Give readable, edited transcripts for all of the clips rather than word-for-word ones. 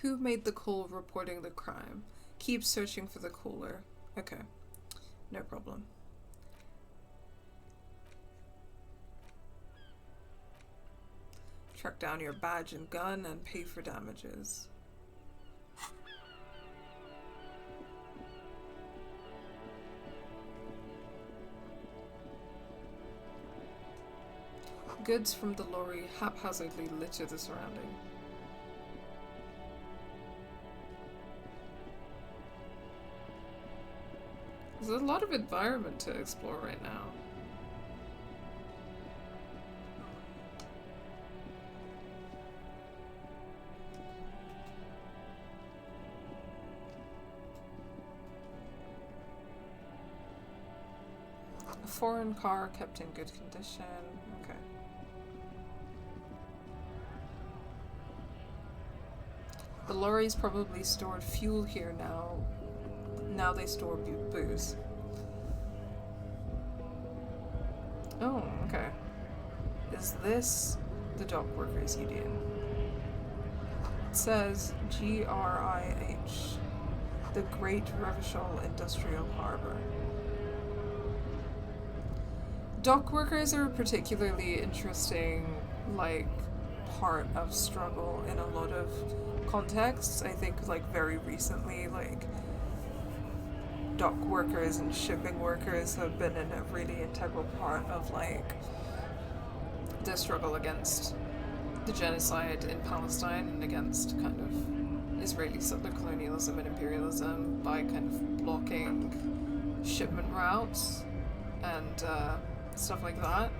Who made the call reporting the crime? Keep searching for the caller. Okay. No problem. Track down your badge and gun and pay for damages. Goods from the lorry haphazardly litter the surrounding. There's a lot of environment to explore right now. A foreign car kept in good condition. Okay. The lorries probably stored fuel here now. Now they store booze. Oh, okay. Is this the Dockworkers Union? It says GRIH, the Great Revachol Industrial Harbor. Dockworkers are a particularly interesting, part of struggle in a lot of contexts. I think, very recently, dock workers and shipping workers have been in a really integral part of, the struggle against the genocide in Palestine and against kind of Israeli settler colonialism and imperialism by kind of blocking shipment routes and stuff like that.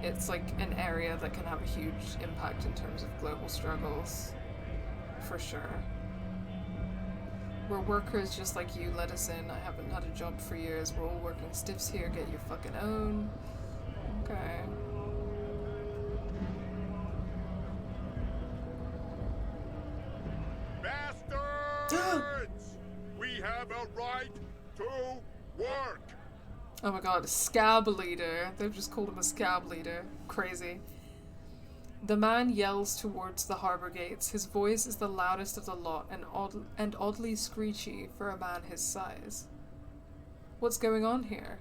It's an area that can have a huge impact in terms of global struggles, for sure. We're workers just like you, let us in. I haven't had a job for years. We're all working stiffs here, get your fucking own. Okay. Bastards! We have a right to work! Oh my god, a scab leader. They've just called him a scab leader. Crazy. The man yells towards the harbour gates. His voice is the loudest of the lot and oddly screechy for a man his size. What's going on here?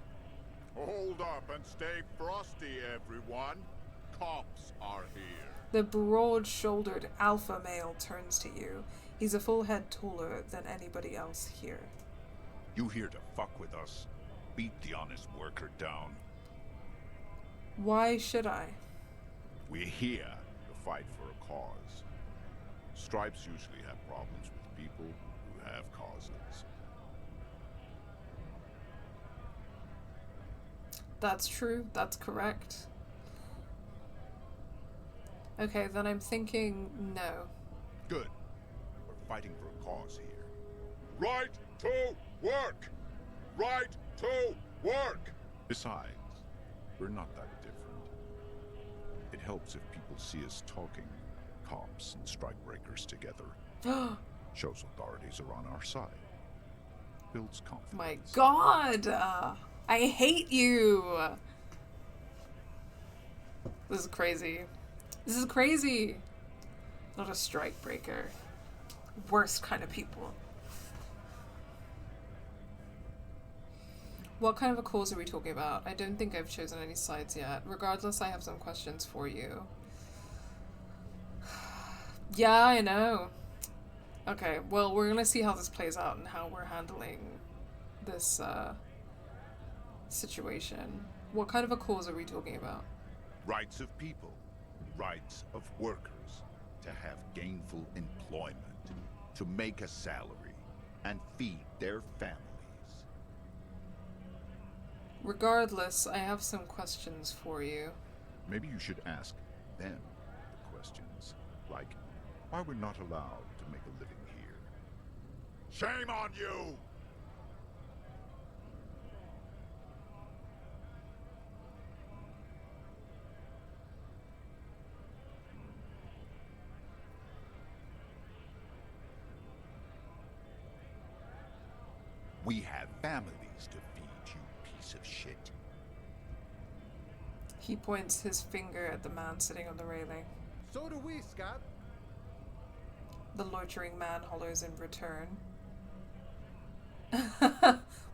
Hold up and stay frosty, everyone. Cops are here. The broad-shouldered alpha male turns to you. He's a full head taller than anybody else here. You here to fuck with us? Beat the honest worker down. Why should I? We're here to fight for a cause. Stripes usually have problems with people who have causes. That's true. That's correct. Okay, then I'm thinking no. Good. We're fighting for a cause here. Right to work! Right to work! Besides, we're not that different. It helps if people see us talking, cops and strikebreakers together. Shows authorities are on our side. Builds confidence. My god! I hate you! This is crazy. This is crazy! Not a strikebreaker. Worst kind of people. What kind of a cause are we talking about? I don't think I've chosen any sides yet. Regardless, I have some questions for you. Yeah, I know. Okay, well, we're gonna see how this plays out and how we're handling this, situation. What kind of a cause are we talking about? Rights of people. Rights of workers. To have gainful employment. To make a salary. And feed their families. Regardless, I have some questions for you. Maybe you should ask them the questions. Like, why we're not allowed to make a living here. Shame on you! We have families to feed, you piece of shit. He points his finger at the man sitting on the railing. So do we, Scott. The loitering man hollers in return.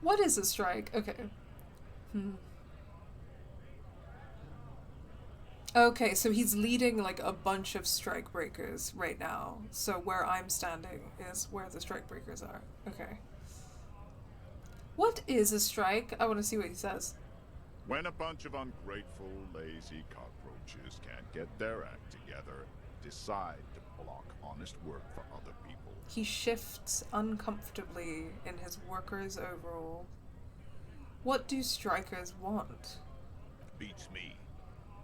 What is a strike? Okay. Okay, so he's leading like a bunch of strike breakers right now. So where I'm standing is where the strike breakers are. Okay. What is a strike? I want to see what he says. When a bunch of ungrateful, lazy cockroaches can't get their act together, decide to block honest work for other people. He shifts uncomfortably in his worker's overall. What do strikers want? Beats me.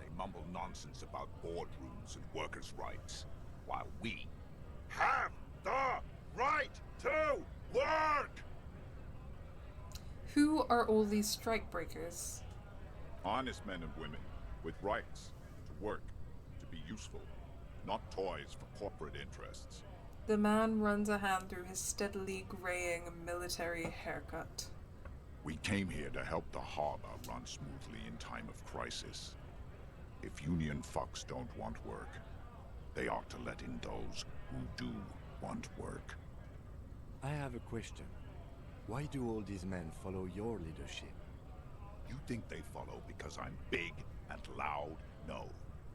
They mumble nonsense about boardrooms and workers' rights, while we have the right to work! Who are all these strike breakers? Honest men and women with rights to work, to be useful, not toys for corporate interests. The man runs a hand through his steadily graying military haircut. We came here to help the harbor run smoothly in time of crisis. If union fucks don't want work, they ought to let in those who do want work. I have a question. Why do all these men follow your leadership? You think they follow because I'm big and loud? No.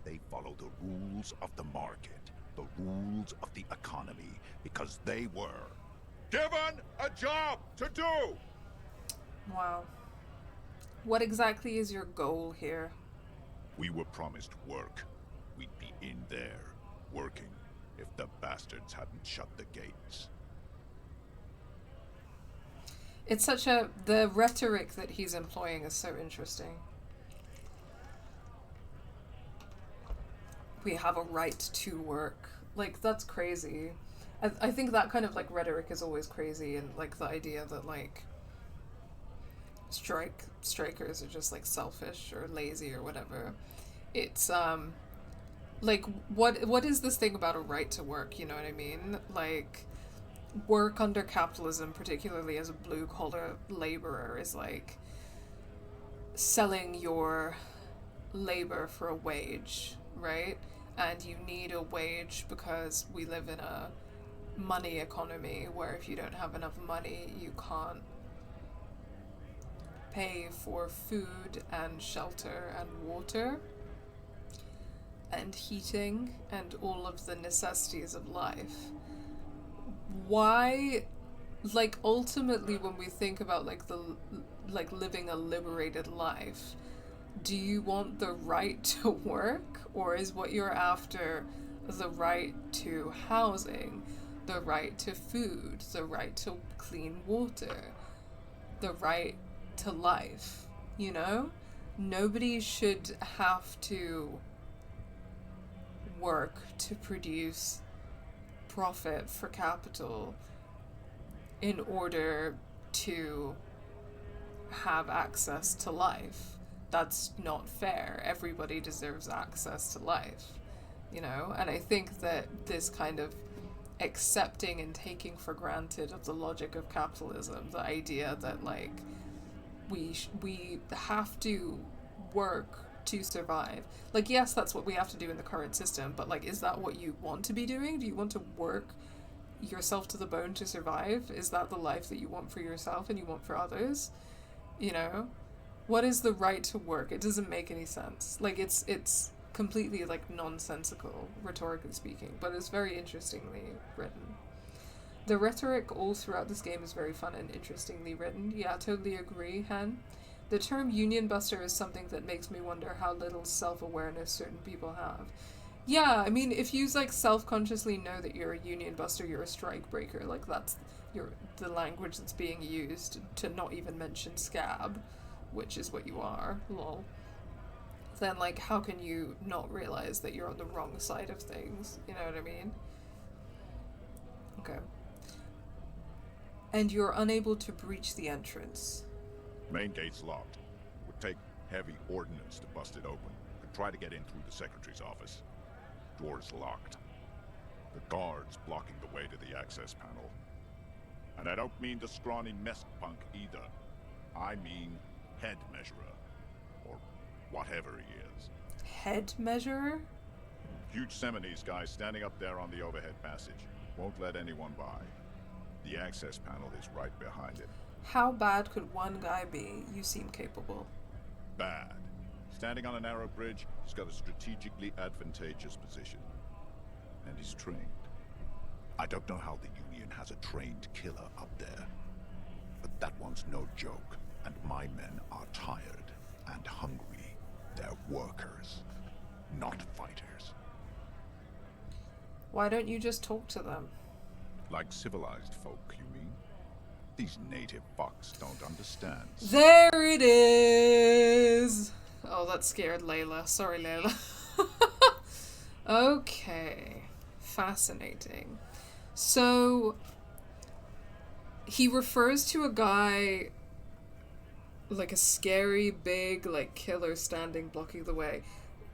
They follow the rules of the market, the rules of the economy, because they were given a job to do! Wow. What exactly is your goal here? We were promised work. We'd be in there, working, if the bastards hadn't shut the gates. It's such the rhetoric that he's employing is so interesting. We have a right to work. Like, that's crazy. I think that kind of, like, rhetoric is always crazy, and, like, the idea that, like, strikers are just, like, selfish or lazy or whatever. It's, like, what is this thing about a right to work, you know what I mean? Like, work under capitalism, particularly as a blue-collar laborer, is, like, selling your labor for a wage, right? And you need a wage because we live in a money economy where if you don't have enough money, you can't pay for food and shelter and water and heating and all of the necessities of life. Why, like, ultimately when we think about, like, living a liberated life, do you want the right to work, or is what you're after the right to housing, the right to food, the right to clean water, the right to life, you know? Nobody should have to work to produce profit for capital in order to have access to life. That's not fair. Everybody deserves access to life, you know? And I think that this kind of accepting and taking for granted of the logic of capitalism, the idea that, like, we have to work to survive. Like, yes, that's what we have to do in the current system, but, like, is that what you want to be doing? Do you want to work yourself to the bone to survive? Is that the life that you want for yourself and you want for others? You know? What is the right to work? It doesn't make any sense. Like, it's completely, like, nonsensical, rhetorically speaking, but it's very interestingly written. The rhetoric all throughout this game is very fun and interestingly written. Yeah, totally agree, Han. The term union buster is something that makes me wonder how little self-awareness certain people have. Yeah, I mean, if you, like, self-consciously know that you're a union buster, you're a strike breaker, like, that's the language that's being used, to not even mention scab, which is what you are, lol, then, like, how can you not realize that you're on the wrong side of things? You know what I mean? Okay. And you're unable to breach the entrance. Main gate's locked. Would take heavy ordnance to bust it open. Could try to get in through the secretary's office. Door's locked. The guard's blocking the way to the access panel. And I don't mean the scrawny mess punk either. I mean head measurer. Or whatever he is. Head measurer? Huge Seminese guy standing up there on the overhead passage. Won't let anyone by. The access panel is right behind it. How bad could one guy be? You seem capable. Bad. Standing on a narrow bridge, he's got a strategically advantageous position. And he's trained. I don't know how the Union has a trained killer up there, but that one's no joke, and my men are tired and hungry. They're workers, not fighters. Why don't you just talk to them? Like civilized folk, you mean? These native fucks don't understand. There it is! Oh, that scared Layla. Sorry, Layla. Okay. Fascinating. So, he refers to a guy like a scary, big, like, killer standing, blocking the way.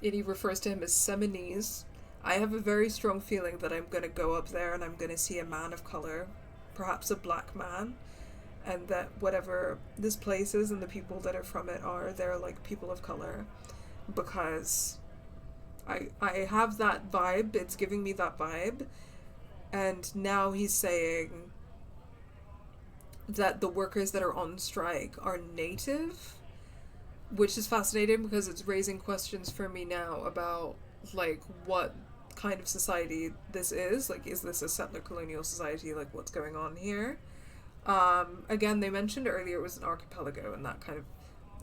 And he refers to him as Seminese. I have a very strong feeling that I'm going to go up there and I'm going to see a man of color, perhaps a black man, and that whatever this place is and the people that are from it are, they're like people of color, because I have that vibe. It's giving me that vibe. And now he's saying that the workers that are on strike are native, which is fascinating because it's raising questions for me now about, like, what kind of society this is. Like, is this a settler colonial society? Like, what's going on here? Again, they mentioned earlier it was an archipelago, and that kind of,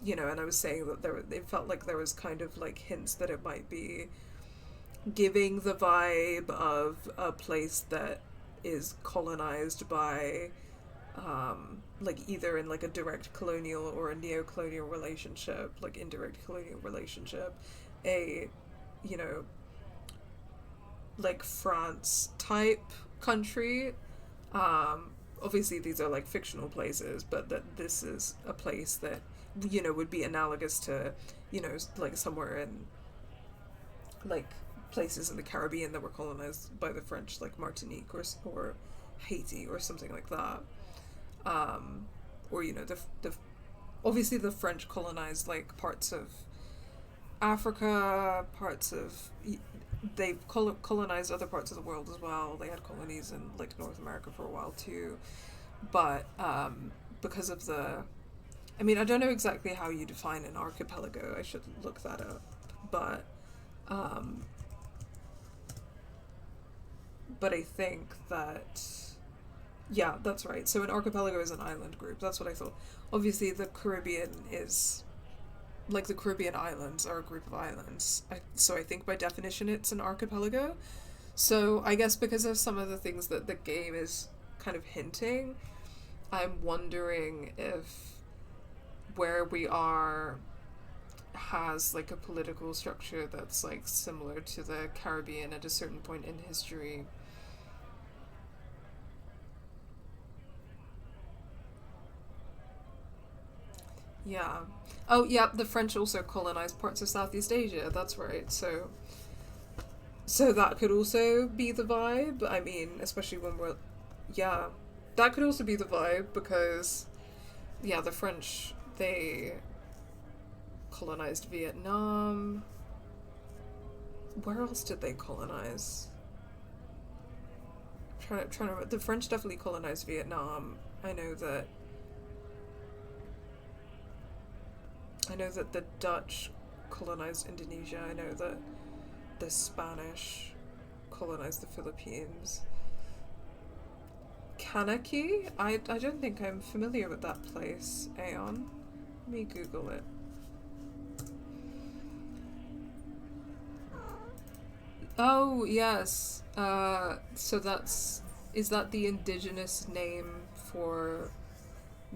you know, and I was saying that it felt like there was kind of like hints that it might be giving the vibe of a place that is colonized by, like, either in like a direct colonial or a neo-colonial relationship, like indirect colonial relationship, a, you know, like France type country. Obviously these are like fictional places, but that this is a place that, you know, would be analogous to, you know, like somewhere in like places in the Caribbean that were colonized by the French, like Martinique or Haiti or something like that. Or, you know, the obviously the French colonized like parts of Africa, parts of, they've colonized other parts of the world as well. They had colonies in like North America for a while too, but because of the, I mean, I don't know exactly how you define an archipelago. I should look that up, but I think that, yeah, that's right. So an archipelago is an island group. That's what I thought. Obviously the Caribbean is, like, the Caribbean islands are a group of islands. So I think by definition it's an archipelago. So I guess because of some of the things that the game is kind of hinting, I'm wondering if where we are has like a political structure that's like similar to the Caribbean at a certain point in history. Yeah. Oh, yeah, the French also colonized parts of Southeast Asia, that's right. So that could also be the vibe. I mean, especially when we're, yeah, that could also be the vibe because, yeah, the French, they colonized Vietnam. Where else did they colonize? Trying to remember. The French definitely colonized Vietnam. I know that the Dutch colonized Indonesia. I know that the Spanish colonized the Philippines. Kanaki? I don't think I'm familiar with that place. Aeon? Let me Google it. Oh, yes. So is that the indigenous name for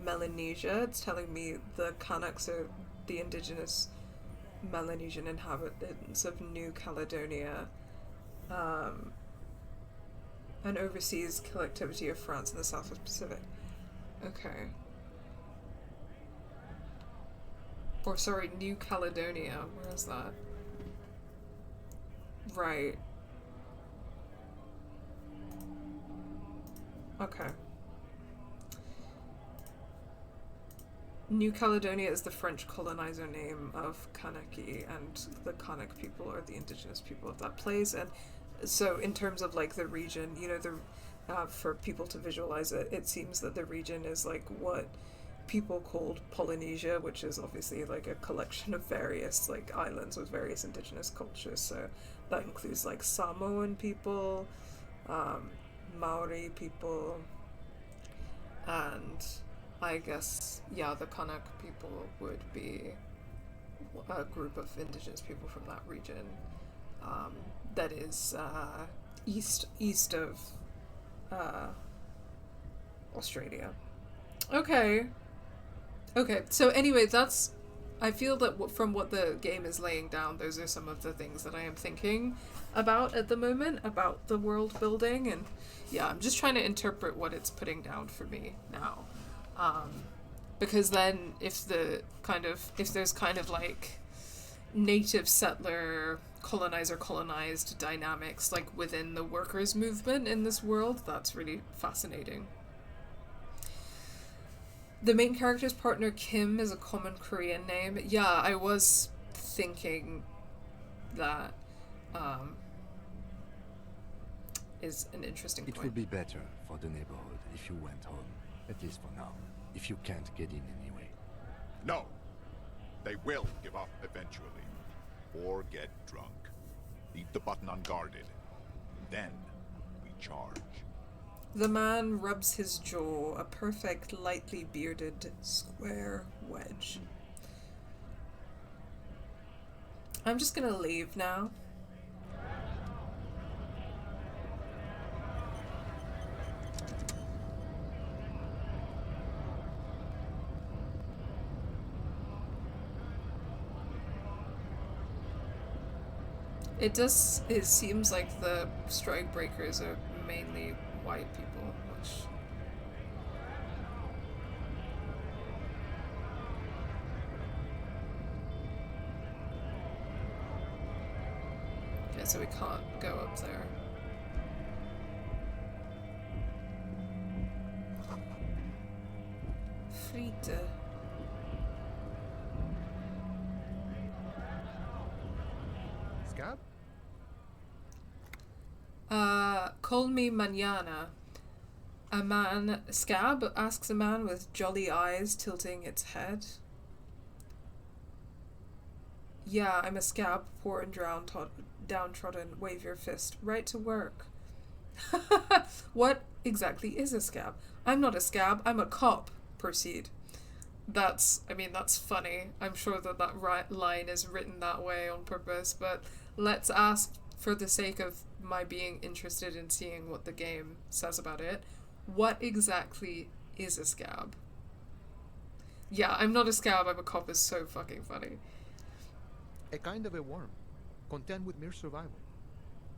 Melanesia? It's telling me the Kanaks are the indigenous Melanesian inhabitants of New Caledonia, an overseas collectivity of France in the Southwest Pacific. Okay. Or sorry, New Caledonia. Where is that? Right. Okay. New Caledonia is the French colonizer name of Kanaki, and the Kanak people are the indigenous people of that place. And so in terms of like the region, you know, for people to visualize it, it seems that the region is like what people called Polynesia, which is obviously like a collection of various like islands with various indigenous cultures. So that includes like Samoan people, Maori people, and I guess, yeah, the Kanak people would be a group of indigenous people from that region that is east of Australia. Okay. So anyway, that's. I feel that from what the game is laying down, those are some of the things that I am thinking about at the moment about the world building, and yeah, I'm just trying to interpret what it's putting down for me now, because then if there's kind of like native settler colonizer colonized dynamics like within the workers movement in this world, that's really fascinating. The main character's partner, Kim, is a common Korean name. Yeah, I was thinking that is an interesting point. It would be better for the neighborhood if you went home, at least for now, if you can't get in anyway. No. They will give up eventually. Or get drunk. Leave the button unguarded. Then we charge. The man rubs his jaw, a perfect, lightly bearded, square wedge. I'm just gonna leave now. It seems like the strike breakers are mainly white people, which... Okay, so we can't go up there. Friete. Scab? Call me mañana. Scab asks a man with jolly eyes tilting its head. Yeah, I'm a scab, poor and downtrodden. Wave your fist. Right to work. What exactly is a scab? I'm not a scab, I'm a cop. Proceed. That's funny. I'm sure that line is written that way on purpose, but let's ask, for the sake of my being interested in seeing what the game says about it, what exactly is a scab? Yeah, I'm not a scab, I'm a cop is so fucking funny. A kind of a worm, content with mere survival.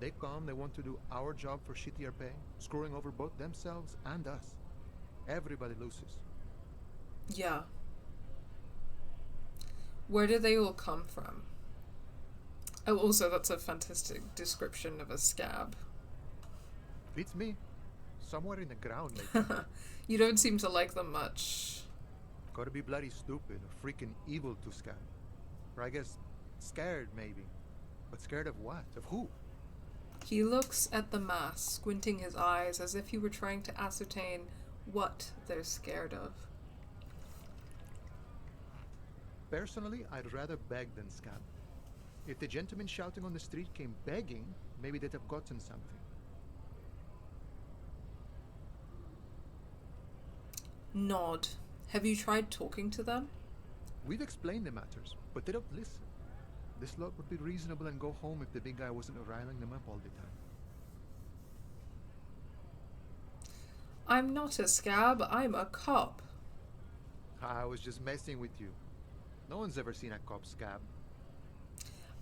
They come, they want to do our job for shittier pay, screwing over both themselves and us. Everybody loses. Yeah. Where do they all come from? Oh, also, that's a fantastic description of a scab. Beats me. Somewhere in the ground, maybe. You don't seem to like them much. Gotta be bloody stupid or freaking evil to scab. Or I guess scared, maybe. But scared of what? Of who? He looks at the mass, squinting his eyes as if he were trying to ascertain what they're scared of. Personally, I'd rather beg than scab. If the gentleman shouting on the street came begging, maybe they'd have gotten something. Nod. Have you tried talking to them? We've explained the matters, but they don't listen. This lot would be reasonable and go home if the big guy wasn't riling them up all the time. I'm not a scab, I'm a cop. I was just messing with you. No one's ever seen a cop scab.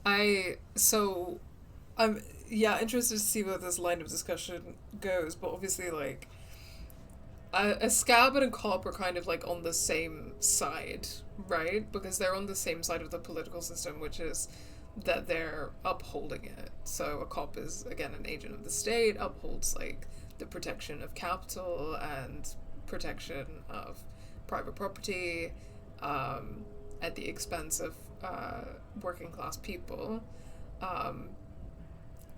I'm interested to see where this line of discussion goes, but obviously, like, a scab and a cop are kind of, like, on the same side, right? Because they're on the same side of the political system, which is that they're upholding it. So a cop is, again, an agent of the state, upholds, like, the protection of capital and protection of private property, at the expense of working class people,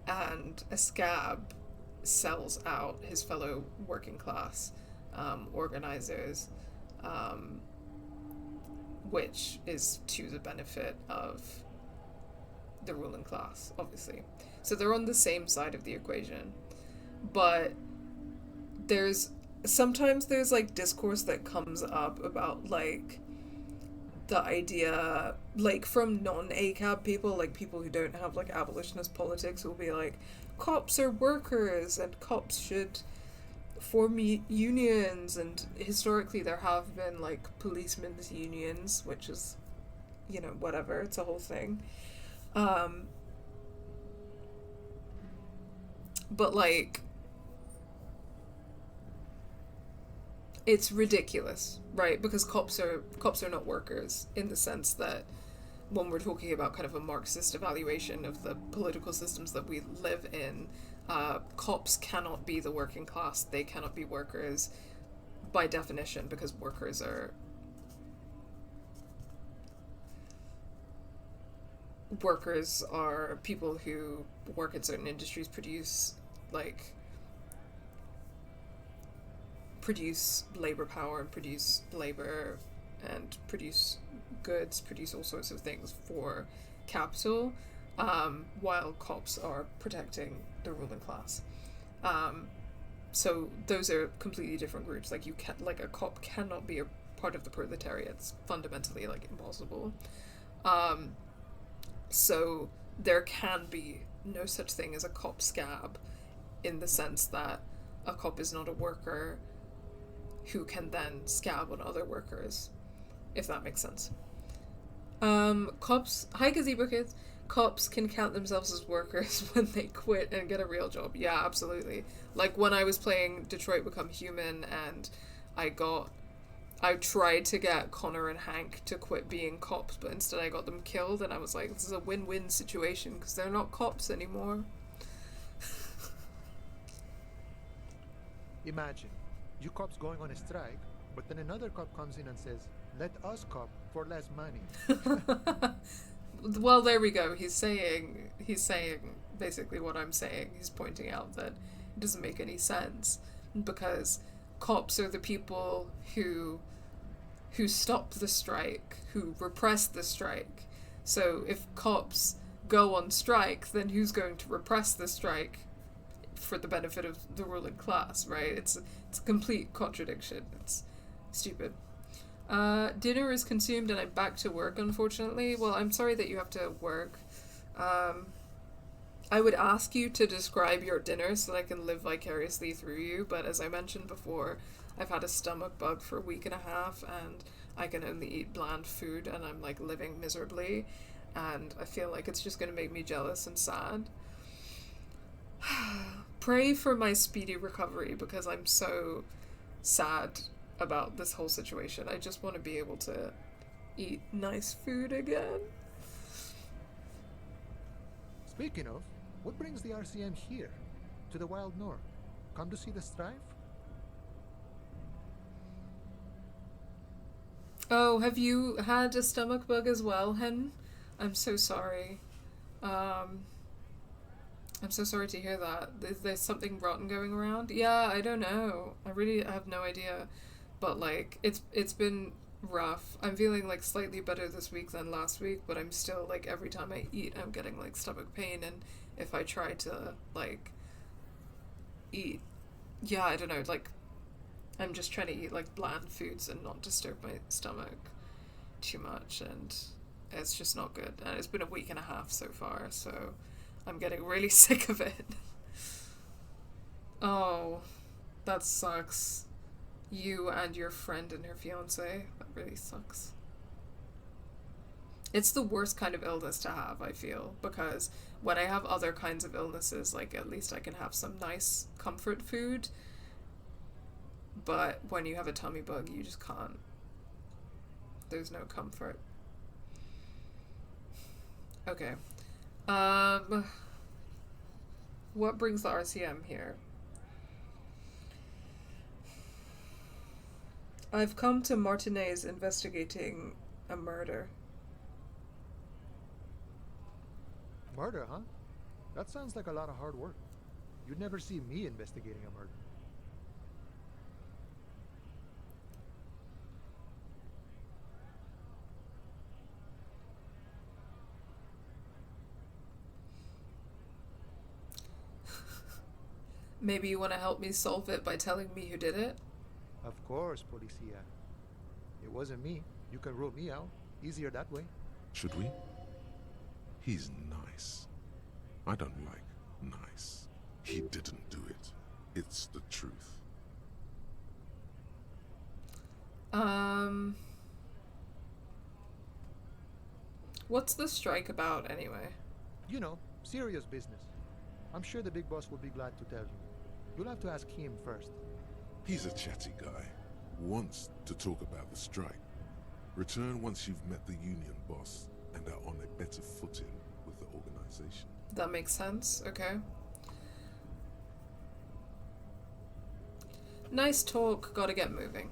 and a scab sells out his fellow working class organizers, which is to the benefit of the ruling class, obviously. So they're on the same side of the equation. But sometimes there's like discourse that comes up about like the idea, like from non-ACAB people, like people who don't have like abolitionist politics, will be like, cops are workers and cops should form unions, and historically there have been like policemen's unions, which is, you know, whatever, it's a whole thing. But like, it's ridiculous, right? Because cops are not workers in the sense that when we're talking about kind of a Marxist evaluation of the political systems that we live in, cops cannot be the working class. They cannot be workers by definition, because workers are people who work in certain industries, produce labor power and produce labor and produce goods, produce all sorts of things for capital, while cops are protecting the ruling class. So those are completely different groups. Like, you can't, like, a cop cannot be a part of the proletariat. It's fundamentally like impossible. So there can be no such thing as a cop scab, in the sense that a cop is not a worker who can then scab on other workers, if that makes sense. Cops, hi Gazebo Kids, cops can count themselves as workers when they quit and get a real job. Yeah, absolutely. Like when I was playing Detroit Become Human, and I tried to get Connor and Hank to quit being cops, but instead I got them killed, and I was like, this is a win-win situation, because they're not cops anymore. Imagine, you cops going on a strike, but then another cop comes in and says, let us cop for less money. Well, there we go. He's saying basically what I'm saying. He's pointing out that it doesn't make any sense, because cops are the people who stop the strike, who repress the strike. So if cops go on strike, then who's going to repress the strike for the benefit of the ruling class, right? It's a complete contradiction. It's stupid. Dinner is consumed and I'm back to work, unfortunately. Well, I'm sorry that you have to work. I would ask you to describe your dinner so that I can live vicariously through you, but as I mentioned before, I've had a stomach bug for a week and a half, and I can only eat bland food, and I'm like living miserably, and I feel like it's just going to make me jealous and sad. Pray for my speedy recovery, because I'm so sad about this whole situation. I just want to be able to eat nice food again. Speaking of, what brings the RCM here, to the Wild North? Come to see the strife? Oh, have you had a stomach bug as well, Hen? I'm so sorry. I'm so sorry to hear that. Is there something rotten going around? Yeah, I don't know. I really have no idea. But like, it's been rough. I'm feeling like slightly better this week than last week, but I'm still like, every time I eat, I'm getting like stomach pain, and if I try to like eat, yeah, I don't know, like I'm just trying to eat like bland foods and not disturb my stomach too much, and it's just not good. And it's been a week and a half so far, so I'm getting really sick of it. Oh, that sucks. You and your friend and her fiance. That really sucks. It's the worst kind of illness to have, I feel, because when I have other kinds of illnesses, like, at least I can have some nice comfort food, but when you have a tummy bug, you just can't. There's no comfort. Okay. What brings the RCM here? I've come to Martinez investigating a murder. Murder, huh? That sounds like a lot of hard work. You'd never see me investigating a murder. Maybe you want to help me solve it by telling me who did it? Of course, Policia. It wasn't me. You can rule me out. Easier that way. Should we? He's nice. I don't like nice. He didn't do it. It's the truth. What's the strike about anyway? You know, serious business. I'm sure the big boss will be glad to tell you. You'll have to ask him first. He's a chatty guy. Wants to talk about the strike. Return once you've met the union boss and are on a better footing with the organization. That makes sense, okay. Nice talk, gotta get moving.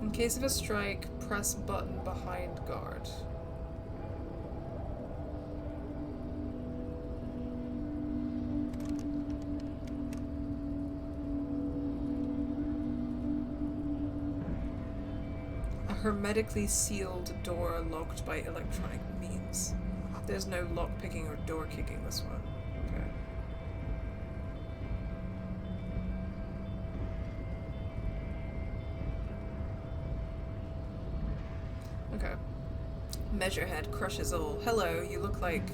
In case of a strike, press button behind guard. A hermetically sealed door locked by electronic means. There's no lockpicking or door kicking this one. Okay. Measurehead crushes all. Hello, you look like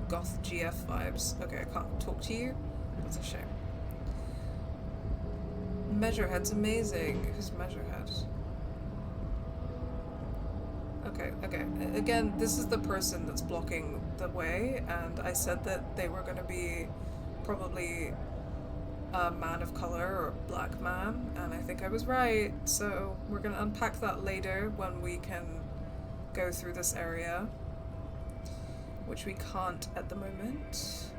goth GF vibes. Okay, I can't talk to you. That's a shame. Measurehead's amazing. Who's Measurehead? Okay. Again, this is the person that's blocking the way, and I said that they were going to be probably a man of color or black man, and I think I was right. So we're going to unpack that later when we can go through this area, which we can't at the moment.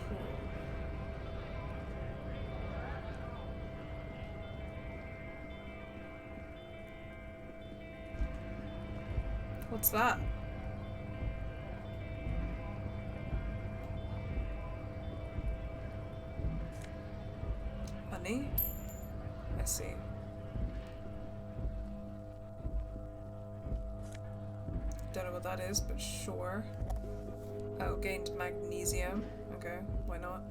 Cool. What's that? Money? I see. Don't know what that is, but sure. Oh, gained magnesium. Okay, why not?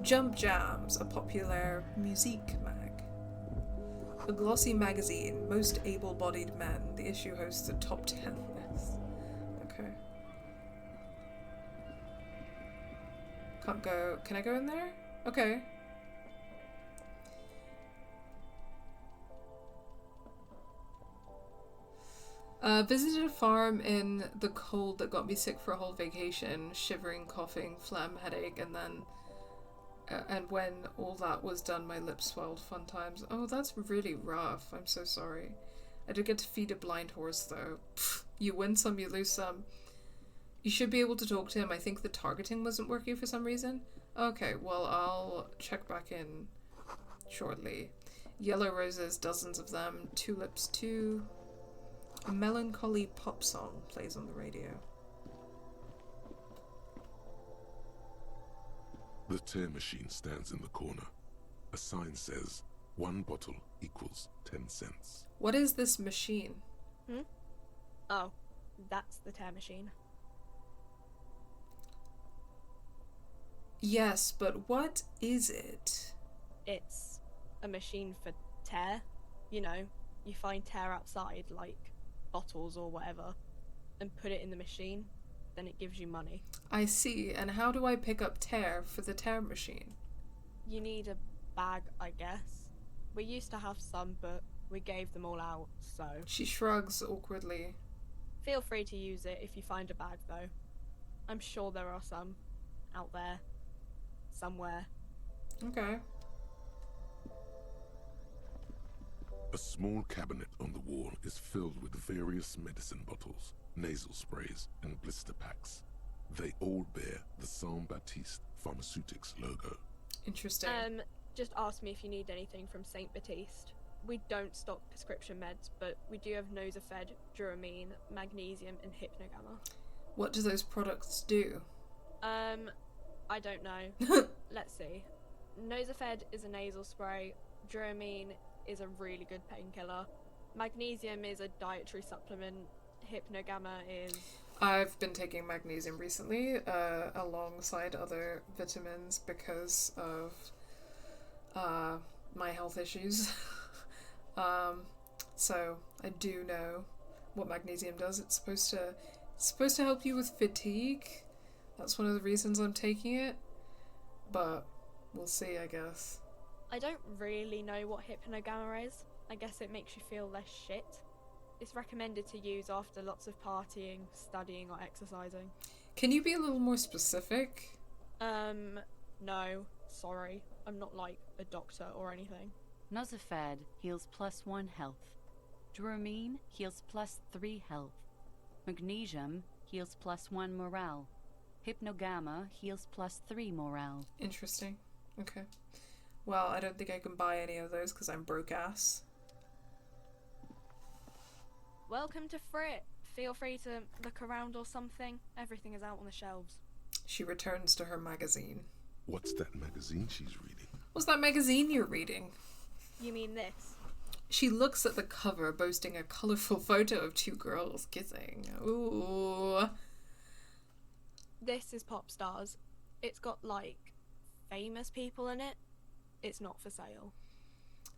Jump Jams, a popular musique mag. A glossy magazine, most able-bodied men. The issue hosts a top 10 list. Okay. Can't go. Can I go in there? Okay. Visited a farm in the cold that got me sick for a whole vacation. Shivering, coughing, phlegm, headache, and then... and when all that was done, my lips swelled. Fun times. Oh, that's really rough. I'm so sorry. I did get to feed a blind horse, though. Pfft, you win some, you lose some. You should be able to talk to him. I think the targeting wasn't working for some reason. Okay, well, I'll check back in shortly. Yellow roses, dozens of them. Tulips, too. A melancholy pop song plays on the radio. The tear machine stands in the corner. A sign says, 1 bottle equals 10 cents. What is this machine? Oh, that's the tear machine. Yes, but what is it? It's a machine for tear. You know, you find tear outside, like bottles or whatever, and put it in the machine, then it gives you money. I see, and how do I pick up tear for the tear machine? You need a bag, I guess. We used to have some, but we gave them all out, so... She shrugs awkwardly. Feel free to use it if you find a bag, though. I'm sure there are some out there. Somewhere. Okay. A small cabinet on the wall is filled with various medicine bottles, nasal sprays, and blister packs. They all bear the Saint Baptiste Pharmaceutics logo. Interesting. Just ask me if you need anything from Saint Baptiste. We don't stock prescription meds, but we do have Nosafed, Duramine, Magnesium, and Hypnogamma. What do those products do? I don't know. Let's see. Nosafed is a nasal spray. Duramine is a really good painkiller. Magnesium is a dietary supplement. Hypnogamma is... I've been taking magnesium recently, alongside other vitamins because of my health issues. So I do know what magnesium does. It's supposed to help you with fatigue. That's one of the reasons I'm taking it. But we'll see, I guess. I don't really know what Hypnogamma is. I guess it makes you feel less shit. It's recommended to use after lots of partying, studying, or exercising. Can you be a little more specific? No. Sorry. I'm not like a doctor or anything. Nosafed heals +1 health. Duramine heals +3 health. Magnesium heals +1 morale. Hypnogamma heals +3 morale. Interesting. Okay. Well, I don't think I can buy any of those because I'm broke ass. Welcome to Frit. Feel free to look around or something. Everything is out on the shelves. She returns to her magazine. What's that magazine she's reading? What's that magazine you're reading? You mean this? She looks at the cover, boasting a colourful photo of two girls kissing. Ooh. This is Pop Stars. It's got, like, famous people in it. It's not for sale.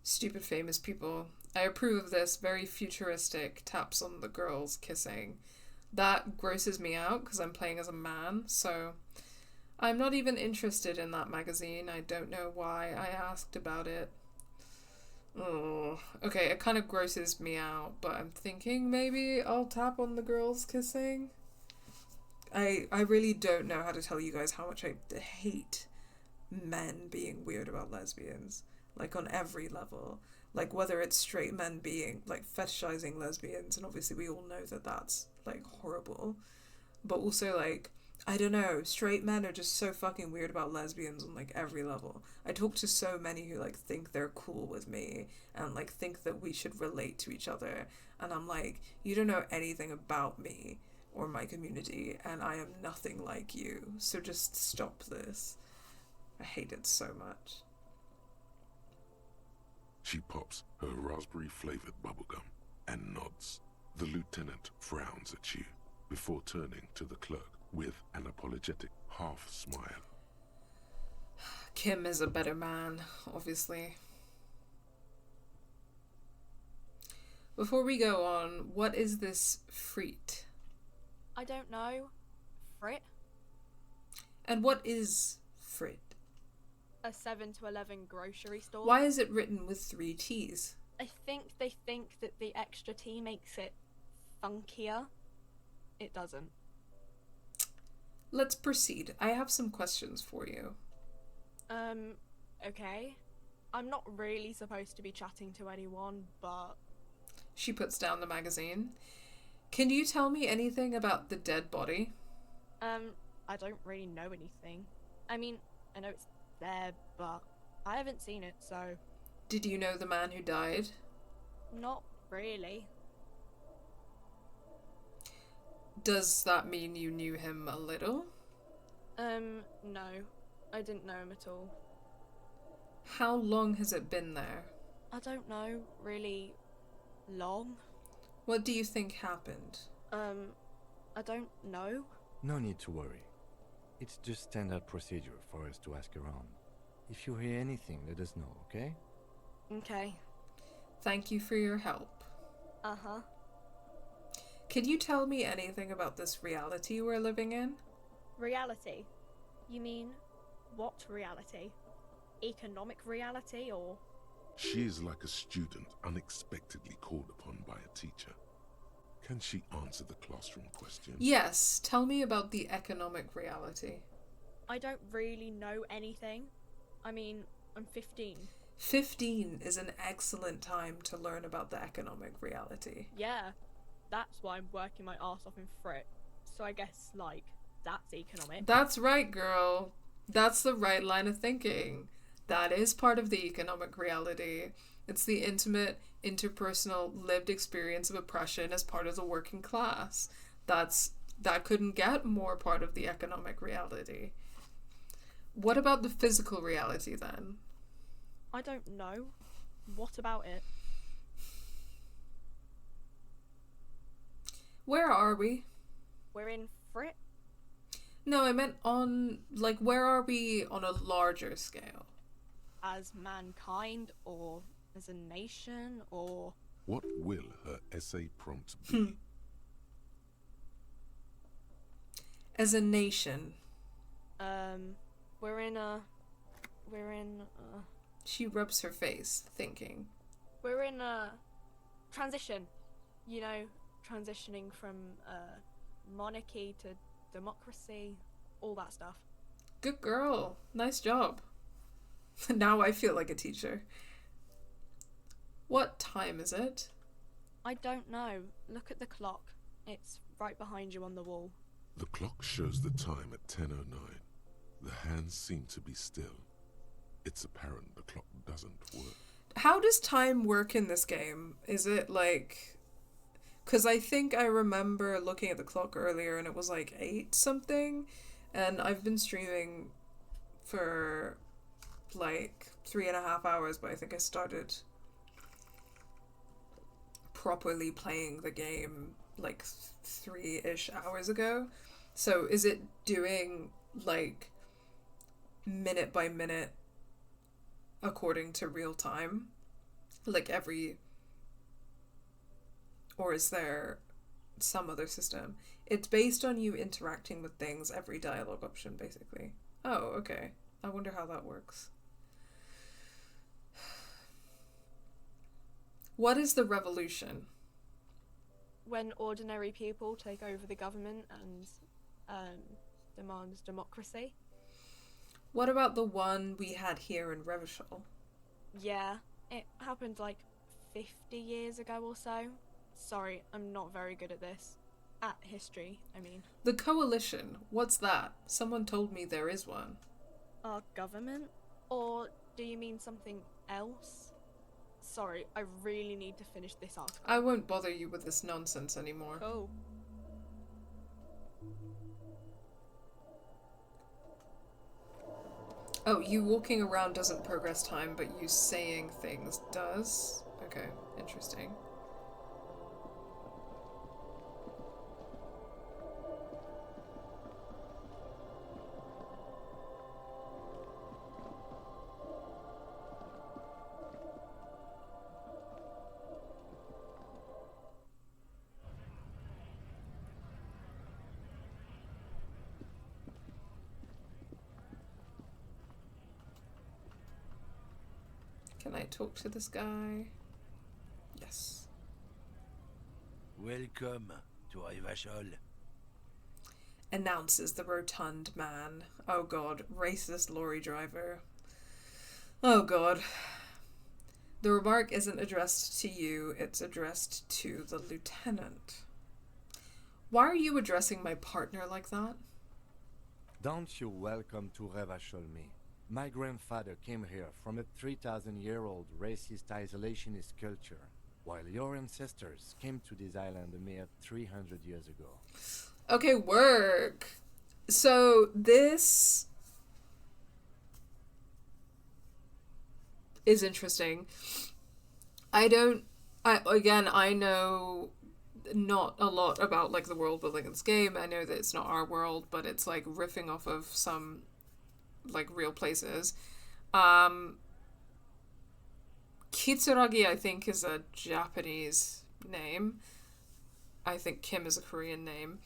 Stupid famous people. I approve of this. Very futuristic. Taps on the girls kissing. That grosses me out because I'm playing as a man, so I'm not even interested in that magazine. I don't know why I asked about it. Oh, okay, it kind of grosses me out, but I'm thinking maybe I'll tap on the girls kissing. I really don't know how to tell you guys how much I hate men being weird about lesbians. Like, on every level. Like, whether it's straight men being, like, fetishizing lesbians, and obviously we all know that that's, like, horrible. But also, like, I don't know, straight men are just so fucking weird about lesbians on, like, every level. I talk to so many who, like, think they're cool with me, and, like, think that we should relate to each other. And I'm like, you don't know anything about me or my community, and I am nothing like you. So just stop this. I hate it so much. She pops her raspberry-flavored bubblegum and nods. The lieutenant frowns at you before turning to the clerk with an apologetic half-smile. Kim is a better man, obviously. Before we go on, what is this Freet? I don't know. Frit? And what is Frit? A 7 to 11 grocery store. Why is it written with 3 T's? I think they think that the extra T makes it funkier. It doesn't. Let's proceed. I have some questions for you. Okay. I'm not really supposed to be chatting to anyone, but... She puts down the magazine. Can you tell me anything about the dead body? I don't really know anything. I mean, I know it's there, but I haven't seen it, so... Did you know the man who died? Not really. Does that mean you knew him a little? No. I didn't know him at all. How long has it been there? I don't know, really long. What do you think happened? I don't know. No need to worry. It's just standard procedure for us to ask around. If you hear anything, let us know, okay? Okay. Thank you for your help. Uh-huh. Can you tell me anything about this reality we're living in? Reality? You mean, what reality? Economic reality, or...? She is like a student unexpectedly called upon by a teacher. Can she answer the classroom question? Yes, tell me about the economic reality. I don't really know anything. I mean, I'm 15. 15 is an excellent time to learn about the economic reality. Yeah, that's why I'm working my arse off in Frit. So I guess, like, that's economic. That's right, girl. That's the right line of thinking. That is part of the economic reality. It's the intimate, interpersonal, lived experience of oppression as part of the working class. That couldn't get more part of the economic reality. What about the physical reality then? I don't know. What about it? Where are we? We're in Frit? No, I meant on, like, where are we on a larger scale? As mankind, or as a nation, or... What will her essay prompt be? As a nation. We're in She rubs her face, thinking. we're in a transition. You know, transitioning from monarchy to democracy, all that stuff. Good girl. Nice job. Now I feel like a teacher. What time is it? I don't know. Look at the clock. It's right behind you on the wall. The clock shows the time at 10:09. The hands seem to be still. It's apparent the clock doesn't work. How does time work in this game? Is it like... Because I think I remember looking at the clock earlier and it was like 8 something. And I've been streaming for like 3.5 hours, but I think I started properly playing the game like 3-ish hours ago. So is it doing like minute by minute according to real time? Like every... Or is there some other system? It's based on you interacting with things, every dialogue option, basically. Oh, okay. I wonder how that works. What is the revolution? When ordinary people take over the government and demand democracy. What about the one we had here in Revachol? Yeah, it happened like 50 years ago or so. Sorry, I'm not very good at this. At history, I mean. The coalition, what's that? Someone told me there is one. Our government? Or do you mean something else? Sorry, I really need to finish this article. I won't bother you with this nonsense anymore. Oh. Oh, you walking around doesn't progress time, but you saying things does? Okay, interesting. Can I talk to this guy? Yes. Welcome to Revachol. Announces the rotund man. Oh god, racist lorry driver. Oh god. The remark isn't addressed to you, it's addressed to the lieutenant. Why are you addressing my partner like that? Don't you welcome to Revachol me. My grandfather came here from a 3,000-year-old racist isolationist culture, while your ancestors came to this island a mere 300 years ago. Okay, work. So this is interesting. I know not a lot about like the world building in this game. I know that it's not our world, but it's like riffing off of some like real places. Kitsuragi, I think, is a Japanese name. I think Kim is a Korean name.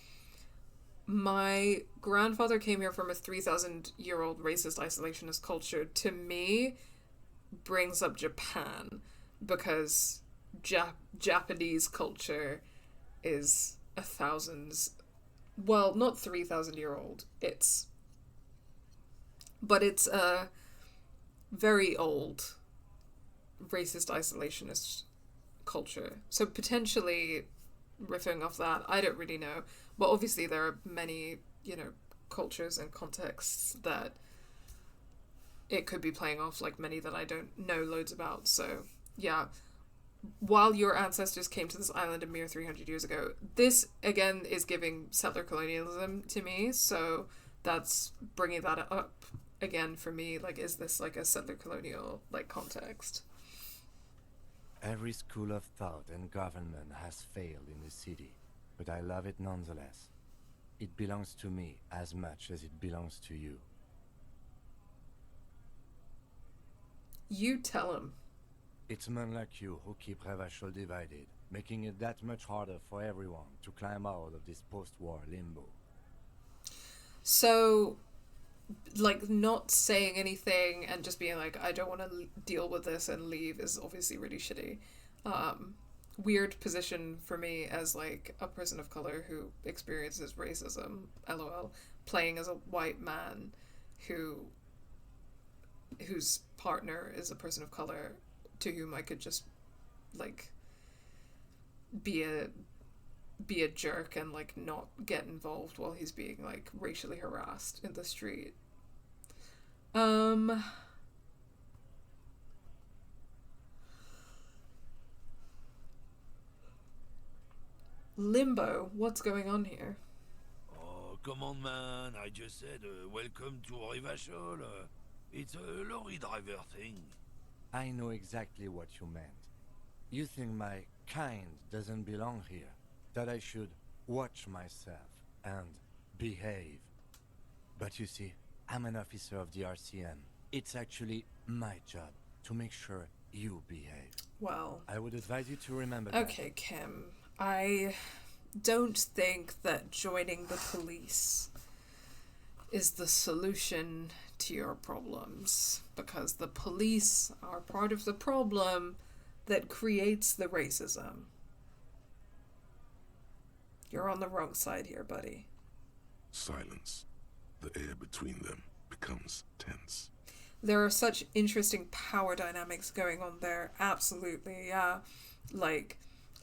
My grandfather came here from a 3,000-year-old racist isolationist culture. To me, brings up Japan, because Japanese culture is not 3,000-year-old. But it's a very old racist isolationist culture. So potentially riffing off that, I don't really know. But obviously there are many, cultures and contexts that it could be playing off, like many that I don't know loads about. So, yeah. While your ancestors came to this island a mere 300 years ago, this, again, is giving settler colonialism to me, so that's bringing that up again for me. Like, is this, like, a settler colonial, like, context? Every school of thought and government has failed in the city, but I love it nonetheless. It belongs to me as much as it belongs to you. You tell him. It's men like you who keep Revachol divided, making it that much harder for everyone to climb out of this post-war limbo. So, like, not saying anything and just being like, I don't want to deal with this and leave is obviously really shitty. Weird position for me as, like, a person of color who experiences racism, LOL, playing as a white man whose partner is a person of color to whom I could just, like, be a jerk and, like, not get involved while he's being, like, racially harassed in the street. Limbo, what's going on here? Oh, come on, man. I just said, welcome to Revachol. It's a lorry driver thing. I know exactly what you meant. You think my kind doesn't belong here, that I should watch myself and behave. But you see, I'm an officer of the RCM. It's actually my job to make sure you behave. Well, I would advise you to remember that. Okay, Kim. I don't think that joining the police is the solution to your problems, because the police are part of the problem that creates the racism. You're on the wrong side here, buddy. Silence. The air between them becomes tense. There are such interesting power dynamics going on there. Absolutely, yeah. Like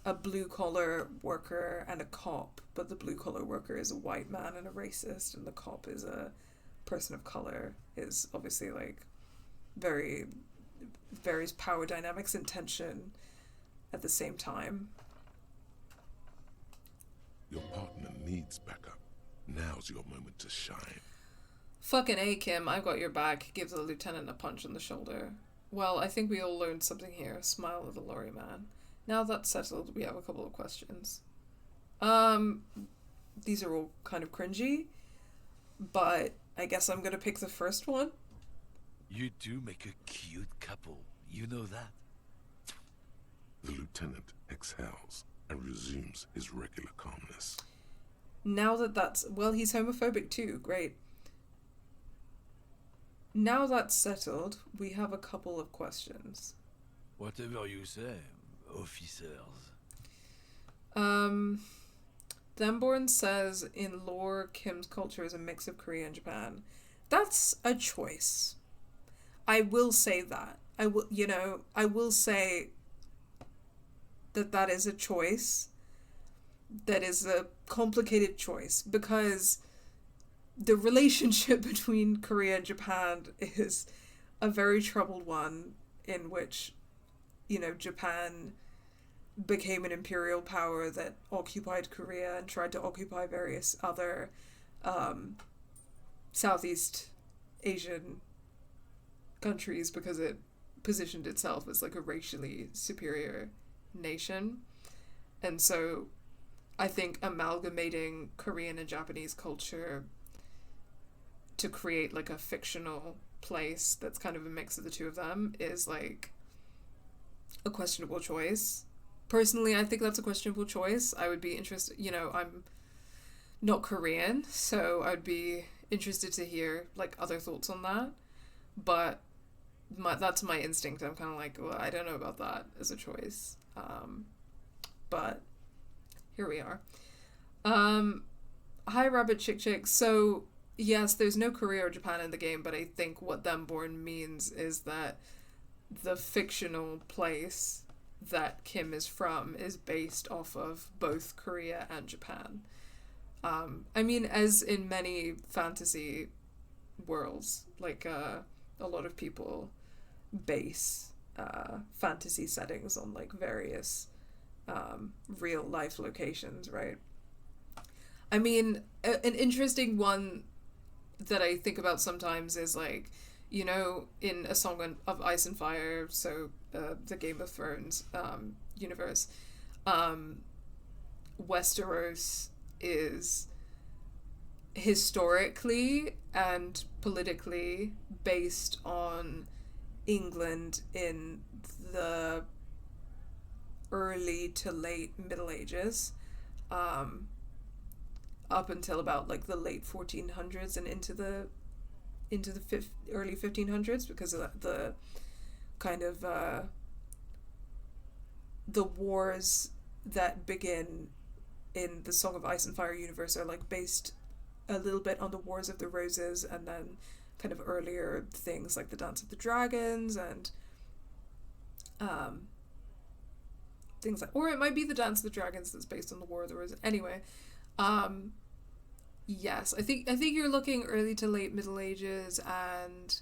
a blue-collar worker and a cop, but the blue-collar worker is a white man and a racist, and the cop is a person of color, is obviously, like, various power dynamics and tension at the same time. Your partner needs backup. Now's your moment to shine. Fucking A, Kim, I've got your back. Give the lieutenant a punch on the shoulder. Well, I think we all learned something here. Smile at the lorry man. Now that's settled, we have a couple of questions. These are all kind of cringy, but I guess I'm gonna pick the first one. You two make a cute couple. You know that? The lieutenant exhales and resumes his regular calmness. Now that's... Well, he's homophobic too. Great. Now that's settled, we have a couple of questions. Whatever you say, officers. Themborn says, in lore, Kim's culture is a mix of Korea and Japan. That's a choice. I will say that. I will say that is a choice. That is a complicated choice, because the relationship between Korea and Japan is a very troubled one, in which, Japan became an imperial power that occupied Korea and tried to occupy various other Southeast Asian countries because it positioned itself as, like, a racially superior nation. And so I think amalgamating Korean and Japanese culture to create, like, a fictional place that's kind of a mix of the two of them is, like, a questionable choice. Personally, I think that's a questionable choice. I would be interested, I'm not Korean, so I'd be interested to hear, like, other thoughts on that. But that's my instinct. I'm kind of like, well, I don't know about that as a choice. But here we are. Hi, Rabbit Chick. So, yes, there's no Korea or Japan in the game, but I think what Themborn means is that the fictional place that Kim is from is based off of both Korea and Japan. I mean, as in many fantasy worlds, like a lot of people base fantasy settings on like various real life locations, right? I mean, an interesting one that I think about sometimes is like, you know, in A Song of Ice and Fire, so the Game of Thrones universe, Westeros is historically and politically based on England in the early to late Middle Ages, up until about like the late 1400s and into the early 1500s, because of the kind of the wars that begin in the Song of Ice and Fire universe are like based a little bit on the Wars of the Roses, and then kind of earlier things like the Dance of the Dragons and things like, or it might be the Dance of the Dragons that's based on the War of the Roses. Anyway, yes, I think you're looking early to late Middle Ages and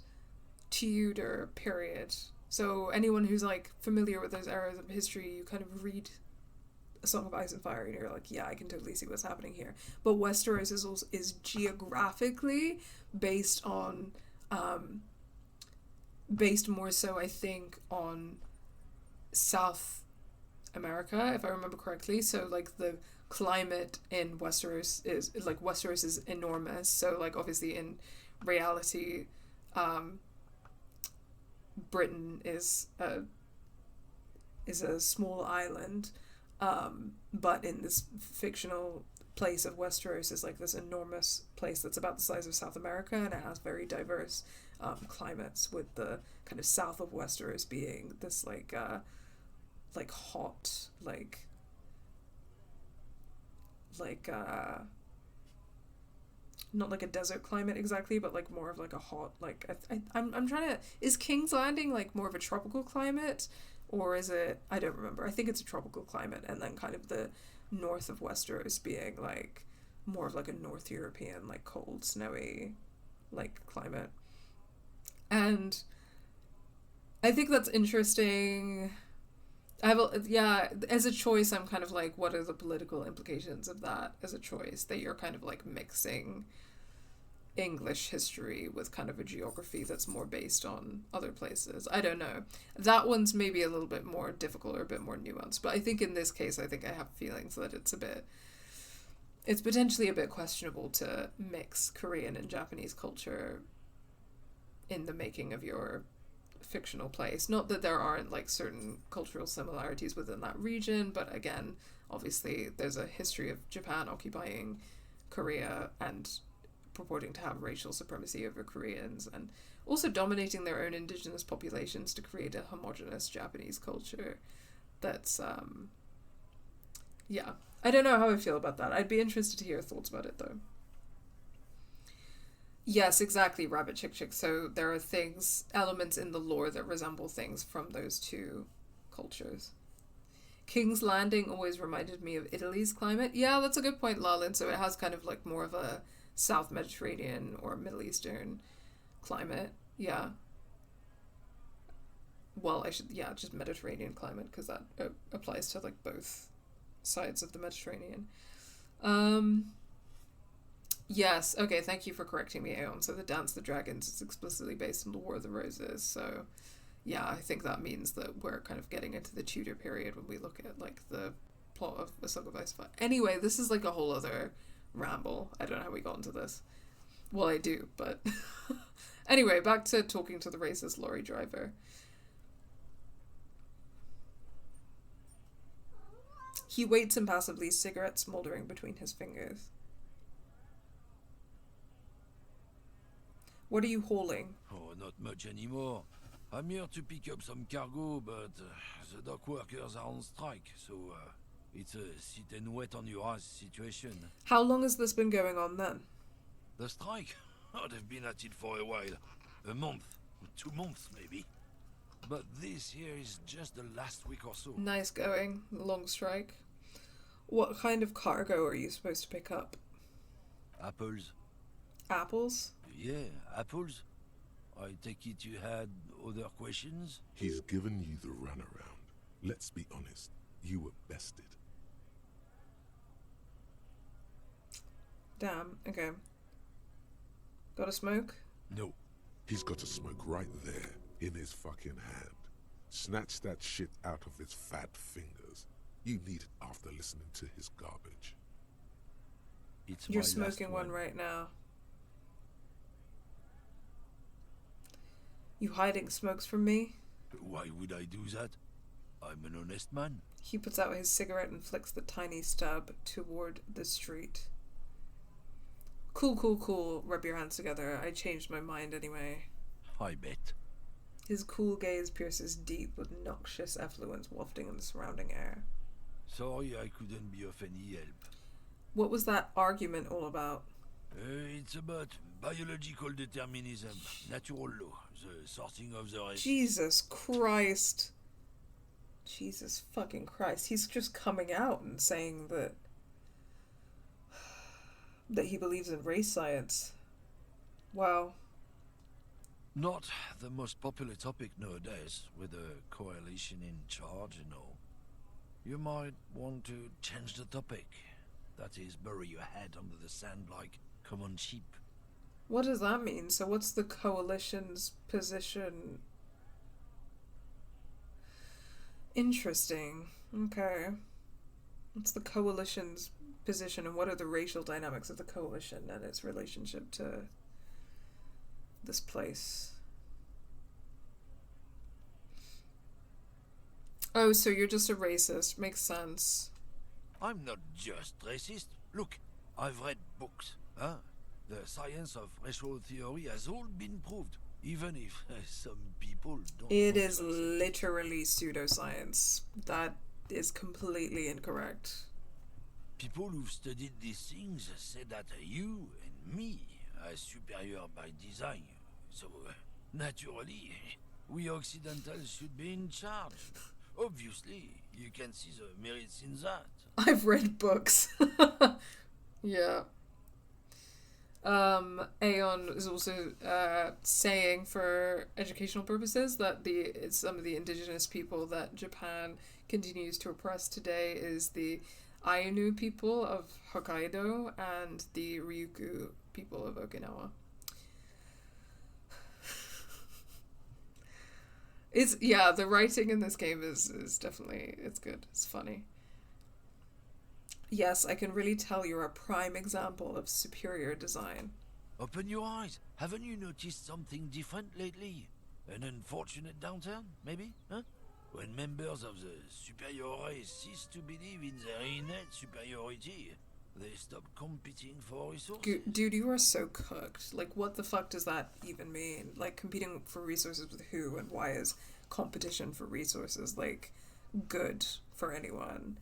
Tudor period. So anyone who's like familiar with those eras of history, you kind of read A Song of Ice and Fire and you're like, yeah, I can totally see what's happening here. But Westeros is geographically based on based more so, I think, on South America, if I remember correctly. So like the climate in Westeros is enormous. So like obviously in reality, Britain is a small island, but in this fictional place of Westeros is like this enormous place that's about the size of South America, and it has very diverse climates, with the kind of south of Westeros being this like hot, not like a desert climate exactly, but like more of like a hot, like I'm trying to, is King's Landing like more of a tropical climate, or is it, I don't remember. I think it's a tropical climate, and then kind of the north of Westeros being like more of like a North European, like cold, snowy, like climate. And I think that's interesting. As a choice, I'm kind of like, what are the political implications of that as a choice, that you're kind of like mixing English history with kind of a geography that's more based on other places? I don't know. That one's maybe a little bit more difficult or a bit more nuanced, but I think in this case, I think I have feelings that it's potentially a bit questionable to mix Korean and Japanese culture in the making of your fictional place. Not that there aren't like certain cultural similarities within that region, but again, obviously there's a history of Japan occupying Korea and purporting to have racial supremacy over Koreans, and also dominating their own indigenous populations to create a homogenous Japanese culture. That's I don't know how I feel about that. I'd be interested to hear your thoughts about it though. Yes, exactly, Rabbit Chick Chick. So there are elements in the lore that resemble things from those two cultures. King's Landing always reminded me of Italy's climate. Yeah, that's a good point, Lalin. So it has kind of like more of a South Mediterranean or Middle Eastern climate. Yeah. Well, just Mediterranean climate, because that applies to like both sides of the Mediterranean. Yes, okay, thank you for correcting me, Aeon. So the Dance of the Dragons is explicitly based on the War of the Roses, so yeah, I think that means that we're kind of getting into the Tudor period when we look at like the plot of A Song of Ice and Fire. Anyway, this is like a whole other ramble. I don't know how we got into this. Well, I do, but anyway, back to talking to the racist lorry driver. He waits impassively, cigarette smoldering between his fingers. What are you hauling? Oh, not much anymore. I'm here to pick up some cargo, but the dock workers are on strike, so it's a sit and wait on your ass situation. How long has this been going on then? The strike? Oh, they've been at it for a while. A month, 2 months maybe. But this here is just the last week or so. Nice going. Long strike. What kind of cargo are you supposed to pick up? Apples. Apples? Yeah, apples. I take it you had other questions? He's given you the runaround. Let's be honest, you were bested. Damn, okay. Got a smoke? No. He's got a smoke right there, in his fucking hand. Snatch that shit out of his fat fingers. You need it after listening to his garbage. It's You're my smoking last one right now. You hiding smokes from me? Why would I do that? I'm an honest man. He puts out his cigarette and flicks the tiny stub toward the street. Cool, cool, cool. Rub your hands together. I changed my mind anyway. I bet. His cool gaze pierces deep with noxious effluence wafting in the surrounding air. Sorry I couldn't be of any help. What was that argument all about? It's about biological determinism, natural law, the sorting of the race. Jesus Christ. Jesus fucking Christ. He's just coming out and saying that he believes in race science. Wow. Not the most popular topic nowadays, with a coalition in charge and all. You might want to change the topic. That is, bury your head under the sand like common sheep. What does that mean? So what's the coalition's position? Interesting. Okay. What's the coalition's position and what are the racial dynamics of the coalition and its relationship to this place? Oh, so you're just a racist. Makes sense. I'm not just racist. Look, I've read books. Huh? The science of racial theory has all been proved, even if some people don't. It is literally pseudoscience. That is completely incorrect. People who've studied these things say that you and me are superior by design. So, naturally, we Occidentals should be in charge. Obviously, you can see the merits in that. I've read books. Yeah. Aeon is also saying for educational purposes that some of the indigenous people that Japan continues to oppress today is the Ainu people of Hokkaido and the Ryukyu people of Okinawa. The writing in this game is definitely, it's good. It's funny. Yes, I can really tell you're a prime example of superior design. Open your eyes. Haven't you noticed something different lately? An unfortunate downturn, maybe? Huh? When members of the superior race cease to believe in their innate superiority, they stop competing for resources. Dude, you are so cooked. Like, what the fuck does that even mean? Like, competing for resources with who, and why is competition for resources, like, good for anyone?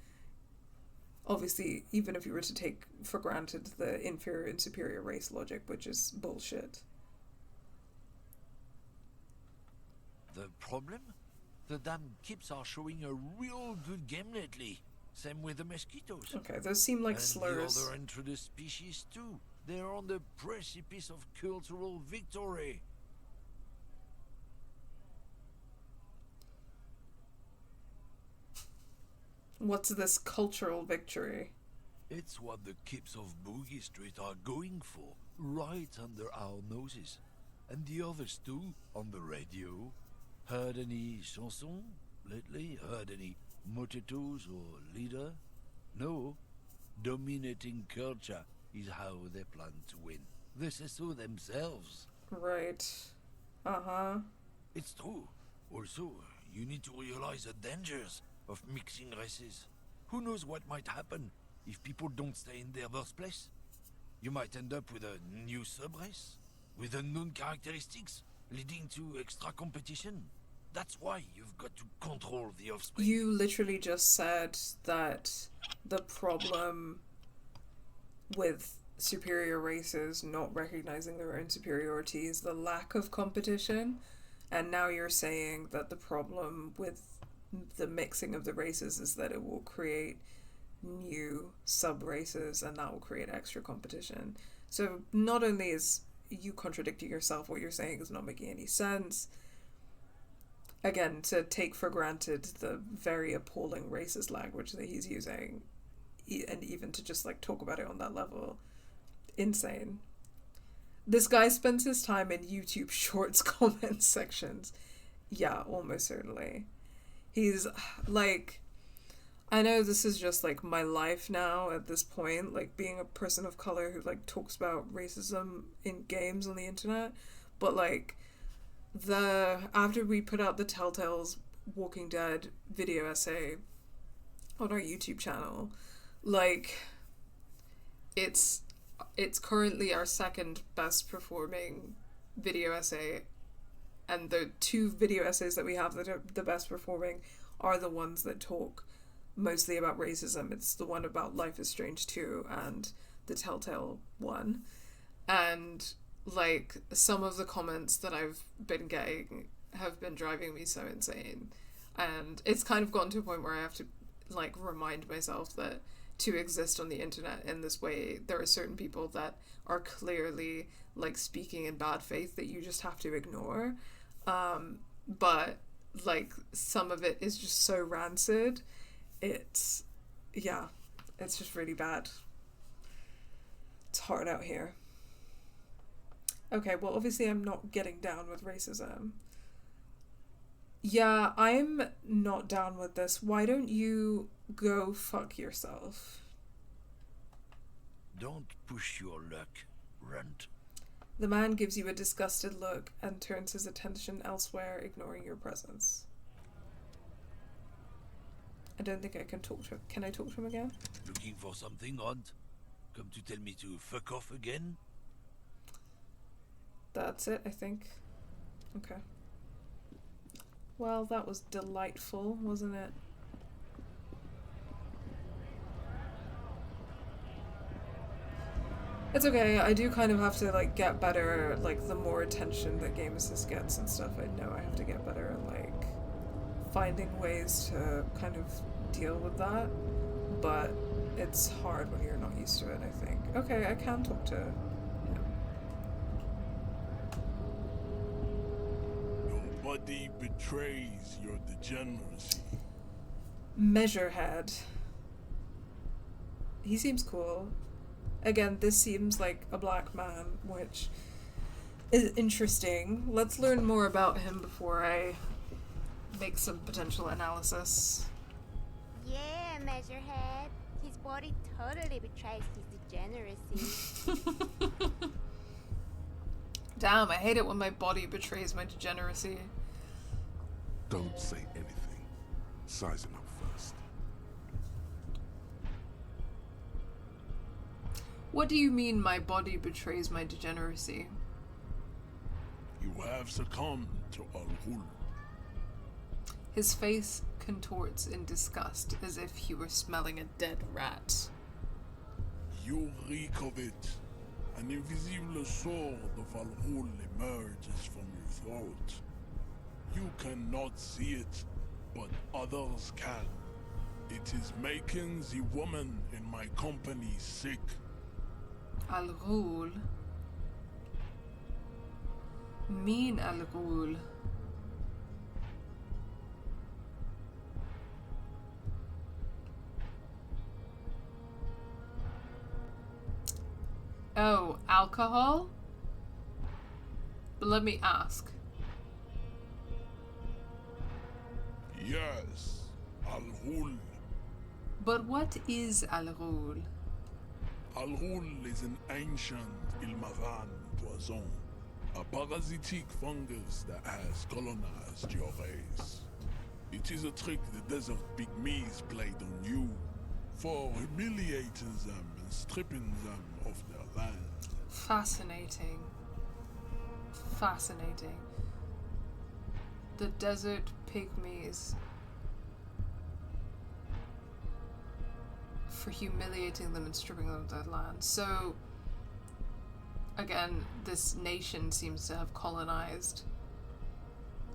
Obviously, even if you were to take for granted the inferior and superior race logic, which is bullshit. The problem? The damn kips are showing a real good game lately. Same with the mosquitoes. Okay, those seem like and slurs. the other introduced species too. They're on the precipice of cultural victory. What's this cultural victory? It's what the kips of Boogie Street are going for, right under our noses. And the others too, on the radio. Heard any chansons lately? Heard any motetos or leader? No. Dominating culture is how they plan to win. They say so themselves. Right. Uh-huh. It's true. Also, you need to realize the dangers of mixing races. Who knows what might happen if people don't stay in their birthplace? You might end up with a new sub-race, with unknown characteristics, leading to extra competition. That's why you've got to control the offspring. You literally just said that the problem with superior races not recognizing their own superiority is the lack of competition, and now you're saying that the problem with the mixing of the races is that it will create new sub-races and that will create extra competition. So not only is you contradicting yourself, what you're saying is not making any sense. Again, to take for granted the very appalling racist language that he's using, and even to just like talk about it on that level, insane. This guy spends his time in YouTube Shorts comment sections. Yeah, almost certainly. He's like, I know this is just like my life now at this point, like being a person of color who like talks about racism in games on the internet, but like after we put out the Telltale's Walking Dead video essay on our YouTube channel, like it's currently our second best performing video essay, and the 2 video essays that we have that are the best performing are the ones that talk mostly about racism. It's the one about Life is Strange 2 and the Telltale one. And like some of the comments that I've been getting have been driving me so insane. And it's kind of gotten to a point where I have to like remind myself that to exist on the internet in this way, there are certain people that are clearly like speaking in bad faith that you just have to ignore. But like some of it is just so rancid. It's just really bad. It's hard out here. Okay, well obviously I'm not getting down with racism. Yeah, I'm not down with this. Why don't you go fuck yourself? Don't push your luck, runt. The man gives you a disgusted look and turns his attention elsewhere, ignoring your presence. I don't think I can talk to him. Can I talk to him again? Looking for something, runt? Come to tell me to fuck off again? That's it, I think. Okay. Well, that was delightful, wasn't it? It's okay, I do kind of have to, like, get better, like, the more attention that Game Assist gets and stuff, I know I have to get better at, like, finding ways to kind of deal with that, but it's hard when you're not used to it, I think. Okay, I can talk to him. Nobody betrays your degeneracy. Measurehead. He seems cool. Again, this seems like a black man, which is interesting. Let's learn more about him before I make some potential analysis. Yeah, Measurehead. His body totally betrays his degeneracy. Damn, I hate it when my body betrays my degeneracy. Don't say anything. Size him up first. What do you mean my body betrays my degeneracy? You have succumbed to Al-Ghul. His face contorts in disgust, as if he were smelling a dead rat. You reek of it. An invisible sword of Al-Ghul emerges from your throat. You cannot see it, but others can. It is making the woman in my company sick. Al-Ghul? Mean Al-Ghul? Oh, alcohol? But let me ask. Yes, Al-Ghul. But what is Al-Ghul? Al-Ghul is an ancient Ilmaran poison, a parasitic fungus that has colonized your race. It is a trick the desert pygmies played on you for humiliating them and stripping them of their land. Fascinating. Fascinating. The desert pygmies. For humiliating them and stripping them of their land. So, again, this nation seems to have colonized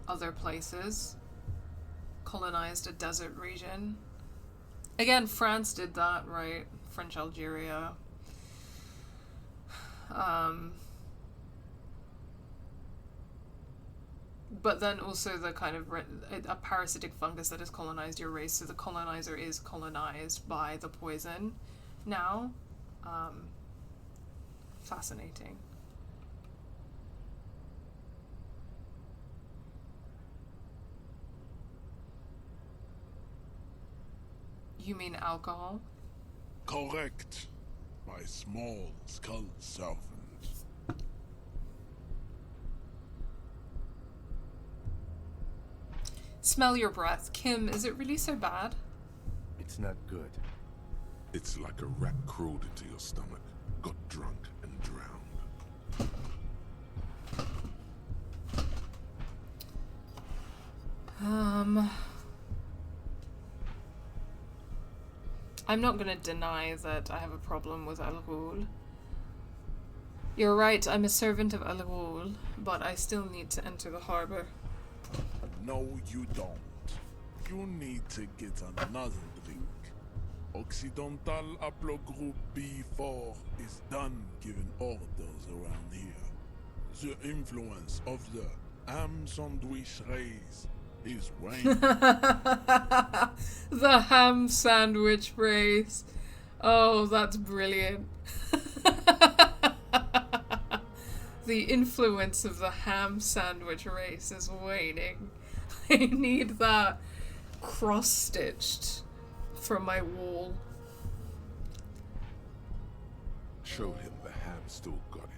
other places. Colonized a desert region. Again, France did that, right? French Algeria. But then also the kind of a parasitic fungus that has colonized your race, so the colonizer is colonized by the poison now. Fascinating. You mean alcohol? Correct. My small skull servant. Smell your breath. Kim, is it really so bad? It's not good. It's like a rat crawled into your stomach, got drunk, and drowned. I'm not gonna deny that I have a problem with Al Ghul. You're right, I'm a servant of Al Ghul, but I still need to enter the harbor. No, you don't. You need to get another drink. Occidental Haplogroup B4 is done giving orders around here. The influence of the ham sandwich race is waning. The ham sandwich race. Oh, that's brilliant. The influence of the ham sandwich race is waning. I need that cross-stitched from my wall. Show him the ham still got it.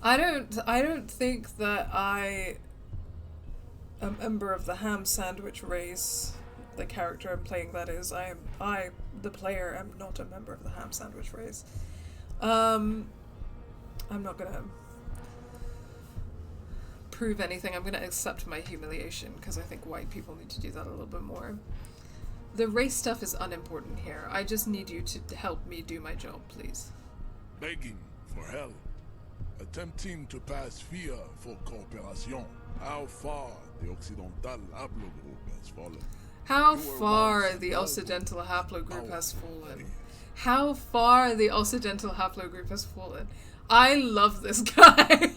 I don't think that I am a member of the ham sandwich race. The character I'm playing, that is. I, the player, am not a member of the ham sandwich race. I'm not gonna prove anything. I'm gonna accept my humiliation, because I think white people need to do that a little bit more. The race stuff is unimportant here. I just need you to help me do my job, please. Begging for help. Attempting to pass fear for cooperation. How far the Occidental Haplogroup has fallen. How far the Occidental Haplogroup has fallen. How far the Occidental Haplogroup has fallen. I love this guy.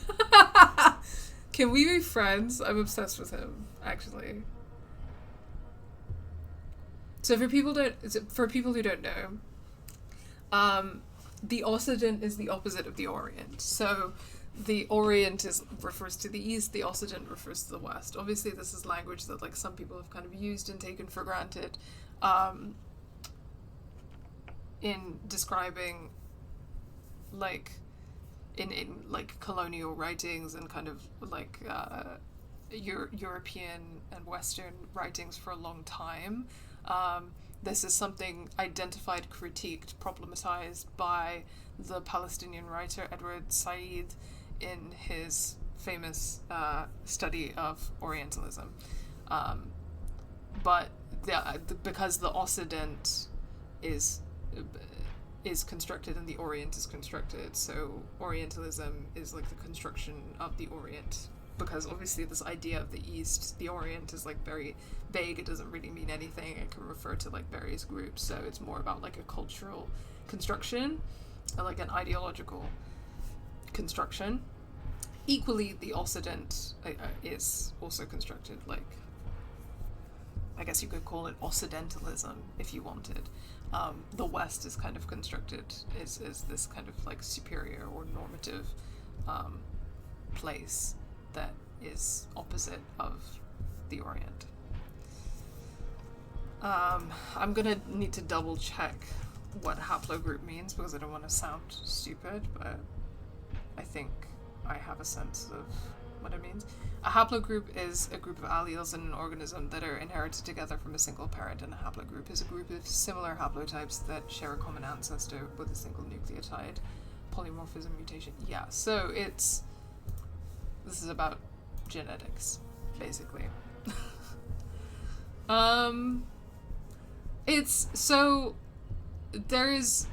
Can we be friends? I'm obsessed with him, actually. So for people who don't know, the Occident is the opposite of the Orient. So the Orient refers to the East, the Occident refers to the West. Obviously, this is language that like some people have kind of used and taken for granted in describing like in like colonial writings and kind of like European and Western writings for a long time. This is something identified, critiqued, problematized by the Palestinian writer Edward Said in his famous study of Orientalism. But because the Occident is constructed and the Orient is constructed, so Orientalism is like the construction of the Orient. Because obviously this idea of the East, the Orient, is like very vague. It doesn't really mean anything. It can refer to like various groups. So it's more about like a cultural construction, like an ideological construction. Equally, the Occident is also constructed like, I guess you could call it Occidentalism if you wanted. The West is kind of constructed is this kind of like superior or normative place that is opposite of the Orient. I'm gonna need to double check what haplogroup means because I don't want to sound stupid, but I think I have a sense of what it means. A haplogroup is a group of alleles in an organism that are inherited together from a single parent, and a haplogroup is a group of similar haplotypes that share a common ancestor with a single nucleotide. Polymorphism, mutation. Yeah, so this is about genetics, basically. It's so there's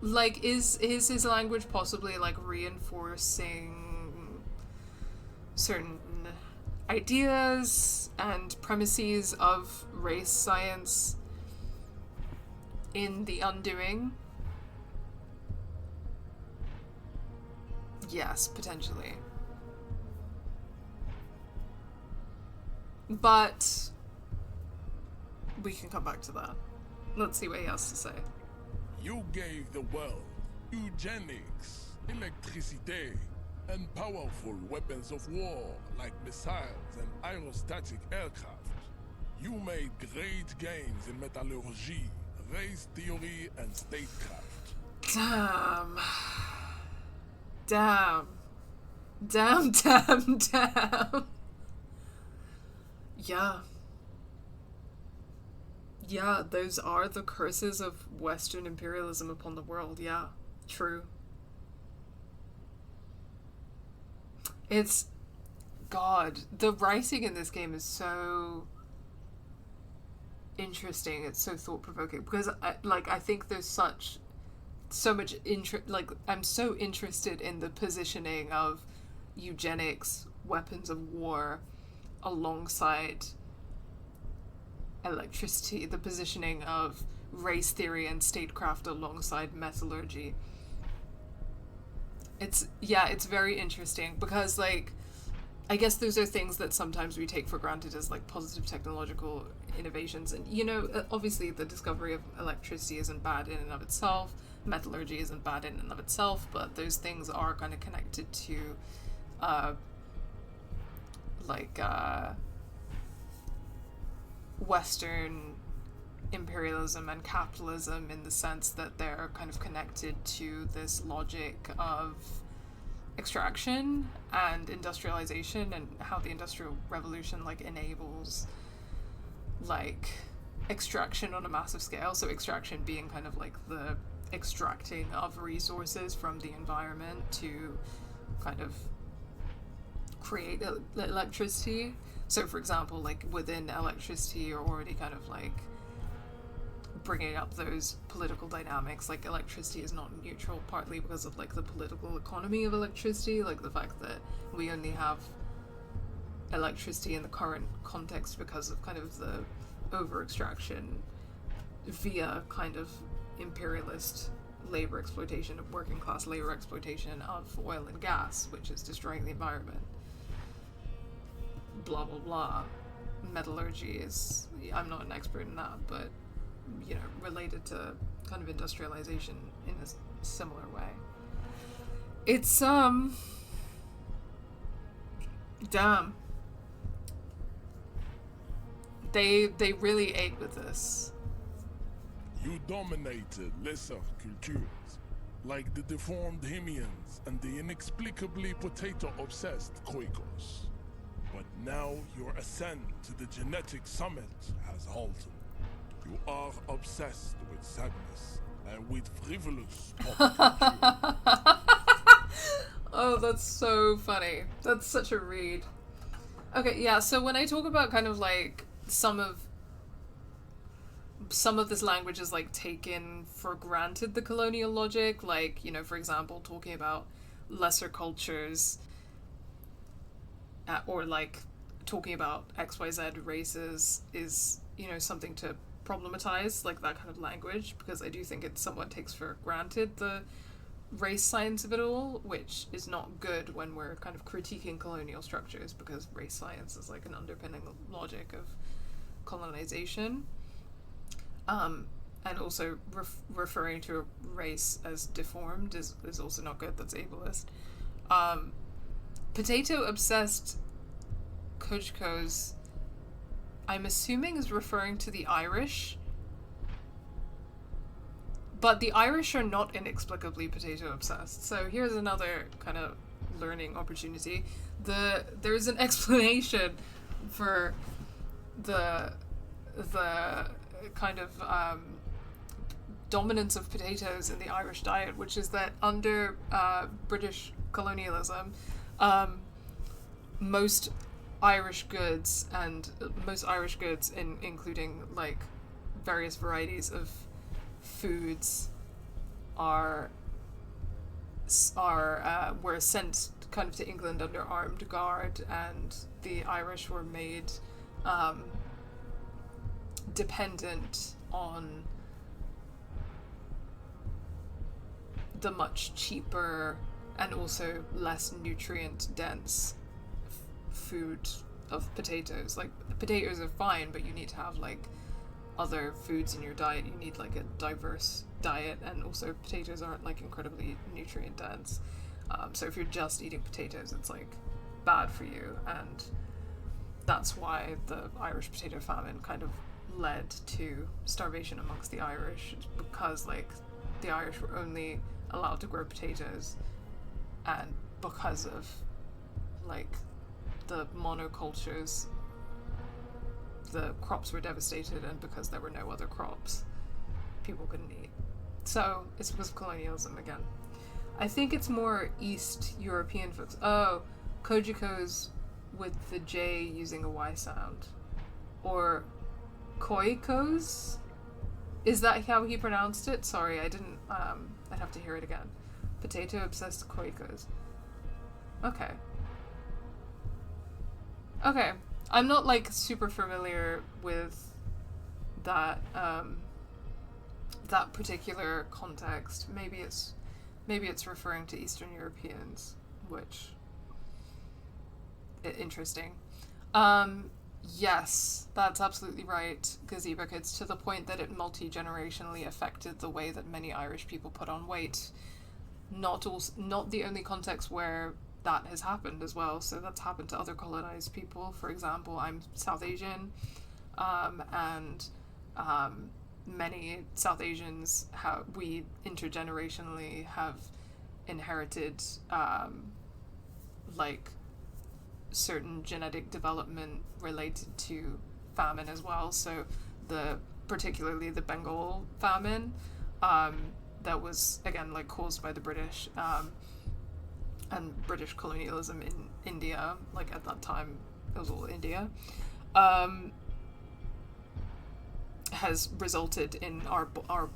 like is his language possibly like reinforcing certain ideas and premises of race science in The Undoing. Yes, potentially. But we can come back to that. Let's see what he has to say. You gave the world eugenics, electricity, and powerful weapons of war like missiles and aerostatic aircraft. You made great gains in metallurgy, race theory, and statecraft. Damn. Damn. Damn, damn, damn. Yeah. Yeah, those are the curses of Western imperialism upon the world. Yeah, true. It's... God, the writing in this game is so interesting. It's so thought-provoking because I think there's so much interest. Like, I'm so interested in the positioning of eugenics, weapons of war, alongside electricity, the positioning of race theory and statecraft alongside metallurgy. It's very interesting because, like, I guess those are things that sometimes we take for granted as, like, positive technological innovations. And, you know, obviously the discovery of electricity isn't bad in and of itself, metallurgy isn't bad in and of itself, but those things are kind of connected to, Western imperialism and capitalism, in the sense that they're kind of connected to this logic of extraction and industrialization, and how the Industrial Revolution, like, enables, like, extraction on a massive scale. So extraction being kind of like the extracting of resources from the environment to kind of create electricity. So, for example, like, within electricity, you're already kind of, like, bringing up those political dynamics. Like, electricity is not neutral, partly because of, like, the political economy of electricity, like the fact that we only have electricity in the current context because of kind of the over-extraction via kind of imperialist labor exploitation, of working class labor exploitation of oil and gas, which is destroying the environment. Blah blah blah. Metallurgy is, I'm not an expert in that, but, you know, related to kind of industrialization in a similar way. It's damn. They really ate with this. You dominated lesser cultures, like the deformed Hemians and the inexplicably potato-obsessed Quakers. But now your ascent to the genetic summit has halted. You are obsessed with sadness and with frivolous pop culture. Oh, that's so funny. That's such a read. Okay, yeah, so when I talk about kind of, like, some of this language is, like, taken for granted, the colonial logic, like, you know, for example, talking about lesser cultures, or, like, talking about XYZ races is, you know, something to problematize, like, that kind of language, because I do think it somewhat takes for granted the race science of it all, which is not good when we're kind of critiquing colonial structures, because race science is, like, an underpinning logic of colonization. And also referring to a race as deformed is also not good. That's ableist. Potato-obsessed Kujkos, I'm assuming, is referring to the Irish. But the Irish are not inexplicably potato-obsessed. So here's another kind of learning opportunity. There's an explanation for the kind of dominance of potatoes in the Irish diet, which is that under British colonialism, most Irish goods, including, like, various varieties of foods, were sent kind of to England under armed guard, and the Irish were made dependent on the much cheaper and also less nutrient dense food of potatoes. Like, potatoes are fine, but you need to have like other foods in your diet. You need like a diverse diet, and also potatoes aren't like incredibly nutrient dense. So if you're just eating potatoes, it's like bad for you, and that's why the Irish potato famine kind of led to starvation amongst the Irish, because like the Irish were only allowed to grow potatoes, and because of like the monocultures, the crops were devastated, and because there were no other crops, people couldn't eat. So it was colonialism again. I think it's more East European folks. Oh, Kojiko's with the J using a Y sound. Or Koikos? Is that how he pronounced it? Sorry, I didn't, I'd have to hear it again. Potato obsessed Koikos. Okay. Okay. I'm not like super familiar with that, that particular context. Maybe it's referring to Eastern Europeans, which interesting. Yes, that's absolutely right, Gazebo Kids, to the point that it multi-generationally affected the way that many Irish people put on weight. Not the only context where that has happened as well. So that's happened to other colonized people. For example, I'm South Asian, and many South Asians we intergenerationally have inherited like certain genetic development related to famine as well. So particularly the Bengal famine, that was again like caused by the British and British colonialism in India. Like at that time, it was all India. Has resulted in our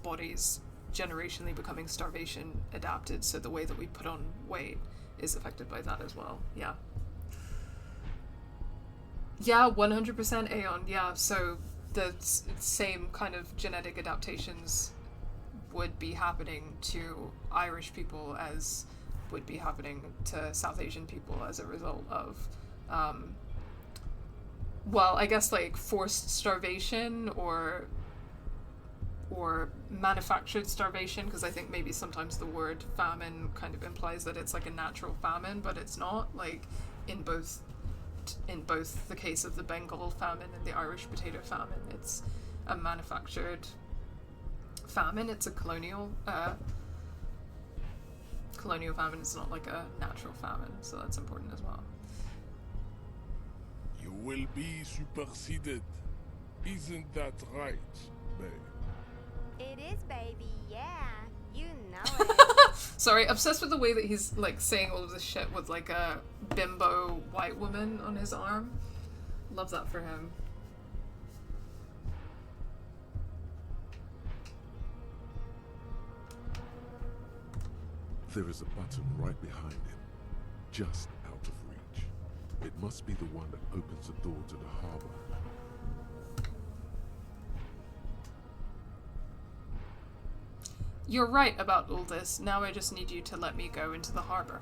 bodies generationally becoming starvation adapted. So the way that we put on weight is affected by that as well. Yeah. Yeah, 100% Aeon. Yeah, so the same kind of genetic adaptations would be happening to Irish people as would be happening to South Asian people as a result of, well, I guess like forced starvation or manufactured starvation, because I think maybe sometimes the word famine kind of implies that it's like a natural famine, but it's not. Like in both the case of the Bengal famine and the Irish potato famine, it's a manufactured famine. It's a colonial famine. It's not like a natural famine, so that's important as well. You will be superseded. Isn't that right, babe? It is, baby, yeah. You know it. Sorry, obsessed with the way that he's like saying all of this shit with like a bimbo white woman on his arm. Love that for him. There is a button right behind him, just out of reach. It must be the one that opens the door to the harbor. You're right about all this. Now I just need you to let me go into the harbor.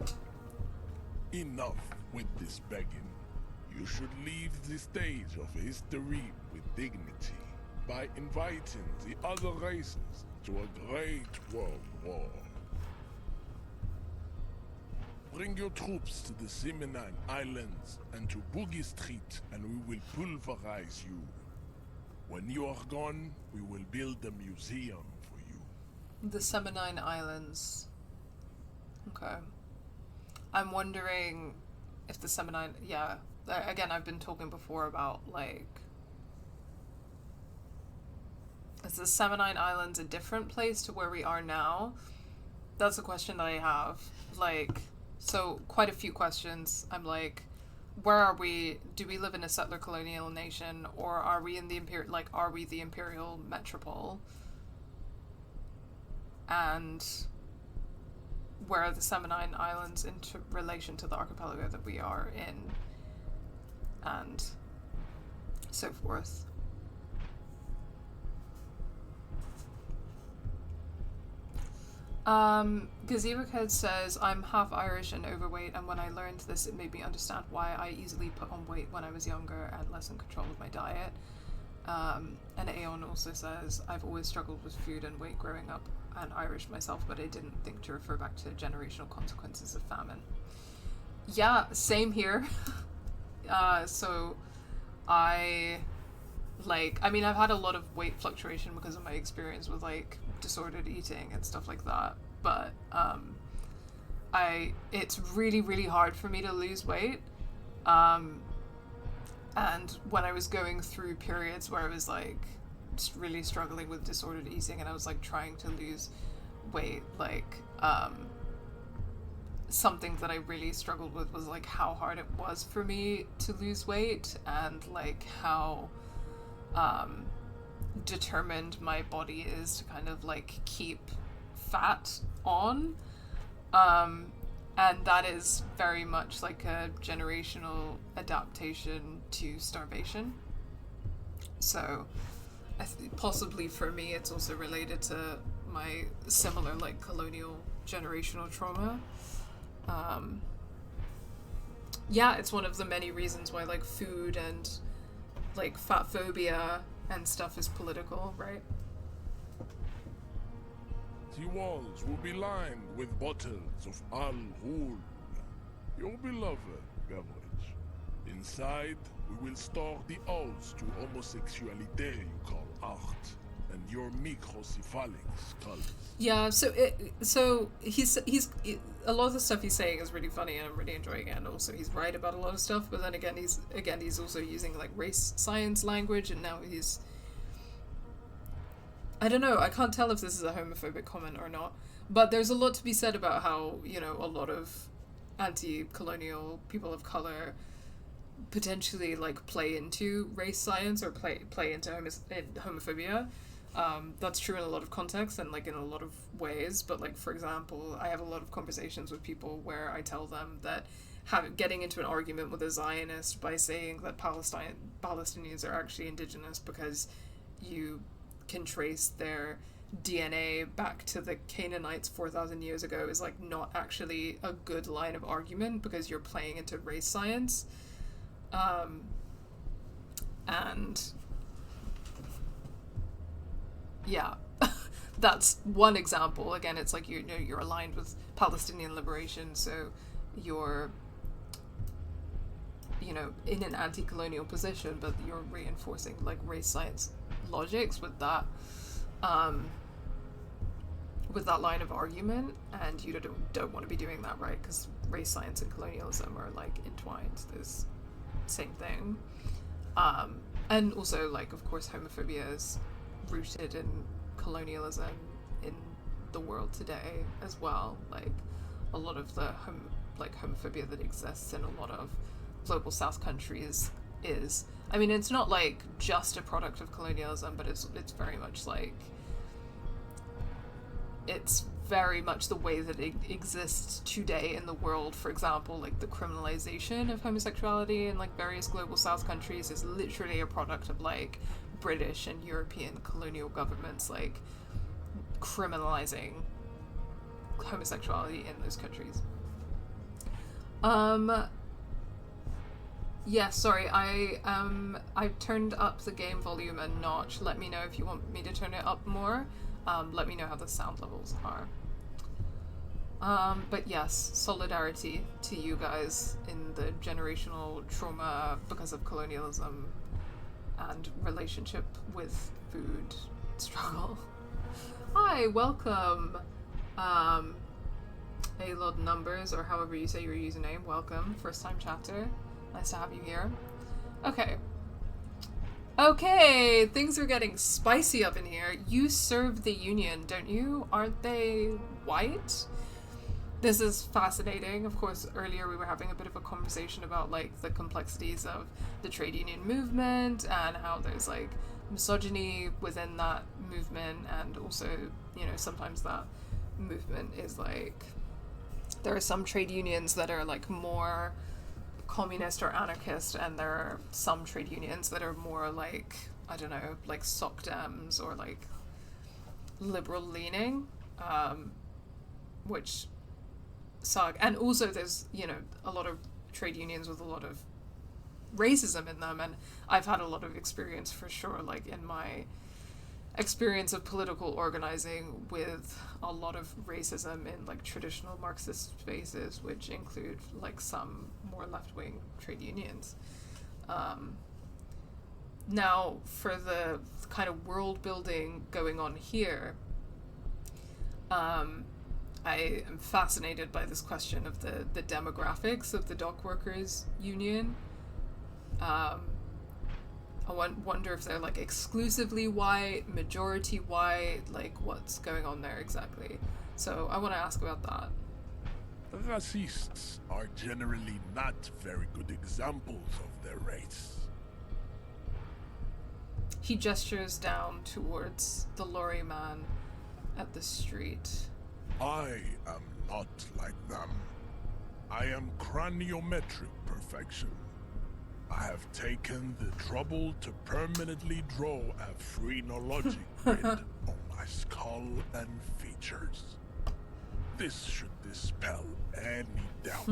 Enough with this begging. You should leave the stage of history with dignity by inviting the other races to a great world war. Bring your troops to the Seminine Islands and to Boogie Street, and we will pulverize you. When you are gone, we will build a museum for you. The Seminine Islands. Okay. I'm wondering if the Seminine... Yeah. Again, I've been talking before about, like... Is the Seminine Islands a different place to where we are now? That's a question that I have. Like... So, quite a few questions. I'm like, where are we? Do we live in a settler colonial nation, or are we in the are we the imperial metropole? And where are the Seminine Islands in relation to the archipelago that we are in? And so forth. Gazebo Kid says, I'm half Irish and overweight, and when I learned this, it made me understand why I easily put on weight when I was younger and less in control of my diet. And Aeon also says, I've always struggled with food and weight growing up and Irish myself, but I didn't think to refer back to generational consequences of famine. Yeah, same here. So I've had a lot of weight fluctuation because of my experience with like disordered eating and stuff like that, but it's really, really hard for me to lose weight. And when I was going through periods where I was like just really struggling with disordered eating and I was like trying to lose weight, like something that I really struggled with was like how hard it was for me to lose weight and like how determined my body is to kind of like keep fat on. And that is very much like a generational adaptation to starvation. So possibly for me it's also related to my similar like colonial generational trauma. It's one of the many reasons why like food and like fat phobia and stuff is political, right? The walls will be lined with bottles of Al Ghul, your beloved beverage. Inside, we will store the odes to homosexuality you call art, and your microcephalic skulls. Yeah, so he's a lot of the stuff he's saying is really funny, and I'm really enjoying it. And also, he's right about a lot of stuff. But then again, he's also using like race science language, and now he's. I don't know. I can't tell if this is a homophobic comment or not. But there's a lot to be said about how a lot of anti-colonial people of color potentially like play into race science or play into homophobia. That's true in a lot of contexts and like in a lot of ways, but like for example, I have a lot of conversations with people where I tell them that getting into an argument with a Zionist by saying that Palestinians are actually indigenous because you can trace their DNA back to the Canaanites 4,000 years ago is like not actually a good line of argument because you're playing into race science. And yeah, that's one example. Again, it's like you're aligned with Palestinian liberation, so you're in an anti-colonial position, but you're reinforcing like race science logics with that line of argument, and you don't want to be doing that, right? Because race science and colonialism are like entwined. There's same thing. And also like of course homophobia is rooted in colonialism in the world today as well. Like a lot of the homophobia that exists in a lot of global south countries is, I mean, it's not like just a product of colonialism, but it's very much like it's very much the way that it exists today in the world. For example, like the criminalization of homosexuality in like various global south countries is literally a product of like British and European colonial governments like criminalizing homosexuality in those countries. Yeah, sorry, I turned up the game volume a notch. Let me know if you want me to turn it up more. Let me know how the sound levels are. But yes, solidarity to you guys in the generational trauma because of colonialism and relationship with food struggle. Hi, welcome. A-Lod Numbers, or however you say your username, welcome. First time chatter. Nice to have you here. Okay, things are getting spicy up in here. You serve the Union, don't you? Aren't they white? This is fascinating. Of course, earlier we were having a bit of a conversation about like the complexities of the trade union movement and how there's like misogyny within that movement, and also, sometimes that movement is like, there are some trade unions that are like more communist or anarchist, and there are some trade unions that are more like, I don't know, like SOCDEMs or like liberal leaning. which suck. And also there's, you know, a lot of trade unions with a lot of racism in them, and I've had a lot of experience for sure, like in my experience of political organizing, with a lot of racism in like traditional Marxist spaces, which include like some more left-wing trade unions. Now, for the kind of world building going on here, I am fascinated by this question of the demographics of the Dockworkers Union. I wonder if they're like exclusively white, majority white, like what's going on there exactly. So I want to ask about that. Racists are generally not very good examples of their race. He gestures down towards the lorry man at the street. I am not like them. I am craniometric perfection. I have taken the trouble to permanently draw a phrenologic grid on my skull and features. This should dispel any doubt.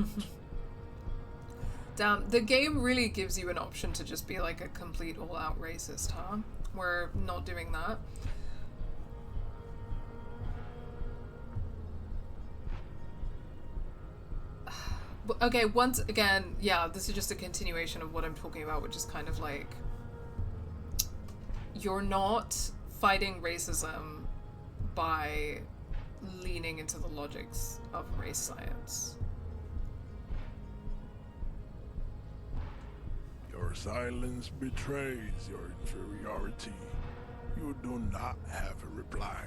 Damn, the game really gives you an option to just be like a complete all-out racist, huh? We're not doing that. Okay, once again, yeah, this is just a continuation of what I'm talking about, which is kind of like, you're not fighting racism by leaning into the logics of race science. Your silence betrays your inferiority. You do not have a reply.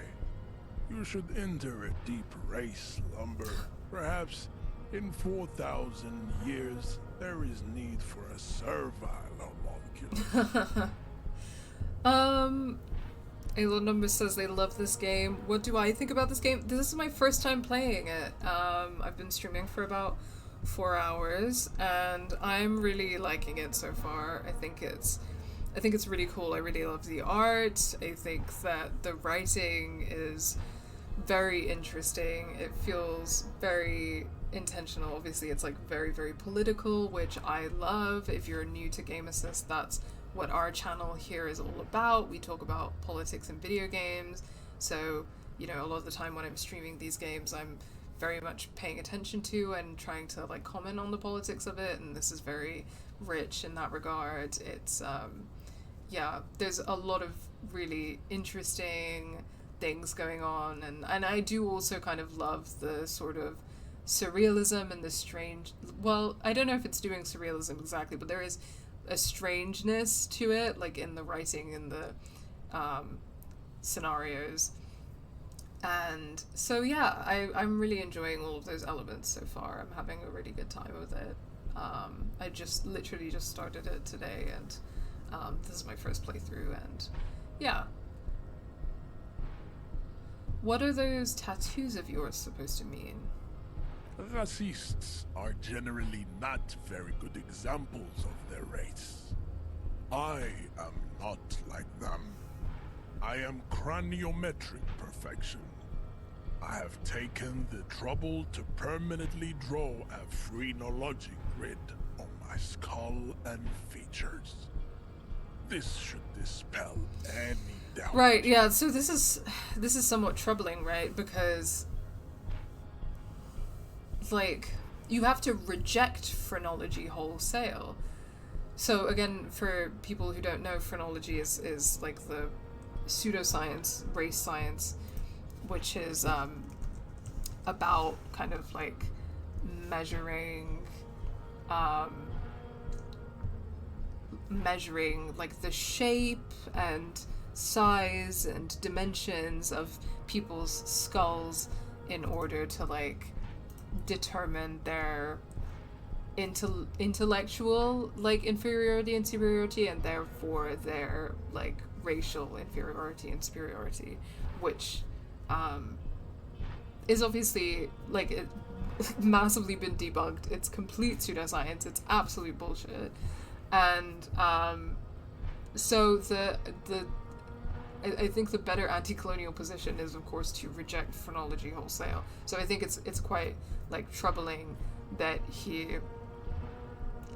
You should enter a deep race slumber. Perhaps in 4,000 years, there is need for a servile homunculus. Alo Number says they love this game. What do I think about this game? This is my first time playing it. I've been streaming for about 4 hours, and I'm really liking it so far. I think it's really cool. I really love the art. I think that the writing is very interesting. It feels very intentional. Obviously, it's like very, very political, which I love. If you're new to Game Assist, that's what our channel here is all about. We talk about politics in video games. So, you know, a lot of the time when I'm streaming these games, I'm very much paying attention to and trying to like comment on the politics of it, and this is very rich in that regard. It's yeah, there's a lot of really interesting things going on, and I do also kind of love the sort of surrealism and the strange, well, I don't know if it's doing surrealism exactly, but there is a strangeness to it, like in the writing and the scenarios. And so yeah, I'm really enjoying all of those elements so far. I'm having a really good time with it. I just literally just started it today, and this is my first playthrough, and yeah. What are those tattoos of yours supposed to mean? Racists are generally not very good examples of their race. I am not like them. I am craniometric perfection. I have taken the trouble to permanently draw a phrenologic grid on my skull and features. This should dispel any doubt. Right, yeah, so this is somewhat troubling, right? Because like, you have to reject phrenology wholesale. So again, for people who don't know, phrenology is like the pseudoscience, race science, which is about kind of like measuring like the shape and size and dimensions of people's skulls in order to like determine their intellectual like inferiority and superiority, and therefore their like racial inferiority and superiority, which is obviously like it massively been debunked. It's complete pseudoscience. It's absolute bullshit. And so the I think the better anti-colonial position is, of course, to reject phrenology wholesale. So I think it's quite, like, troubling that he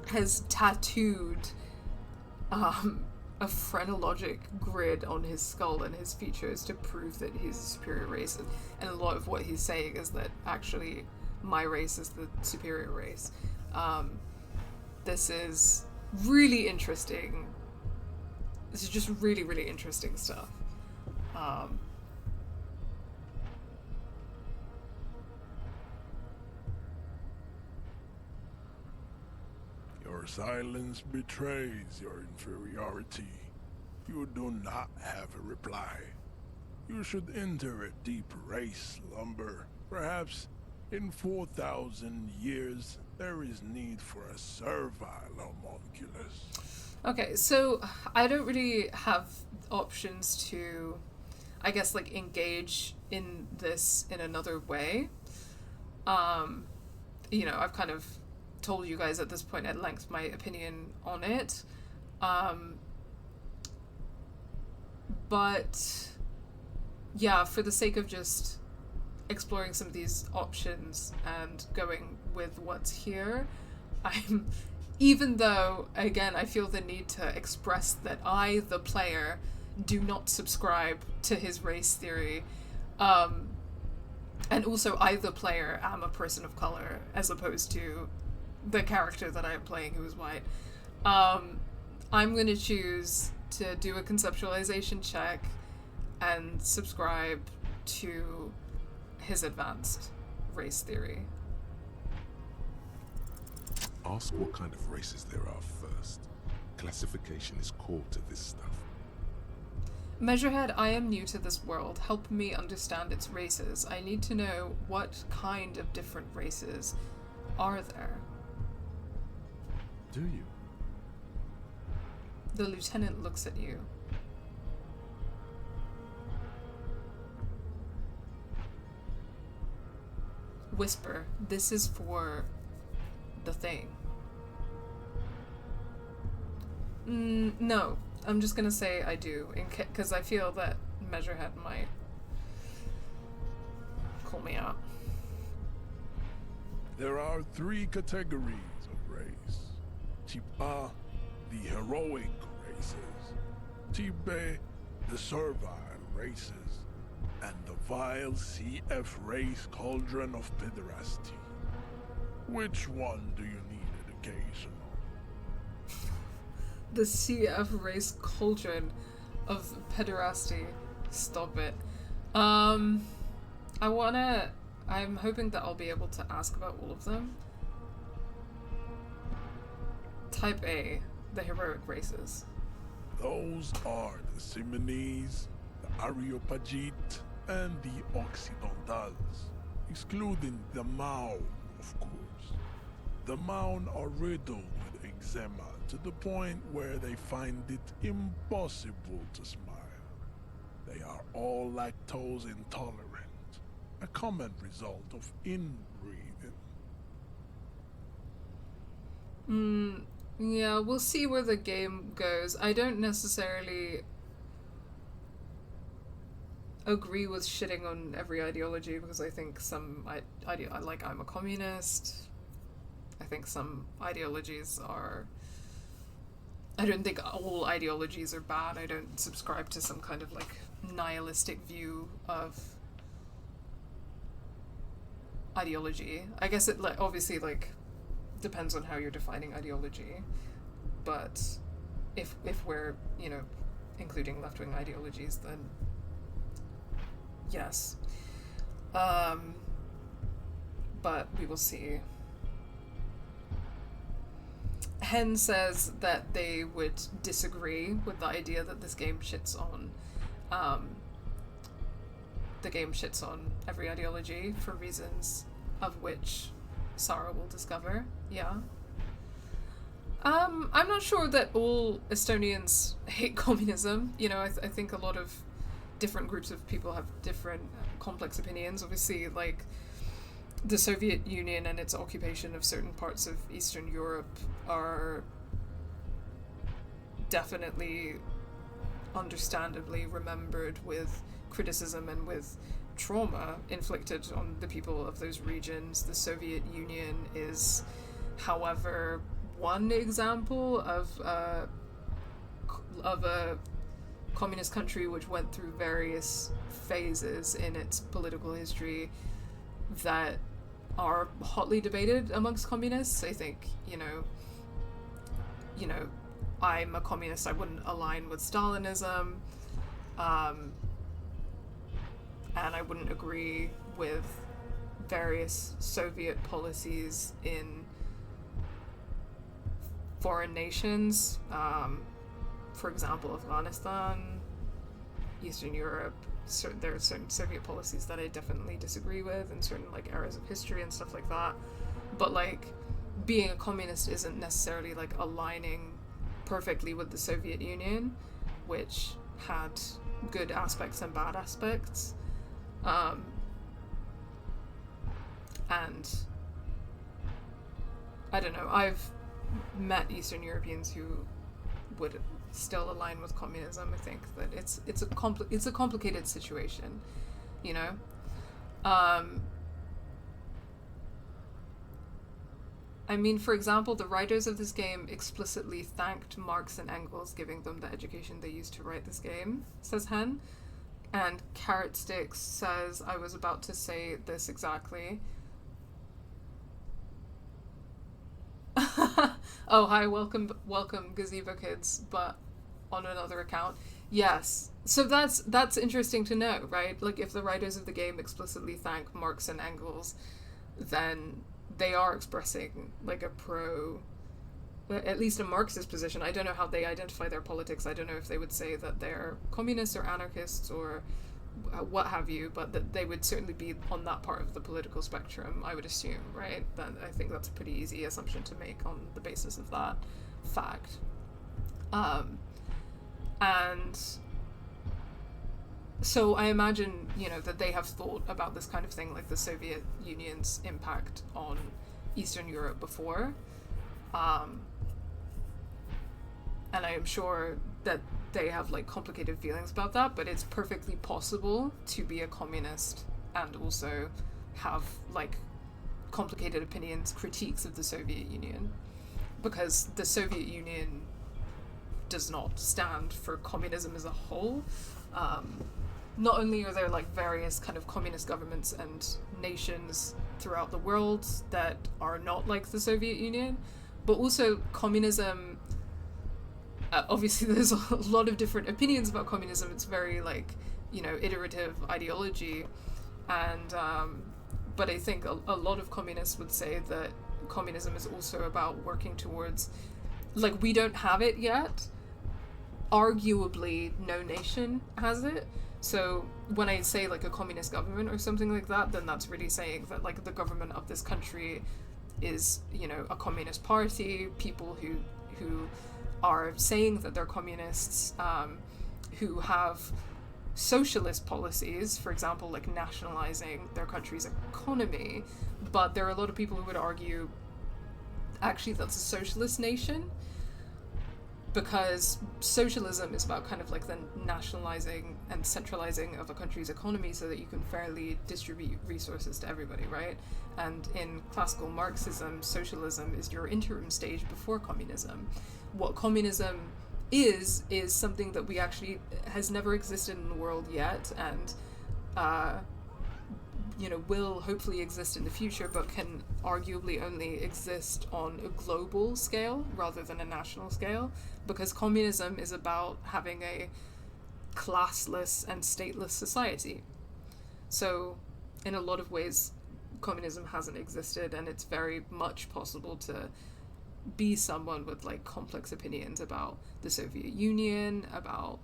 has tattooed a phrenologic grid on his skull and his features to prove that he's a superior race. And a lot of what he's saying is that actually my race is the superior race. This is really interesting. This is just really, really interesting stuff. Your silence betrays your inferiority. You do not have a reply. You should enter a deep race slumber. Perhaps in 4,000 years, there is need for a servile homunculus. Okay, so I don't really have options to, I guess, like, engage in this in another way. You know, I've kind of told you guys at this point at length my opinion on it. But yeah, for the sake of just exploring some of these options and going with what's here, even though, again, I feel the need to express that I, the player, do not subscribe to his race theory, and also I, the player, am a person of color, as opposed to the character that I am playing who is white, I'm going to choose to do a conceptualization check and subscribe to his advanced race theory. Ask what kind of races there are first. Classification is core to this stuff. Measurehead, I am new to this world. Help me understand its races. I need to know what kind of different races are there. Do you? The lieutenant looks at you. Whisper, this is for the thing. No, I'm just gonna say I do, because I feel that Measurehead might call me out. There are 3 categories of race. Type A, the heroic races. Type B, the servile races. And the vile CF race cauldron of pederasty. Which one do you need education on? The CF race cauldron of pederasty. Stop it. I'm hoping that I'll be able to ask about all of them. Type A, the heroic races. Those are the Simonese, the Areopagite, and the Occidentals, excluding the Maun, of course. The Maun are riddled with eczema to the point where they find it impossible to smile. They are all lactose intolerant, a common result of inbreeding. Yeah, we'll see where the game goes. I don't necessarily agree with shitting on every ideology, because I think some I'm a communist. I think some ideologies are... I don't think all ideologies are bad. I don't subscribe to some kind of, like, nihilistic view of ideology. I guess it, like, obviously, like, depends on how you're defining ideology. But if we're, you know, including left-wing ideologies, then yes. But we will see. Hen says that they would disagree with the idea that this game shits on every ideology for reasons of which Sara will discover. Yeah. I'm not sure that all Estonians hate communism. You know, I think a lot of different groups of people have different complex opinions. Obviously, like, the Soviet Union and its occupation of certain parts of Eastern Europe are definitely understandably remembered with criticism and with trauma inflicted on the people of those regions. The Soviet Union is, however, one example of a communist country which went through various phases in its political history that are hotly debated amongst communists. I think, you know, I'm a communist, I wouldn't align with Stalinism, and I wouldn't agree with various Soviet policies in foreign nations, for example, Afghanistan, Eastern Europe. There are certain Soviet policies that I definitely disagree with in certain like eras of history and stuff like that. But like, being a communist isn't necessarily like aligning perfectly with the Soviet Union, which had good aspects and bad aspects. And I don't know, I've met Eastern Europeans who would still align with communism. I think that it's a complicated situation, you know. I mean, for example, the writers of this game explicitly thanked Marx and Engels, giving them the education they used to write this game, says Hen. And Carrot Sticks says, I was about to say this exactly. Oh, hi, welcome, Gazebo Kids, but on another account. Yes. So that's interesting to know, right? Like, if the writers of the game explicitly thank Marx and Engels, then they are expressing, like, at least a Marxist position. I don't know how they identify their politics. I don't know if they would say that they're communists or anarchists or what have you, but that they would certainly be on that part of the political spectrum, I would assume, right? I think that's a pretty easy assumption to make on the basis of that fact. And so I imagine, you know, that they have thought about this kind of thing, like the Soviet Union's impact on Eastern Europe before. And I am sure that they have like complicated feelings about that, but it's perfectly possible to be a communist and also have like complicated opinions, critiques of the Soviet Union, because the Soviet Union does not stand for communism as a whole. Not only are there like various kind of communist governments and nations throughout the world that are not like the Soviet Union, but also communism, obviously there's a lot of different opinions about communism. It's very like, you know, iterative ideology, and but I think a lot of communists would say that communism is also about working towards, like, we don't have it yet. Arguably, no nation has it. So when I say like a communist government or something like that, then that's really saying that like the government of this country is, you know, a communist party, people who are saying that they're communists, who have socialist policies, for example, like nationalizing their country's economy. But there are a lot of people who would argue actually that's a socialist nation, because socialism is about kind of like the nationalizing and centralizing of a country's economy so that you can fairly distribute resources to everybody, right? And in classical Marxism, socialism is your interim stage before communism. What communism is something that we actually has never existed in the world yet, and you know, will hopefully exist in the future, but can arguably only exist on a global scale rather than a national scale, because communism is about having a classless and stateless society. So in a lot of ways, communism hasn't existed, and it's very much possible to be someone with like complex opinions about the Soviet Union, about,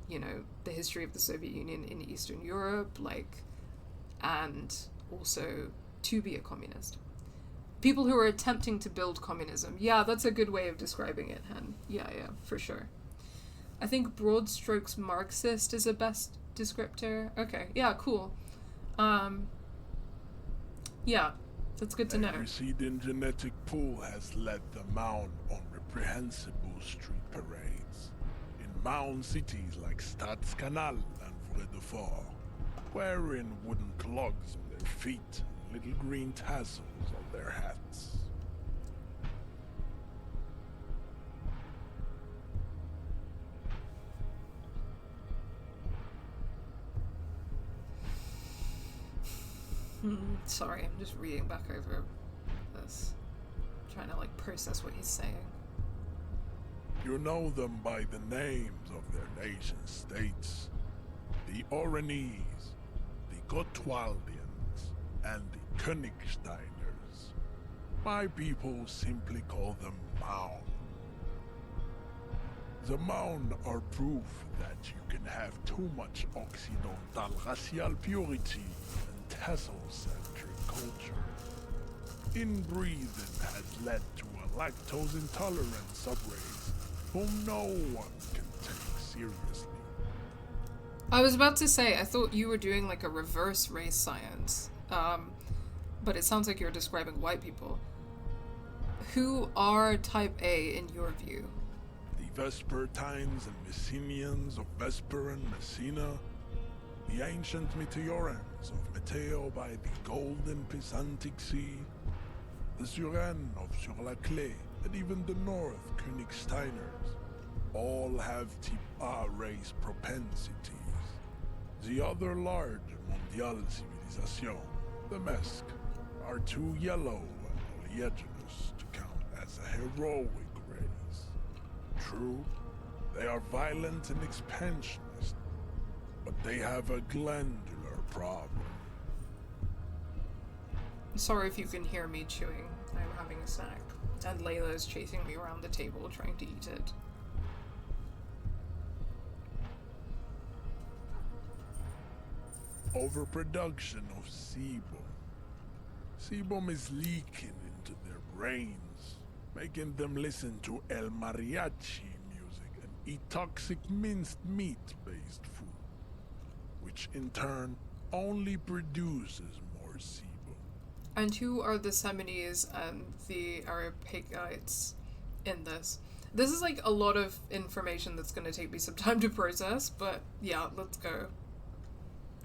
you know, the history of the Soviet Union in Eastern Europe, like, and also to be a communist. People who are attempting to build communism. Yeah, that's a good way of describing it, Hen. Yeah, for sure. I think broad strokes Marxist is a best descriptor. Okay, yeah, cool. Yeah, that's good to know. A receding genetic pool has led them out on reprehensible street parades. In mound cities like Stadskanal and Vredefort, wearing wooden clogs on their feet and little green tassels on their hats. Sorry, I'm just reading back over this. Trying to like process what he's saying. You know them by the names of their nation states. The Oranese, the Gotwaldians, and the Königsteiners. My people simply call them Maun. The Maun are proof that you can have too much Occidental racial purity and tassel-centric culture. Inbreeding has led to a lactose-intolerant subrace whom no one can take seriously. I was about to say, I thought you were doing like a reverse race science, but it sounds like you're describing white people. Who are type A in your view? The Vespertines and Messenians of Vesper and Messina, the ancient Meteorans of Meteo by the golden Pisantic Sea, the Suren of Sur-la-Clé, and even the North Königsteiners, all have type A race propensities. The other large Mondial civilization, the Mesk, are too yellow and oleaginous to count as a heroic race. True, they are violent and expansionist, but they have a glandular problem. Sorry if you can hear me chewing. I'm having a snack. And Layla is chasing me around the table trying to eat it. Overproduction of sebum. Sebum is leaking into their brains, making them listen to El Mariachi music and eat toxic minced meat-based food, which in turn only produces more sebum. And who are the Semines and the Areopagites in this? This is like a lot of information that's going to take me some time to process, but yeah, let's go.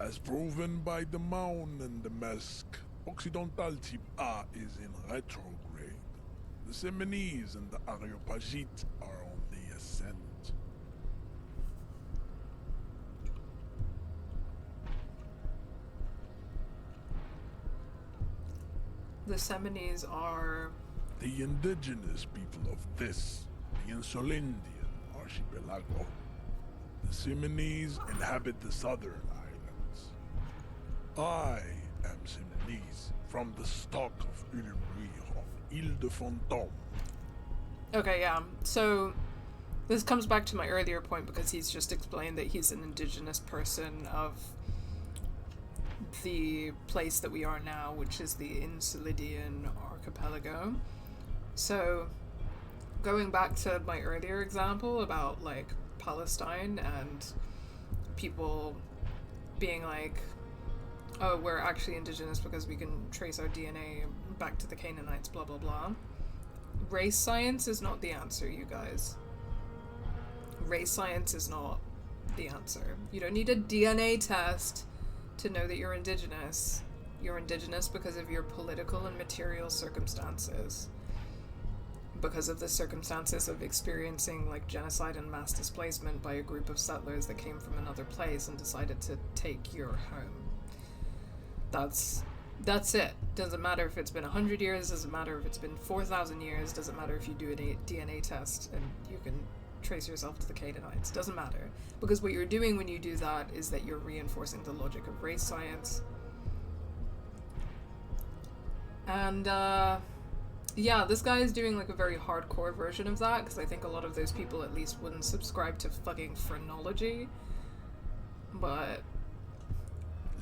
As proven by the Maun and the Mesk, Occidental type A is in retrograde. The Semines and the Areopagites are on the ascent. The Semines are... The indigenous people of this, the Insulindian archipelago. The Semines inhabit the southern islands. I am Seminese, from the stock of Ulmuir on Ile de Fantôme. Okay, yeah. So, this comes back to my earlier point because he's just explained that he's an indigenous person of the place that we are now, which is the Insulidian archipelago. So, going back to my earlier example about, like, Palestine and people being like, oh, we're actually indigenous because we can trace our DNA back to the Canaanites, blah, blah, blah. Race science is not the answer, you guys. Race science is not the answer. You don't need a DNA test to know that you're indigenous. You're indigenous because of your political and material circumstances. Because of the circumstances of experiencing like genocide and mass displacement by a group of settlers that came from another place and decided to take your home. That's it. Doesn't matter if it's been 100 years, doesn't matter if it's been 4,000 years, doesn't matter if you do a DNA test and you can trace yourself to the Canaanites. Doesn't matter. Because what you're doing when you do that is that you're reinforcing the logic of race science. And, yeah, this guy is doing like a very hardcore version of that, because I think a lot of those people at least wouldn't subscribe to fucking phrenology. But...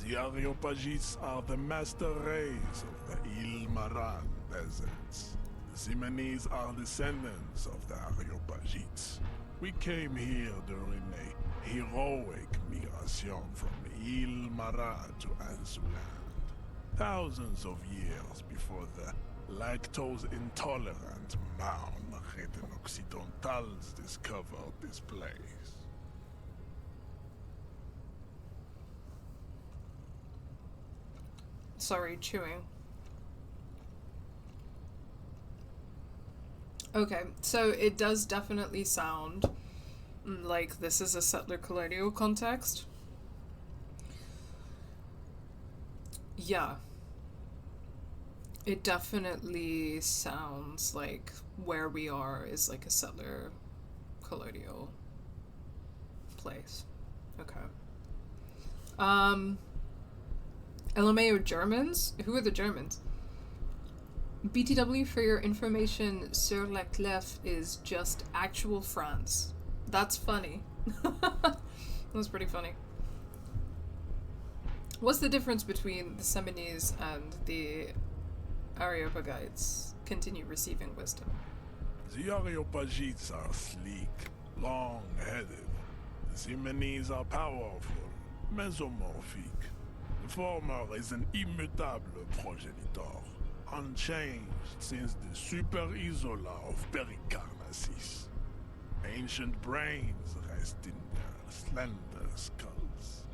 The Areopagites are the master race of the Ile Maran peasants. The Semines are descendants of the Areopagites. We came here during a heroic migration from Ile Maran to Ansuland, thousands of years before the lactose-intolerant Maun Occidentals discovered this place. Sorry, chewing. Okay, so it does definitely sound like this is a settler colonial context. Yeah. It definitely sounds like where we are is like a settler colonial place. Okay. LMAO Germans? Who are the Germans? BTW, for your information, Sur la Clef is just actual France. That's funny. That's pretty funny. What's the difference between the Seminoles and the Areopagites? Continue receiving wisdom. The Areopagites are sleek, long-headed. The Seminoles are powerful, mesomorphic. The former is an immutable progenitor, unchanged since the Super Isola of Pericarnassus. Ancient brains rest in their slender skulls.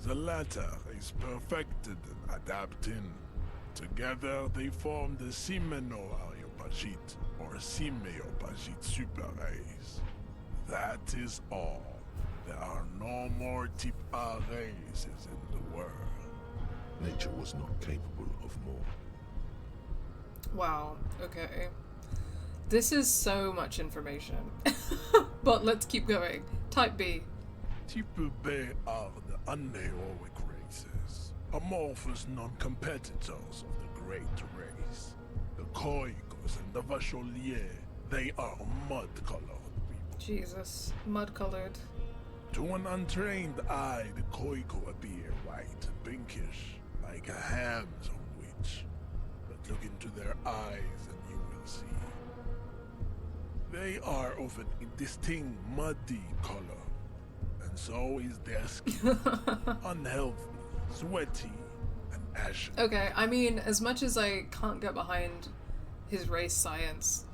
The latter is perfected and adapting. Together they form the Semino-Areopagite or Simeopagite super race. That is all. There are no more type A races in the world. Nature was not capable of more. Wow, okay. This is so much information. But let's keep going. Type B. Type B are the unheroic races, amorphous non-competitors of the great race. The Khoikos and the Vacholier, they are mud-colored people. Jesus, mud-colored. To an untrained eye, the Khoiko appear white and pinkish, like a ham sandwich. But look into their eyes and you will see. They are of an indistinct muddy color, and so is their skin. Unhealthy, sweaty, and ashen. Okay, I mean, as much as I can't get behind his race science,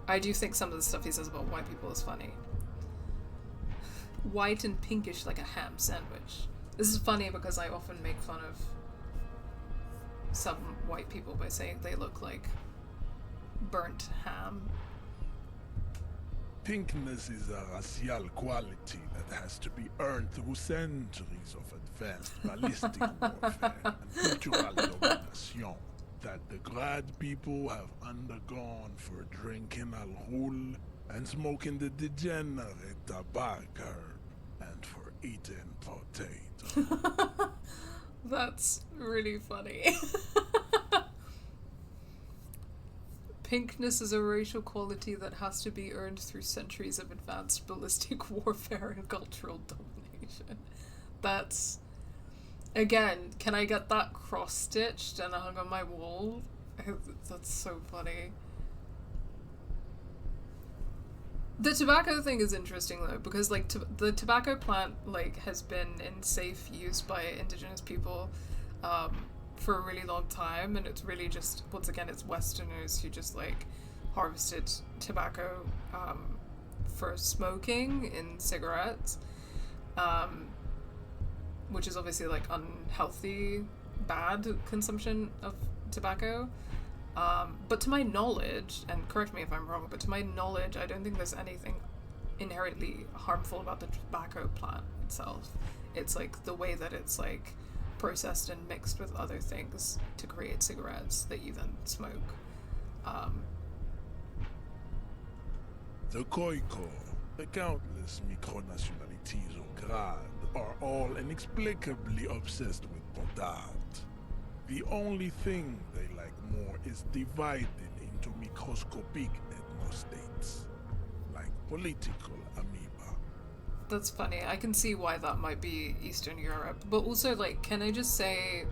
I do think some of the stuff he says about white people is funny. White and pinkish like a ham sandwich. This is funny because I often make fun of some white people by saying they look like burnt ham. Pinkness is a racial quality that has to be earned through centuries of advanced ballistic warfare and cultural domination that the grad people have undergone for drinking alcohol and smoking the degenerate tobacco and for eating potato. That's really funny. Pinkness is a racial quality that has to be earned through centuries of advanced ballistic warfare and cultural domination. That's... Again, can I get that cross-stitched and hung on my wall? That's so funny. The tobacco thing is interesting though, because like the tobacco plant like has been in safe use by indigenous people for a really long time, and it's really just, once again, it's Westerners who just like harvested tobacco for smoking in cigarettes, which is obviously like unhealthy, bad consumption of tobacco. But to my knowledge, and correct me if I'm wrong, but to my knowledge, I don't think there's anything inherently harmful about the tobacco plant itself. It's like the way that it's like processed and mixed with other things to create cigarettes that you then smoke. The Khoiko, the countless micronationalities of Grad, are all inexplicably obsessed with potard. The only thing they like more is dividing into microscopic ethnostates, like political amoeba. That's funny. I can see why that might be Eastern Europe. But also, like, can I just say,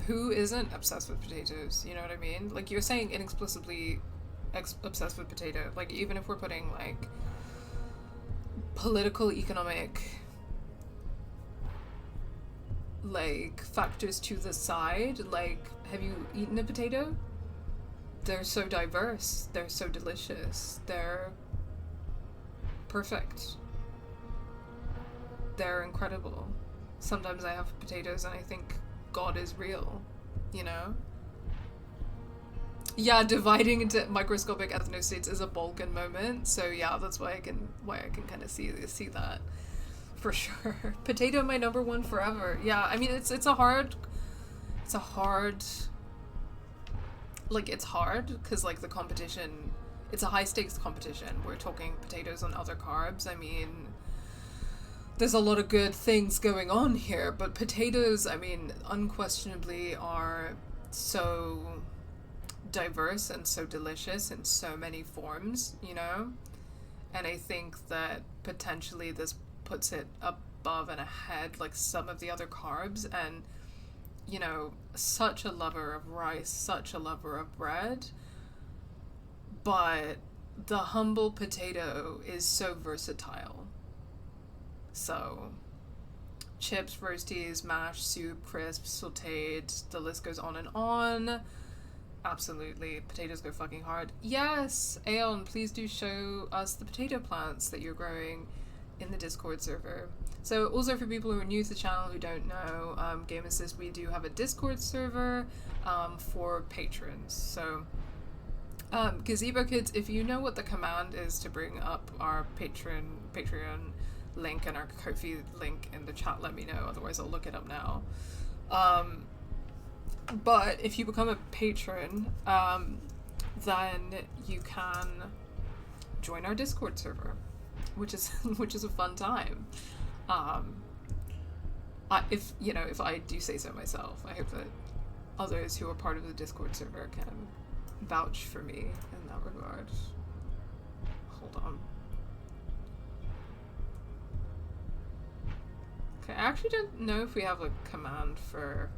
who isn't obsessed with potatoes? You know what I mean? Like, you're saying inexplicably obsessed with potato. Like, even if we're putting, like, political, economic, like, factors to the side, like, have you eaten a potato? They're so diverse. They're so delicious. They're perfect. They're incredible. Sometimes I have potatoes and I think God is real, you know? Yeah, dividing into microscopic ethnostates is a Balkan moment, so yeah, that's why I can kind of see that for sure. Potato, my number one forever. Yeah, I mean it's hard because like the competition, it's a high stakes competition. We're talking potatoes and other carbs. I mean, there's a lot of good things going on here, but potatoes, I mean, unquestionably are so diverse and so delicious in so many forms, you know? And I think that potentially this puts it above and ahead like some of the other carbs. And you know, such a lover of rice, such a lover of bread, but the humble potato is so versatile. So chips, roasties, mash, soup, crisps, sauteed, the list goes on and on. Absolutely, potatoes go fucking hard. Yes, Aeon, please do show us the potato plants that you're growing in the Discord server. So also for people who are new to the channel who don't know, Game Assist, we do have a Discord server for patrons. So Gazebo Kids, if you know what the command is to bring up our Patreon link and our Ko-fi link in the chat, let me know, otherwise I'll look it up now. But if you become a patron, then you can join our Discord server, which is a fun time. If I do say so myself, I hope that others who are part of the Discord server can vouch for me in that regard. Hold on. Okay, I actually don't know if we have a command for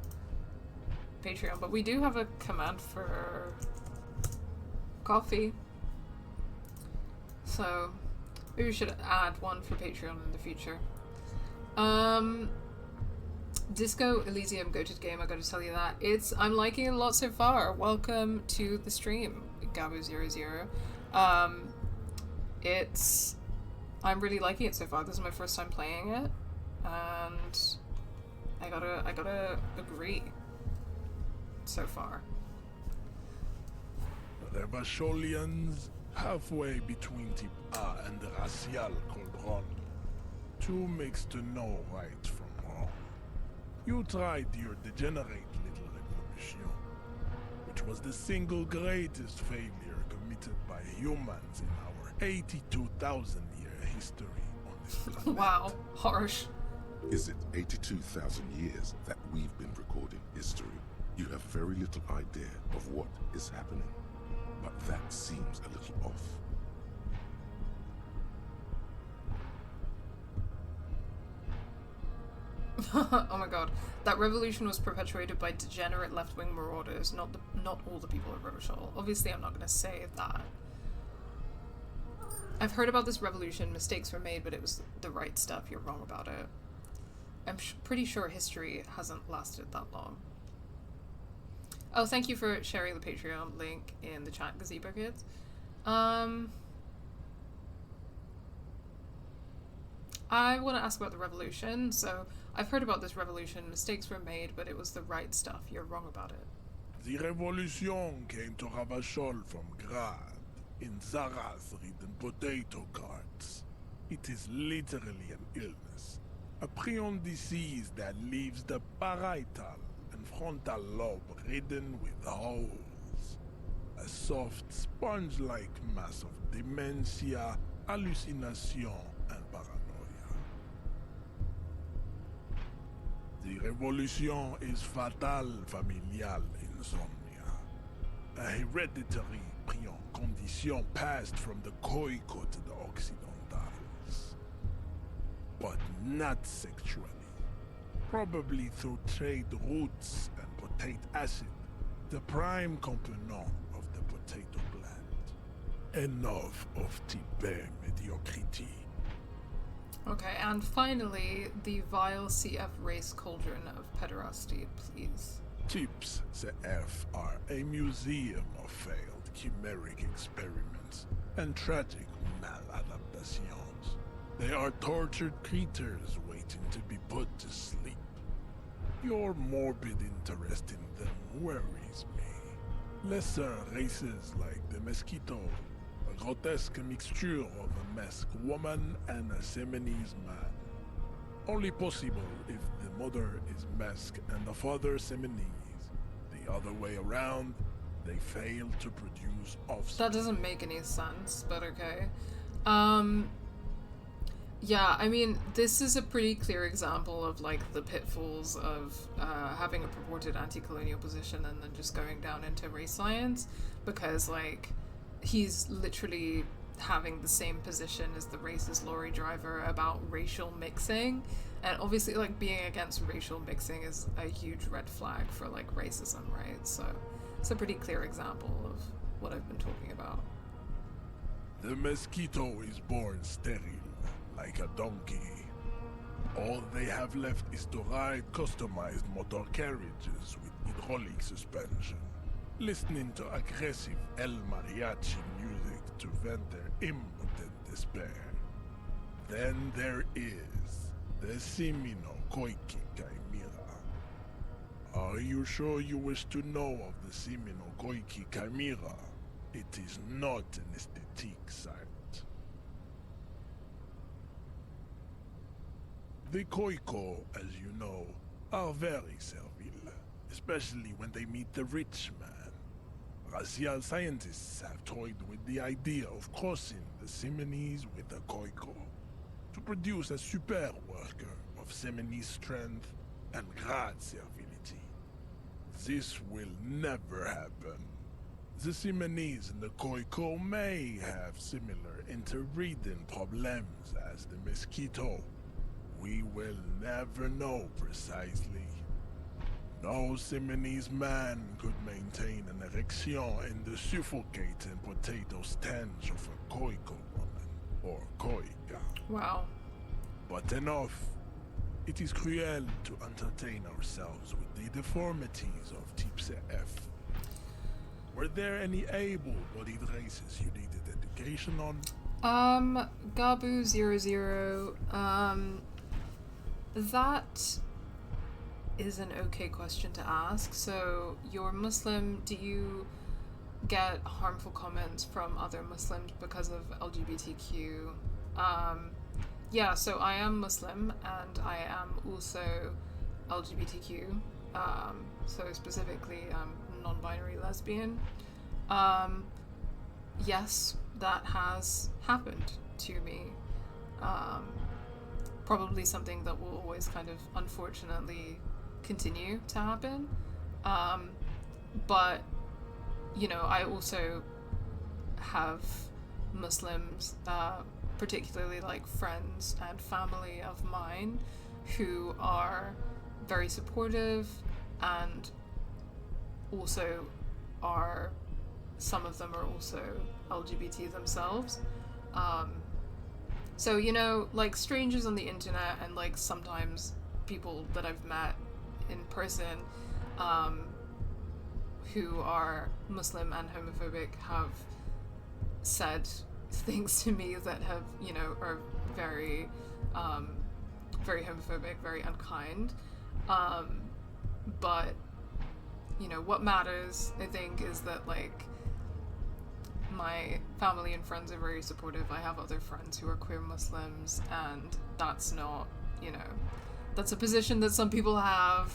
Patreon, but we do have a command for coffee. So maybe we should add one for Patreon in the future. Disco Elysium, goated game, I gotta tell you that. I'm liking it a lot so far. Welcome to the stream, Gabo00. I'm really liking it so far. This is my first time playing it, and I gotta agree so far. Revacholians, halfway between Type A and the Racial Cauldron. Two makes to know right from wrong. You tried your degenerate little revolution, which was the single greatest failure committed by humans in our 82,000-year history on this planet. Wow, harsh. Is it 82,000 years that we've been recording history? You have very little idea of what is happening, but that seems a little off. Oh my god. That revolution was perpetuated by degenerate left-wing marauders, not all the people of Rochelle. Obviously, I'm not going to say that. I've heard about this revolution. Mistakes were made, but it was the right stuff. You're wrong about it. I'm pretty sure history hasn't lasted that long. Oh, thank you for sharing the Patreon link in the chat, Gazebo Kids. I want to ask about the revolution. So, I've heard about this revolution. Mistakes were made, but it was the right stuff. You're wrong about it. The revolution came to Ravachol from Grad, in Sara's ridden potato carts. It is literally an illness. A prion disease that leaves the parietal and frontal lobe ridden with holes. A soft, sponge-like mass of dementia, hallucination, and paranoia. The revolution is fatal familial insomnia. A hereditary prion condition passed from the Khoico to the Occidentals. But not sexually. Probably through trade routes and potate acid, the prime component of the potato plant. Enough of Tibet mediocrity. Okay, and finally, the vile CF race cauldron of pederasty, please. Tips CF are a museum of failed chimeric experiments and tragic maladaptations. They are tortured creatures waiting to be put to sleep. Your morbid interest in them worries me. Lesser races like the mosquito, a grotesque mixture of a masked woman and a Seminese man. Only possible if the mother is masked and the father Seminese. The other way around, they fail to produce offspring. That doesn't make any sense, but okay. Yeah, I mean, this is a pretty clear example of, like, the pitfalls of having a purported anti-colonial position and then just going down into race science, because, like, he's literally having the same position as the racist lorry driver about racial mixing, and obviously, like, being against racial mixing is a huge red flag for, like, racism, right? So it's a pretty clear example of what I've been talking about. The mosquito is born sterile, like a donkey. All they have left is to ride customized motor carriages with hydraulic suspension, listening to aggressive El Mariachi music to vent their impotent despair. Then there is the Simino Koiki Chimera. Are you sure you wish to know of the Simino Koiki Chimera? It is not an aesthetic site. The Koiko, as you know, are very servile, especially when they meet the rich man. Racial scientists have toyed with the idea of crossing the Seminese with the Koiko to produce a super worker of Seminese strength and grad servility. This will never happen. The Seminese and the Koiko may have similar interbreeding problems as the mosquito. We will never know precisely. No Seminese man could maintain an erection in the suffocating potato stench of a Koiko woman, or Koika. Wow. But enough. It is cruel to entertain ourselves with the deformities of Type F. Were there any able-bodied races you needed education on? Gabu00, that is an okay question to ask. So, you're Muslim, do you get harmful comments from other Muslims because of LGBTQ? Yeah, so I am Muslim, and I am also LGBTQ, so specifically non-binary lesbian. Yes, that has happened to me. Probably something that will always kind of unfortunately continue to happen. But, you know, I also have Muslims, particularly like friends and family of mine, who are very supportive and also are, some of them are also LGBT themselves. So, you know, like strangers on the internet and like sometimes people that I've met in person who are Muslim and homophobic have said things to me that have, you know, are very, very homophobic, very unkind. But, you know, what matters, I think, is that, like, my family and friends are very supportive. I have other friends who are queer Muslims, and that's not, you know, that's a position that some people have,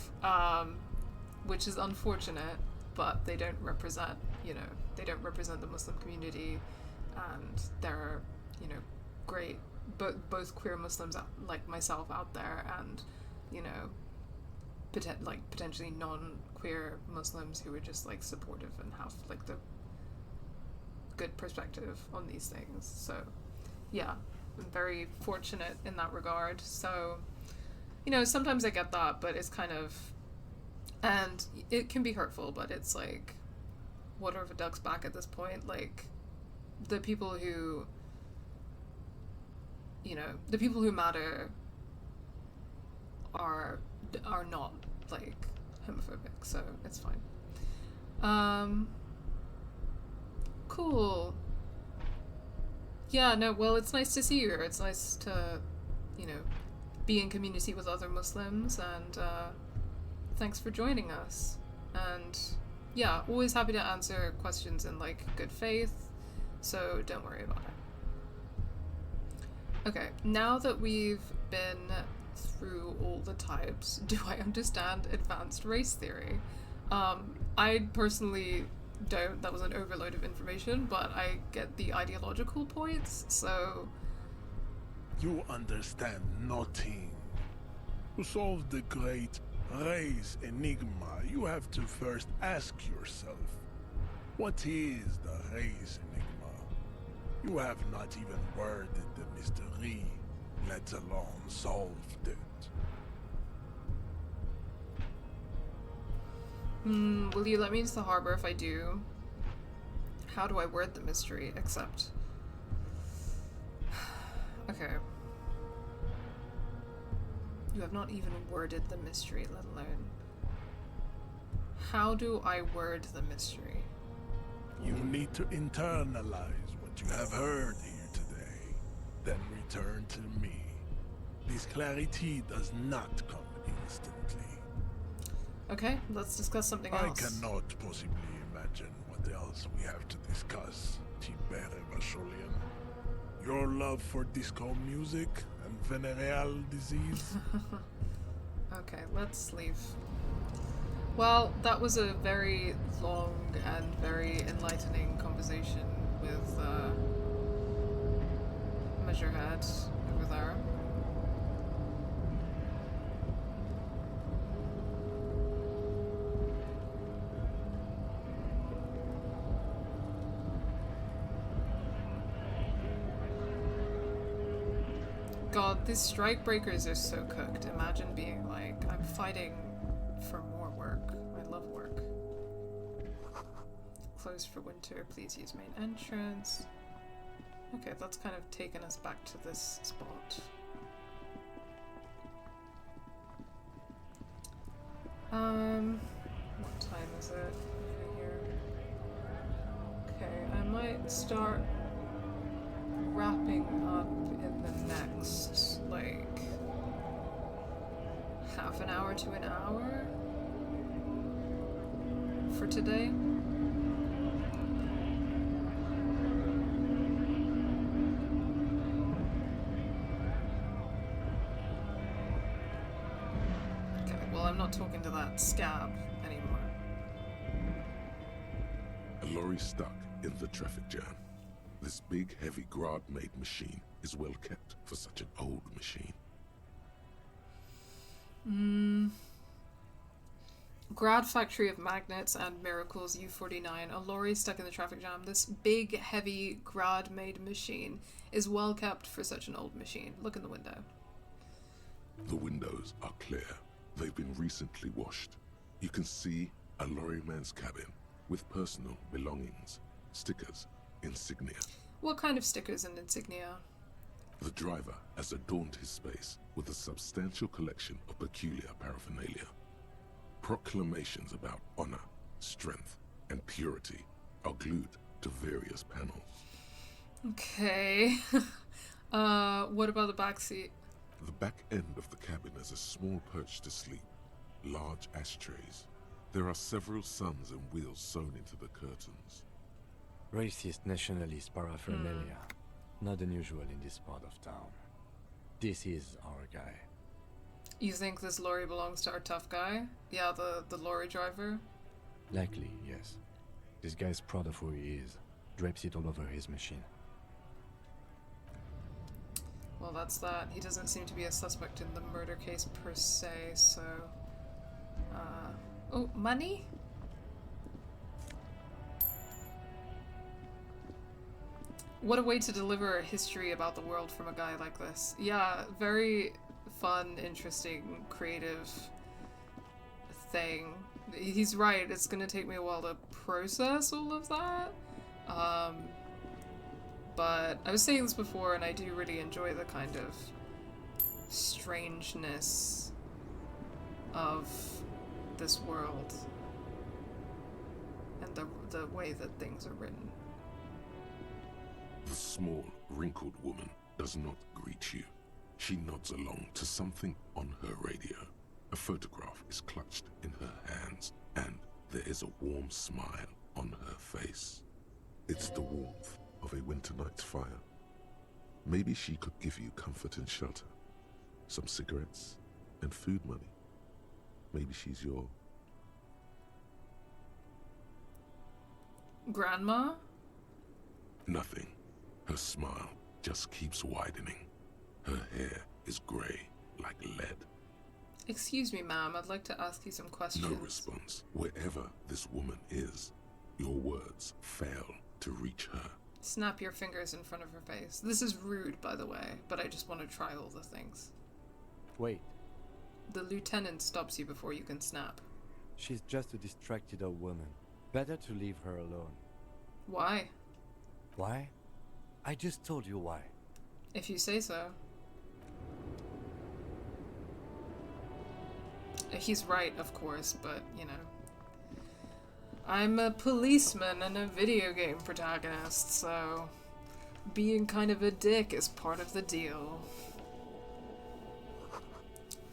which is unfortunate, but they don't represent, you know, they don't represent the Muslim community, and there are, you know, great, both queer Muslims like myself out there, and, you know, potentially non-queer Muslims who are just, like, supportive and have, like, the good perspective on these things. So, yeah, I'm very fortunate in that regard. So, you know, sometimes I get that, but it's kind of, and it can be hurtful, but it's like, water of a duck's back at this point. Like, the people who, you know, the people who matter are not, like, homophobic, so it's fine. Cool. Yeah, no, well, it's nice to see you. It's nice to, you know, be in community with other Muslims, and, thanks for joining us. And yeah, always happy to answer questions in like good faith, so don't worry about it. Okay, now that we've been through all the types, do I understand advanced race theory? I personally don't. That was an overload of information, but I get the ideological points, so... You understand nothing. To solve the great race enigma, you have to first ask yourself, what is the race enigma? You have not even worded the mystery, let alone solved it. Will you let me into the harbor if I do? How do I word the mystery? Except... Okay. You have not even worded the mystery, let alone... How do I word the mystery? You need to internalize what you have heard here today, then return to me. This clarity does not come instantly. Okay, let's discuss something else. I cannot possibly imagine what else we have to discuss, Tibere Vacholian. Your love for disco music and venereal disease? Okay, let's leave. Well, that was a very long and very enlightening conversation with Measurehead over there. God, these strike breakers are so cooked. Imagine being like, I'm fighting for more work. I love work. Closed for winter, please use main entrance. Okay, that's kind of taken us back to this spot. What time is it over here? Okay, I might start wrapping up in the next, like, half an hour to an hour for today. Okay, well, I'm not talking to that scab anymore. A lorry stuck in the traffic jam. This big, heavy Grad-made machine is well kept for such an old machine. Grad factory of magnets and miracles U49. A lorry stuck in the traffic jam. This big, heavy Grad-made machine is well kept for such an old machine. Look in the window. The windows are clear. They've been recently washed. You can see a lorryman's cabin with personal belongings, stickers, insignia. What kind of stickers and insignia? The driver has adorned his space with a substantial collection of peculiar paraphernalia. Proclamations about honor, strength, and purity are glued to various panels. Okay. What about the back seat? The back end of the cabin has a small perch to sleep, large ashtrays. There are several suns and wheels sewn into the curtains. Racist nationalist paraphernalia. Not unusual in this part of town. This is our guy. You think this lorry belongs to our tough guy? Yeah, the lorry driver? Likely, yes. This guy's proud of who he is. Drapes it all over his machine. Well, that's that. He doesn't seem to be a suspect in the murder case per se, so... Oh, money? What a way to deliver a history about the world from a guy like this. Yeah, very fun, interesting, creative thing. He's right, it's gonna take me a while to process all of that. But I was saying this before, and I do really enjoy the kind of strangeness of this world and the way that things are written. The small, wrinkled woman does not greet you. She nods along to something on her radio. A photograph is clutched in her hands, and there is a warm smile on her face. It's the warmth of a winter night's fire. Maybe she could give you comfort and shelter, some cigarettes and food money. Maybe she's your... Grandma? Nothing. Her smile just keeps widening. Her hair is gray like lead. Excuse me, ma'am. I'd like to ask you some questions. No response. Wherever this woman is, your words fail to reach her. Snap your fingers in front of her face. This is rude, by the way, but I just want to try all the things. Wait, The lieutenant stops you before you can snap. she's just a distracted old woman. Better to leave her alone. Why? Why? I just told you why. If you say so. He's right, of course, but, you know. I'm a policeman and a video game protagonist, so being kind of a dick is part of the deal.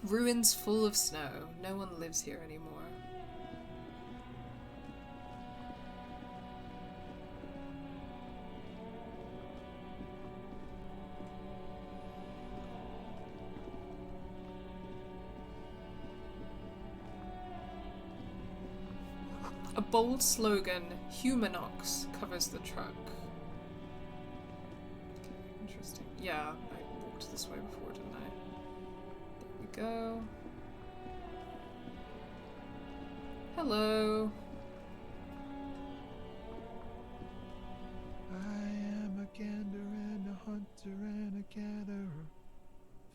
Ruins full of snow. No one lives here anymore. A bold slogan, Humanox, covers the truck. Okay, interesting. Yeah, I walked this way before, didn't I? There we go. Hello. I am a gander and a hunter and a gatherer.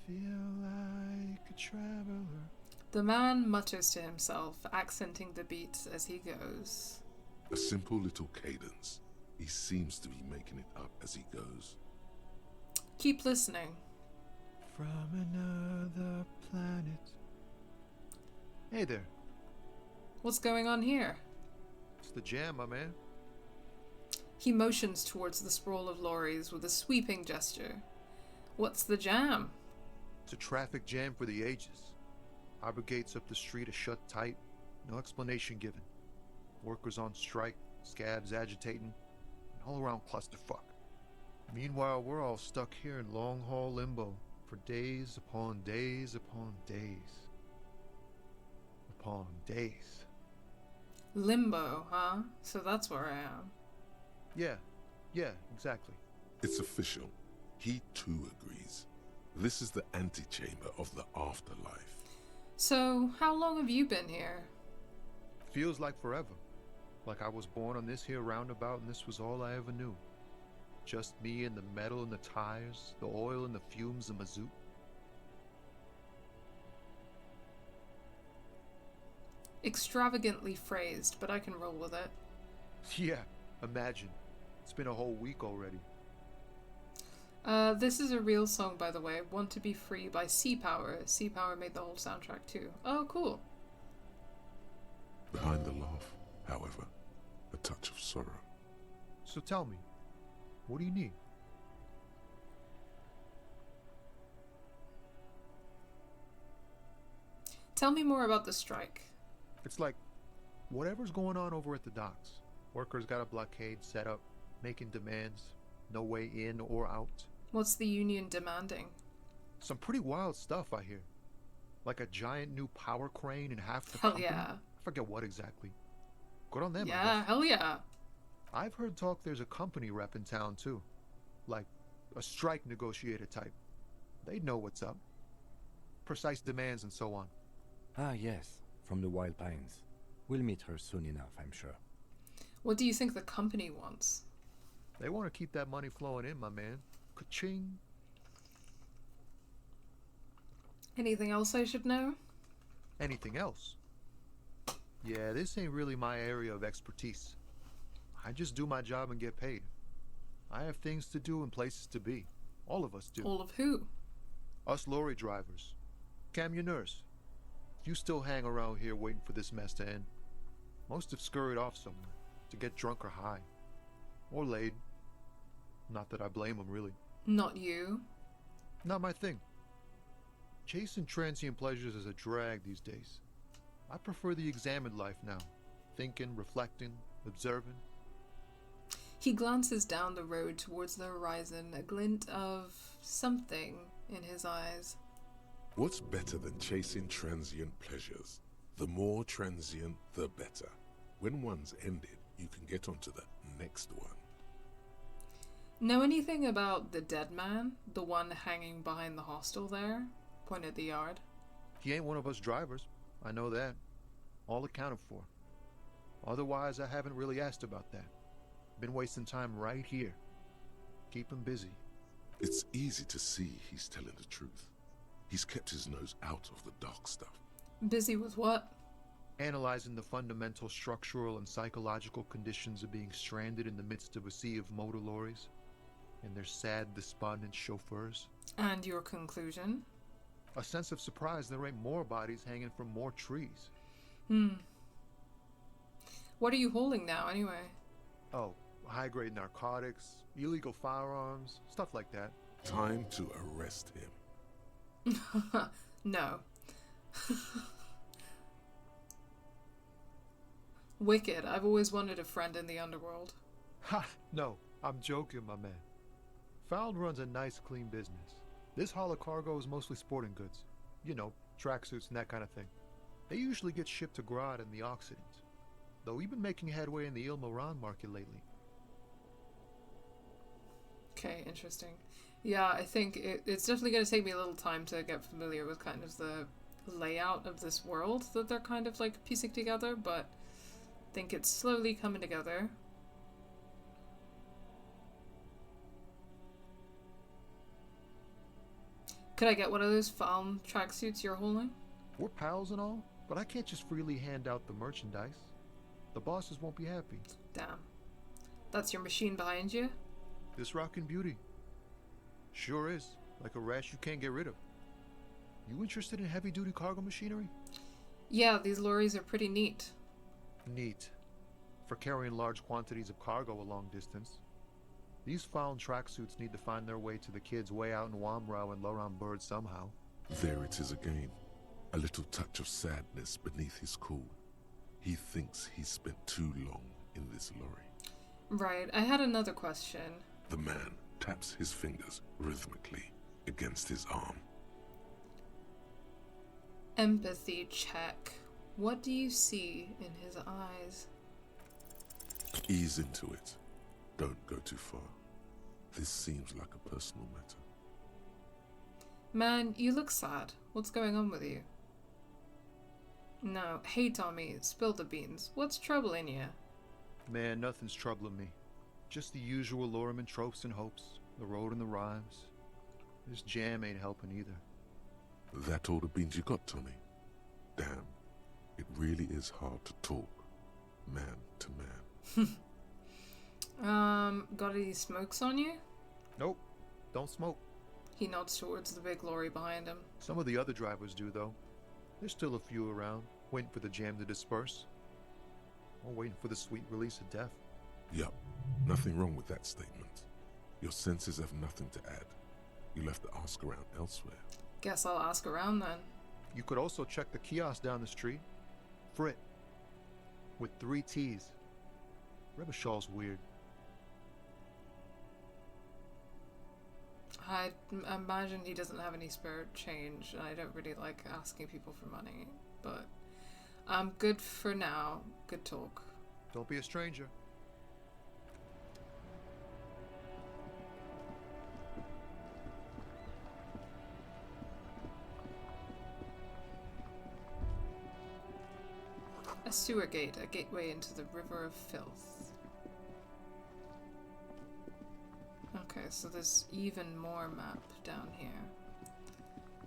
Feel like a traveler. The man mutters to himself, accenting the beats as he goes. A simple little cadence. He seems to be making it up as he goes. Keep listening. From another planet. Hey there. What's going on here? It's the jam, my man. He motions towards the sprawl of lorries with a sweeping gesture. What's the jam? It's a traffic jam for the ages. Harbor gates up the street are shut tight. No explanation given. Workers on strike, scabs agitating, an all-around clusterfuck. Meanwhile, we're all stuck here in long-haul limbo for days upon days upon days. Upon days. Limbo, huh? So that's where I am. Yeah, exactly. It's official. He too agrees. This is the antechamber of the afterlife. So, how long have you been here? Feels like forever. Like I was born on this here roundabout and this was all I ever knew. Just me and the metal and the tires, the oil and the fumes of mazout. Extravagantly phrased, but I can roll with it. Yeah, imagine. It's been a whole week already. This is a real song, by the way. Want to Be Free by Sea Power. Sea Power made the whole soundtrack, too. Oh, cool. Behind the laugh, however, a touch of sorrow. So tell me, what do you need? Tell me more about the strike. It's like, whatever's going on over at the docks. Workers got a blockade set up, making demands. No way in or out. What's the union demanding? Some pretty wild stuff, I hear. Like a giant new power crane in half the Hell company. yeah. I forget what exactly. Good on them, I Yeah, guess. hell yeah. I've heard talk there's a company rep in town, too. Like, a strike negotiator type. They'd know what's up. Precise demands and so on. Ah, yes, from the Wild Pines. We'll meet her soon enough, I'm sure. What do you think the company wants? They want to keep that money flowing in, my man. Ka-ching. Anything else I should know? Anything else? Yeah, this ain't really my area of expertise. I just do my job and get paid. I have things to do and places to be. All of us do. All of who? Us lorry drivers. Camionneurs. You still hang around here waiting for this mess to end. Most have scurried off somewhere to get drunk or high. Or laid. Not that I blame them, really. Not you. Not my thing. Chasing transient pleasures is a drag these days. I prefer the examined life now. Thinking, reflecting, observing. He glances down the road towards the horizon, a glint of something in his eyes. What's better than chasing transient pleasures? The more transient, the better. When one's ended, you can get onto the next one. Know anything about the dead man? The one hanging behind the hostel there? Point at the yard. He ain't one of us drivers. I know that. All accounted for. Otherwise, I haven't really asked about that. Been wasting time right here. Keep him busy. It's easy to see he's telling the truth. He's kept his nose out of the dark stuff. Busy with what? Analyzing the fundamental structural and psychological conditions of being stranded in the midst of a sea of motor lorries and their sad, despondent chauffeurs. And your conclusion? A sense of surprise there ain't more bodies hanging from more trees. What are you holding now, anyway? Oh, high-grade narcotics, illegal firearms, stuff like that. Time to arrest him. No. Wicked. I've always wanted a friend in the underworld. Ha! No, I'm joking, my man. Found runs a nice, clean business. This haul of cargo is mostly sporting goods. You know, tracksuits and that kind of thing. They usually get shipped to Grodd and the Occidents. Though we've been making headway in the Il Moran market lately. Okay, interesting. Yeah, I think it's definitely going to take me a little time to get familiar with kind of the layout of this world that they're kind of like piecing together, but I think it's slowly coming together. Could I get one of those found tracksuits you're holding? We're pals and all, but I can't just freely hand out the merchandise. The bosses won't be happy. Damn. That's your machine behind you? This rockin' beauty. Sure is. Like a rash you can't get rid of. You interested in heavy-duty cargo machinery? Yeah, these lorries are pretty neat. Neat. For carrying large quantities of cargo a long distance. These found tracksuits need to find their way to the kids way out in Wamrau and Loran Bird somehow. There it is again. A little touch of sadness beneath his cool. He thinks he's spent too long in this lorry. Right, I had another question. The man taps his fingers rhythmically against his arm. Empathy check. What do you see in his eyes? Ease into it. Don't go too far. This seems like a personal matter. Man, you look sad. What's going on with you? No, hey Tommy, spill the beans. What's troubling you? Man, nothing's troubling me. Just the usual Lorriman tropes and hopes. The road and the rhymes. This jam ain't helping either. That all the beans you got, Tommy? Damn, it really is hard to talk, man to man. Got any smokes on you? Nope, don't smoke. He nods towards the big lorry behind him. Some of the other drivers do, though. There's still a few around, waiting for the jam to disperse. Or waiting for the sweet release of death. Yup, nothing wrong with that statement. Your senses have nothing to add. You'll have to ask around elsewhere. Guess I'll ask around then. You could also check the kiosk down the street. Frit. With 3 T's. Rebishaw's weird. I imagine he doesn't have any spare change. I don't really like asking people for money, but I'm good for now. Good talk. Don't be a stranger. A sewer gate, a gateway into the river of filth. Okay, so there's even more map down here.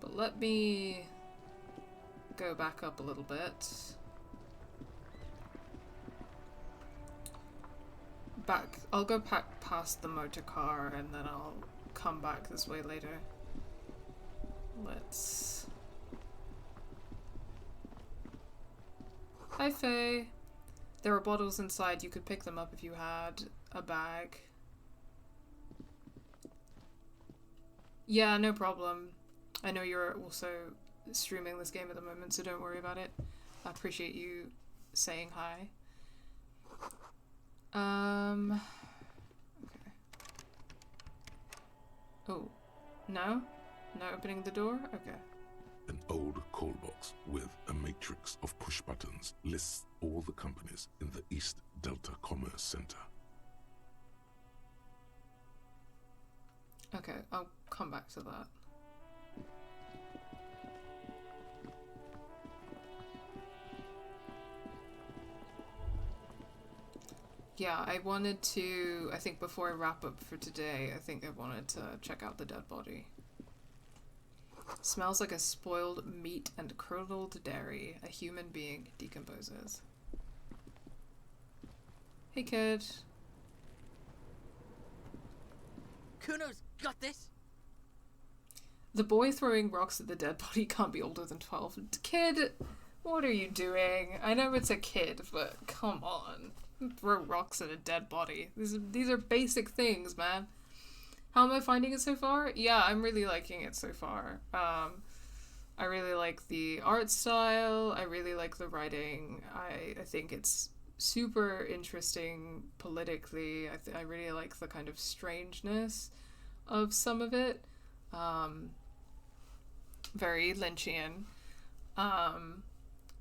But let me go back up a little bit. I'll go past the motor car and then I'll come back this way later. Let's... Hi Faye! There are bottles inside, you could pick them up if you had a bag. Yeah, no problem. I know you're also streaming this game at the moment, so don't worry about it. I appreciate you saying hi. Okay. Oh, no? No opening the door? Okay. An old call box with a matrix of push buttons lists all the companies in the East Delta Commerce Center. Okay, I'll come back to that. Yeah, I wanted to, I think before I wrap up for today, I think I wanted to check out the dead body. Smells like a spoiled meat and curdled dairy. A human being decomposes. Hey, kid. Kuno's got this. The boy throwing rocks at the dead body can't be older than 12. Kid, what are you doing? I know it's a kid, but come on. Throw rocks at a dead body. These are basic things, man. How am I finding it so far? Yeah, I'm really liking it so far. I really like the art style. I really like the writing. I think it's super interesting politically. I really like the kind of strangeness of some of it. Very Lynchian.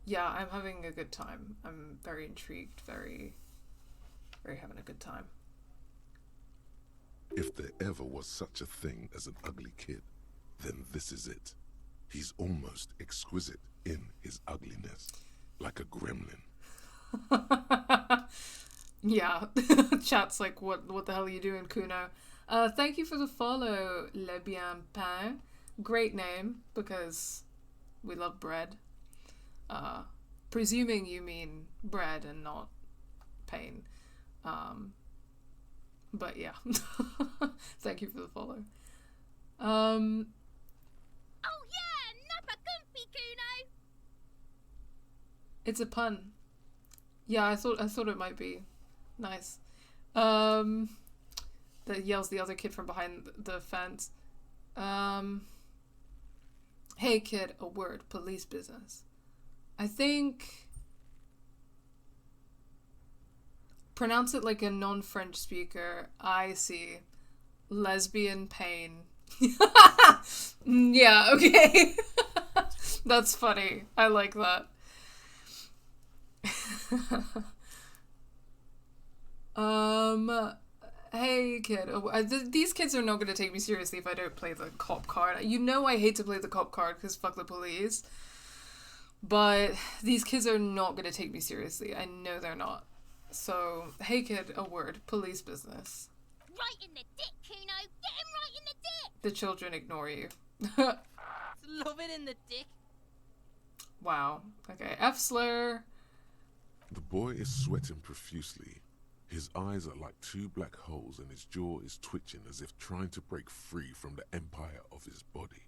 Yeah, I'm having a good time. I'm very intrigued, very having a good time. If there ever was such a thing as an ugly kid, then this is it. He's almost exquisite in his ugliness, like a gremlin. Yeah, chat's like, what the hell are you doing, Kuno? Thank you for the follow, Le Bien Pain. Great name, because we love bread. Presuming you mean bread and not pain. But yeah. Thank you for the follow. Oh yeah, Nappa Gumpy Kuno. It's a pun. Yeah, I thought it might be nice. That yells the other kid from behind the fence. Hey kid, a word, police business. I think pronounce it like a non-French speaker. I see. Lesbian pain. Yeah, okay. That's funny. I like that. Hey kid. These kids are not going to take me seriously if I don't play the cop card. You know I hate to play the cop card because fuck the police. But these kids are not going to take me seriously. I know they're not. So, hey kid, a word. Police business. Right in the dick, Kuno. Get him right in the dick. The children ignore you. Love it in the dick. Wow. Okay, F slur. The boy is sweating profusely. His eyes are like two black holes and his jaw is twitching as if trying to break free from the empire of his body.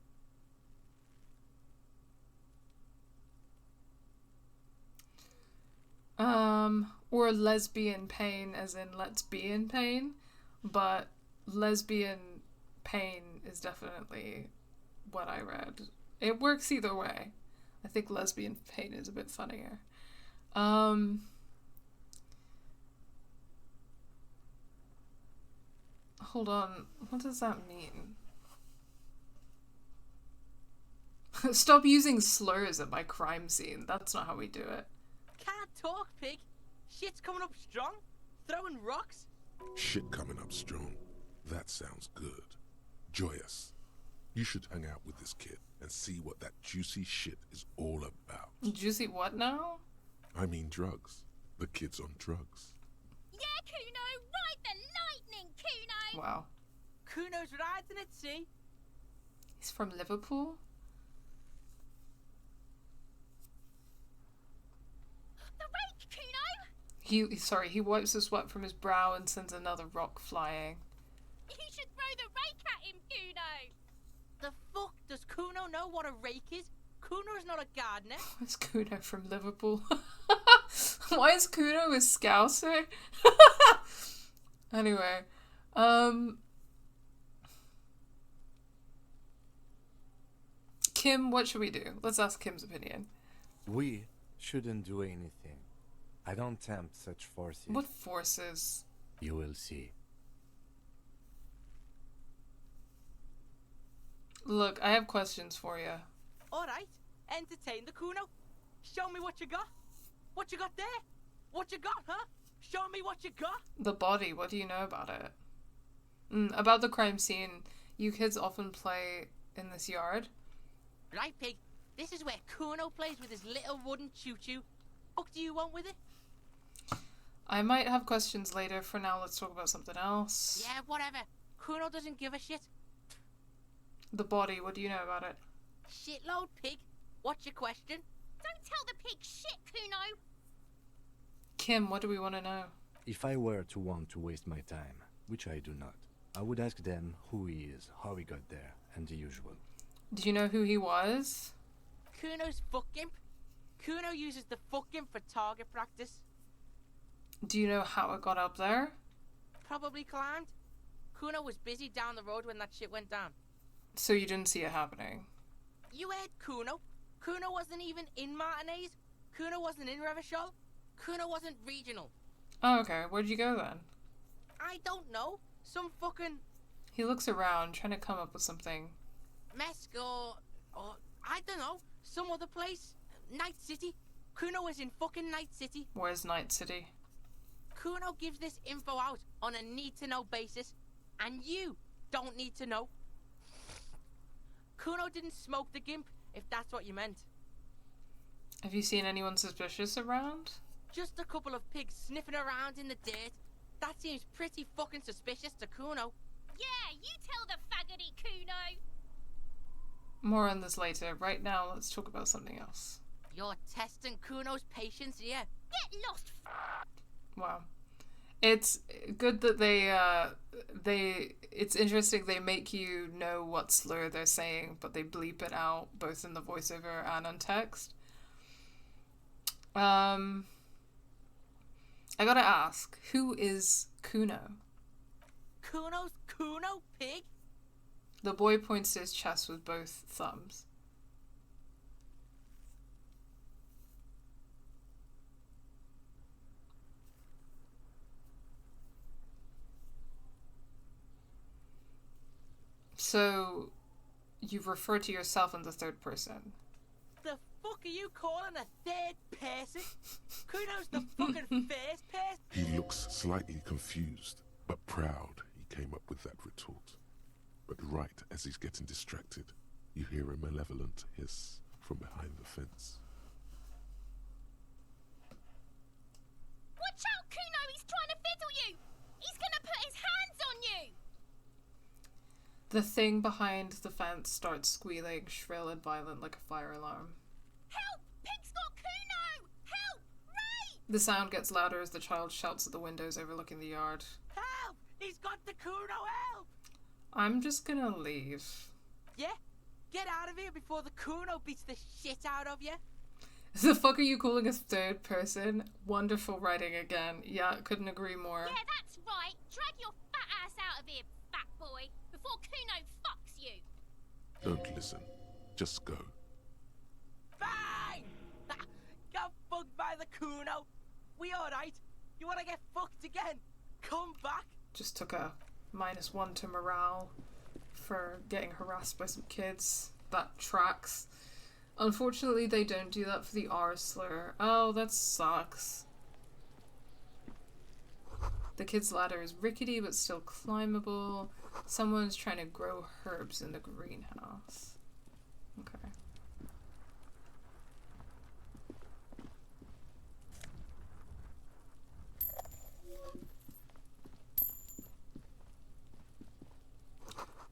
Or lesbian pain as in let's be in pain, but lesbian pain is definitely what I read. It works either way. I think lesbian pain is a bit funnier. Hold on, what does that mean? Stop using slurs at my crime scene. That's not how we do it. Can't talk, pig. Shit's coming up strong. Throwing rocks. Shit coming up strong. That sounds good. Joyous. You should hang out with this kid and see what that juicy shit is all about. Juicy what now? I mean drugs. The kid's on drugs. Yeah, Kuno. Ride the lightning, Kuno. Wow. Kuno's riding at sea. He's from Liverpool? The rake, Kuno. He wipes the sweat from his brow and sends another rock flying. You should throw the rake at him, Kuno. The fuck does Kuno know what a rake is? Kuno's not a gardener. Why's Kuno from Liverpool? Why is Kuno a Scouser? Anyway, Kim, what should we do? Let's ask Kim's opinion. We shouldn't do anything. I don't tempt such forces. What forces? You will see. Look, I have questions for you. Alright, entertain the Kuno. Show me what you got. What you got there? What you got, huh? Show me what you got. The body, what do you know about it? About the crime scene, you kids often play in this yard. Right, Pig. This is where Kuno plays with his little wooden choo-choo. What do you want with it? I might have questions later. For now, let's talk about something else. Yeah, whatever. Kuno doesn't give a shit. The body, what do you know about it? Shitload, Pig. What's your question? Don't tell the pig shit, Kuno. Kim, what do we want to know? If I were to want to waste my time, which I do not, I would ask them who he is, how he got there, and the usual. Do you know who he was? Kuno's fuck imp. Kuno uses the fuck imp for target practice. Do you know how it got up there? Probably climbed. Kuno was busy down the road when that shit went down. So you didn't see it happening? You heard Kuno. Kuno wasn't even in Martinez. Kuno wasn't in Revachol. Kuno wasn't regional. Oh, okay. Where'd you go then? I don't know. Some fucking... He looks around, trying to come up with something. Mesk or I don't know. Some other place. Night City. Kuno was in fucking Night City. Where's Night City? Kuno gives this info out on a need-to-know basis. And you don't need to know. Kuno didn't smoke the gimp, if that's what you meant. Have you seen anyone suspicious around? Just a couple of pigs sniffing around in the dirt. That seems pretty fucking suspicious to Kuno. Yeah, you tell the faggoty, Kuno. More on this later. Right now, let's talk about something else. You're testing Kuno's patience here. Get lost. Wow. It's good that it's interesting they make you know what slur they're saying, but they bleep it out both in the voiceover and on text. I gotta ask, who is Kuno? Kuno's Kuno, pig? The boy points to his chest with both thumbs. So, you refer to yourself in the third person. The fuck are you calling a third person? Kuno's the fucking first person. He looks slightly confused, but proud he came up with that retort. But right as he's getting distracted, you hear a malevolent hiss from behind the fence. Watch out, Kuno! He's trying to fiddle you! He's gonna put his hands on you! The thing behind the fence starts squealing, shrill and violent like a fire alarm. Help! Pig's got Kuno! Help! Ray! The sound gets louder as the child shouts at the windows overlooking the yard. Help! He's got the Kuno, help! I'm just gonna leave. Yeah? Get out of here before the Kuno beats the shit out of you. The fuck are you calling us third person? Wonderful writing again. Yeah, couldn't agree more. Yeah, that's right. Drag your fat ass out of here, fat boy, before Kuno fucks you. Don't listen. Just go. Fine! Got fucked by the Kuno. We alright? You wanna get fucked again? Come back. Just took a -1 to morale for getting harassed by some kids. That tracks. Unfortunately, they don't do that for the R slur. Oh, that sucks. The kid's ladder is rickety but still climbable. Someone's trying to grow herbs in the greenhouse. Okay.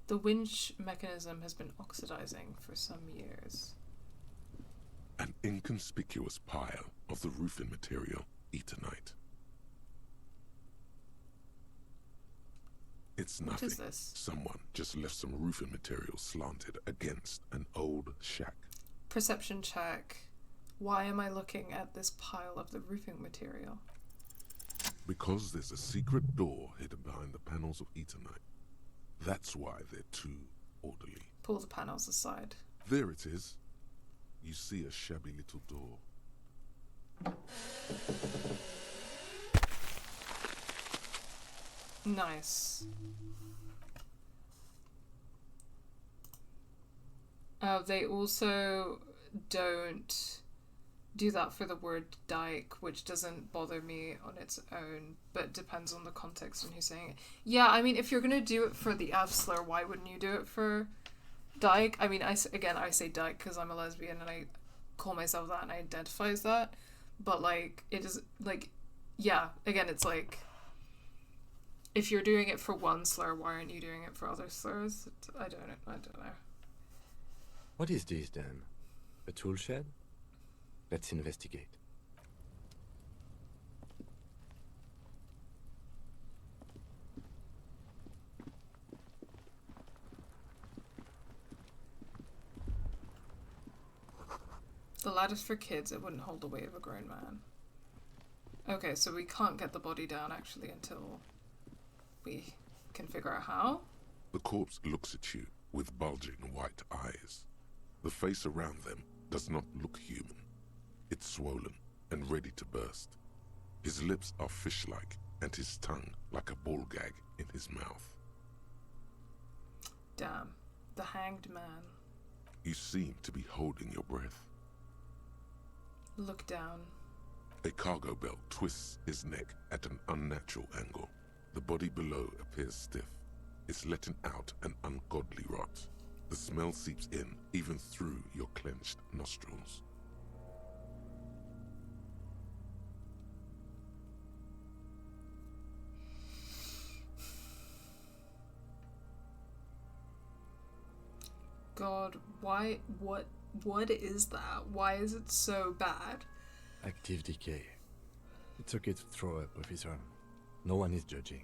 The winch mechanism has been oxidizing for some years. An inconspicuous pile of the roofing material, Eternite. It's nothing. What is this? Someone just left some roofing material slanted against an old shack. Perception check. Why am I looking at this pile of the roofing material? Because there's a secret door hidden behind the panels of Eternite. That's why they're too orderly. Pull the panels aside. There it is. You see a shabby little door. Nice. They also don't do that for the word dyke, which doesn't bother me on its own, but depends on the context and who's saying it. Yeah, I mean, if you're gonna do it for the F slur, why wouldn't you do it for dyke? I mean, I say dyke because I'm a lesbian and I call myself that and I identify as that, but like, it is like, yeah, again, it's like, if you're doing it for one slur, why aren't you doing it for other slurs? I don't know. What is this then? A tool shed? Let's investigate. The ladder's for kids, it wouldn't hold the weight of a grown man. Okay, so we can't get the body down actually until we can figure out how. The corpse looks at you with bulging white eyes. The face around them does not look human. It's swollen and ready to burst. His lips are fish-like and his tongue like a ball gag in his mouth. Damn. The hanged man. You seem to be holding your breath. Look down. A cargo belt twists his neck at an unnatural angle. The body below appears stiff. It's letting out an ungodly rot. The smell seeps in, even through your clenched nostrils. God, why, what is that? Why is it so bad? Active decay. It's okay to throw up, officer. No one is judging.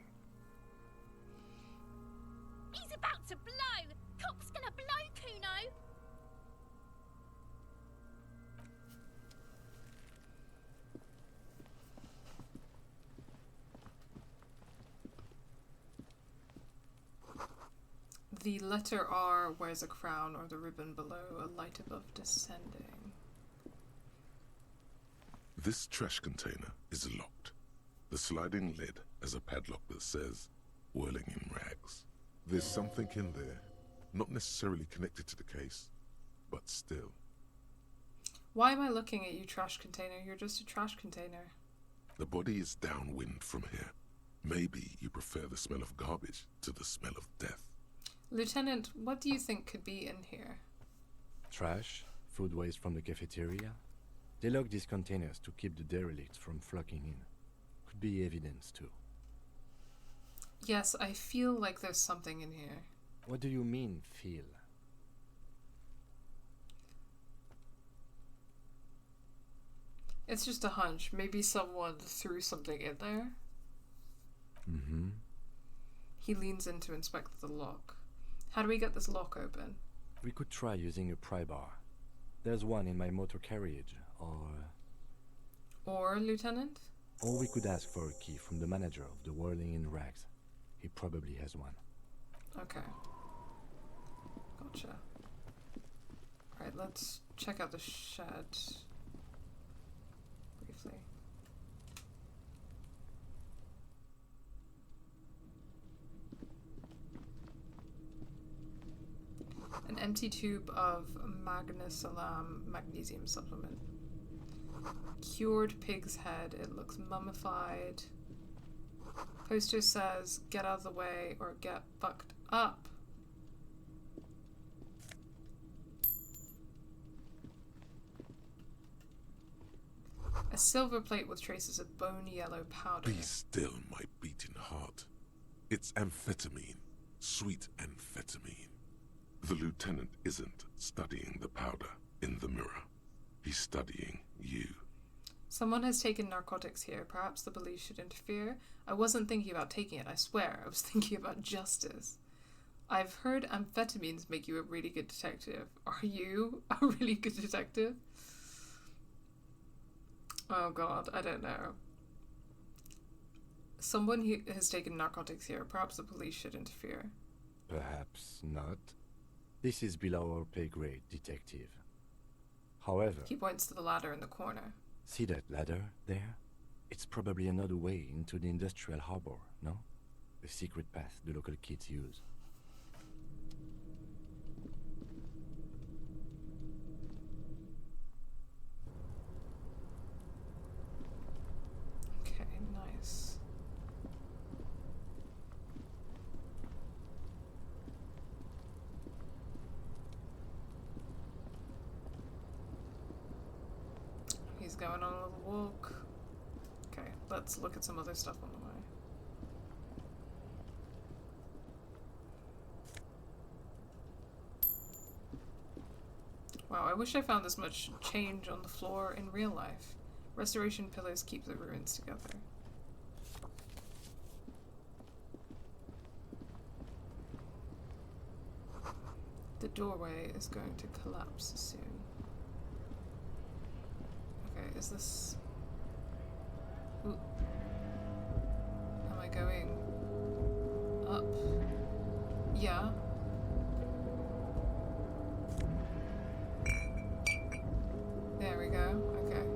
He's about to blow! Cop's gonna blow, Kuno! The letter R wears a crown, or the ribbon below, a light above descending. This trash container is locked. The sliding lid has a padlock that says, "Whirling in rags." There's something in there, not necessarily connected to the case, but still. Why am I looking at you, trash container? You're just a trash container. The body is downwind from here. Maybe you prefer the smell of garbage to the smell of death. Lieutenant, what do you think could be in here? Trash, food waste from the cafeteria. They lock these containers to keep the derelicts from flocking in. Could be evidence too. Yes, I feel like there's something in here. What do you mean, feel? It's just a hunch. Maybe someone threw something in there. Mm-hmm. He leans in to inspect the lock. How do we get this lock open? We could try using a pry bar. There's one in my motor carriage, Or, Lieutenant? Or we could ask for a key from the manager of the Whirling in Rags. He probably has one. Okay. Gotcha. Alright, let's check out the shed. Briefly. An empty tube of magnesalam magnesium supplement. Cured pig's head. It looks mummified. Poster says, "Get out of the way or get fucked up." A silver plate with traces of bone yellow powder. Be still, my beating heart. It's amphetamine. Sweet amphetamine. The lieutenant isn't studying the powder in the mirror. He's studying you. Someone has taken narcotics here. Perhaps the police should interfere. I wasn't thinking about taking it, I swear. I was thinking about justice. I've heard amphetamines make you a really good detective. Are you a really good detective? Oh god, I don't know. Someone has taken narcotics here. Perhaps the police should interfere. Perhaps not. This is below our pay grade, detective. However... He points to the ladder in the corner. See that ladder there? It's probably another way into the industrial harbor, no? The secret path the local kids use. Okay, nice. He's going on a little walk. Okay, let's look at some other stuff on the way. Wow, I wish I found this much change on the floor in real life. Restoration pillars keep the ruins together. The doorway is going to collapse soon. Okay, is this... Ooh. Am I going up? Yeah. There we go. Okay.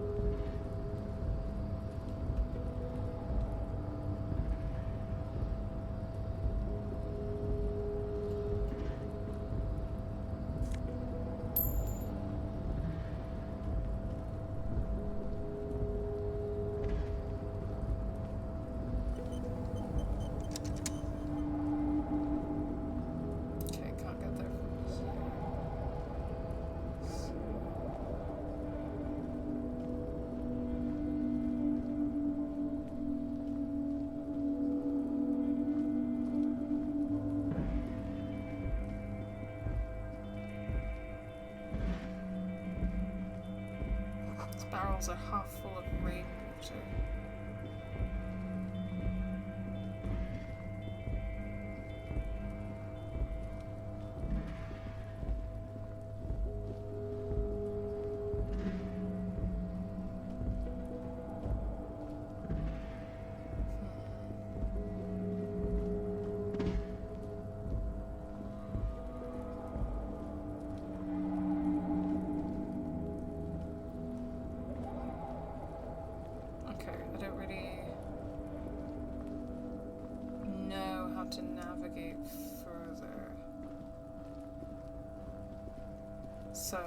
Barrels are half full of rainwater. To navigate further. So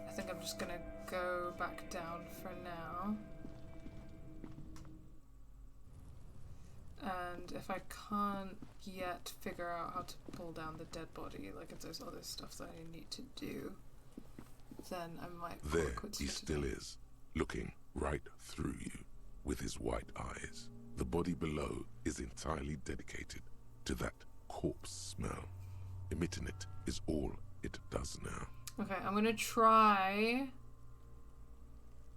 I think I'm just gonna go back down for now. And if I can't yet figure out how to pull down the dead body, like if there's other stuff that I need to do, then I might call There it quits he for still today. is, looking right through you with his white eyes. The body below is entirely dedicated to that corpse smell. Emitting it is all it does now. Okay, I'm gonna try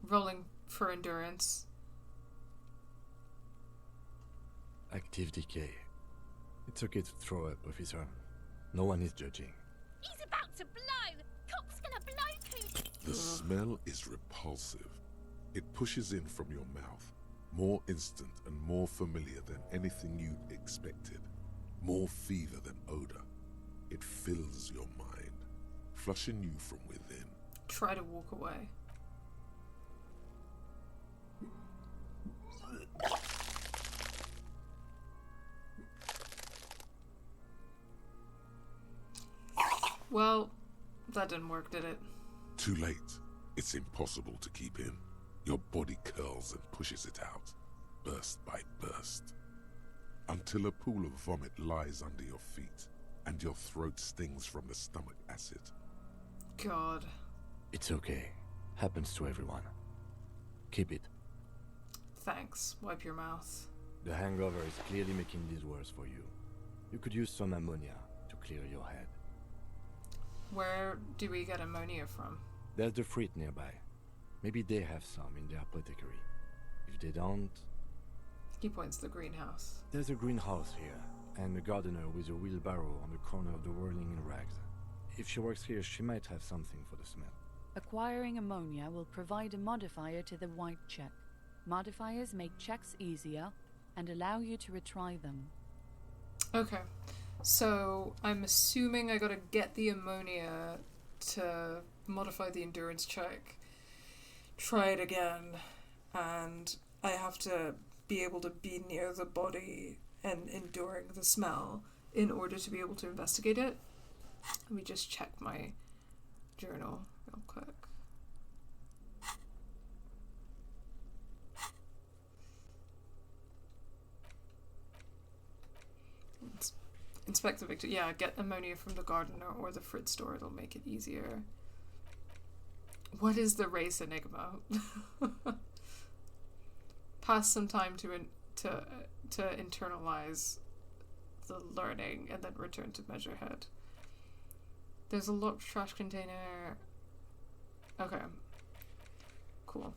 rolling for endurance. Active decay. It's okay to throw up, officer. No one is judging. He's about to blow! Cock's gonna blow Cooney! The smell is repulsive. It pushes in from your mouth. More instant and more familiar than anything you'd expected. More fever than odor. It fills your mind, flushing you from within. Try to walk away. Well, that didn't work, did it? Too late. It's impossible to keep in. Your body curls and pushes it out, burst by burst, until a pool of vomit lies under your feet, and your throat stings from the stomach acid. God. It's okay. Happens to everyone. Keep it. Thanks. Wipe your mouth. The hangover is clearly making this worse for you. You could use some ammonia to clear your head. Where do we get ammonia from? There's the freight nearby. Maybe they have some in their apothecary. If they don't... He points to the greenhouse. There's a greenhouse here, and a gardener with a wheelbarrow on the corner of the whirling in rags. If she works here, she might have something for the smell. Acquiring ammonia will provide a modifier to the white check. Modifiers make checks easier and allow you to retry them. Okay. So I'm assuming I gotta get the ammonia to modify the endurance check, try it again, and I have to be able to be near the body and enduring the smell in order to be able to investigate it. Let me just check my journal real quick. Inspect the victor. Yeah, get ammonia from the gardener or the Fritz store. It'll make it easier. What is the race enigma? Pass some time to internalize the learning and then return to Measurehead. There's a locked trash container. Okay. Cool.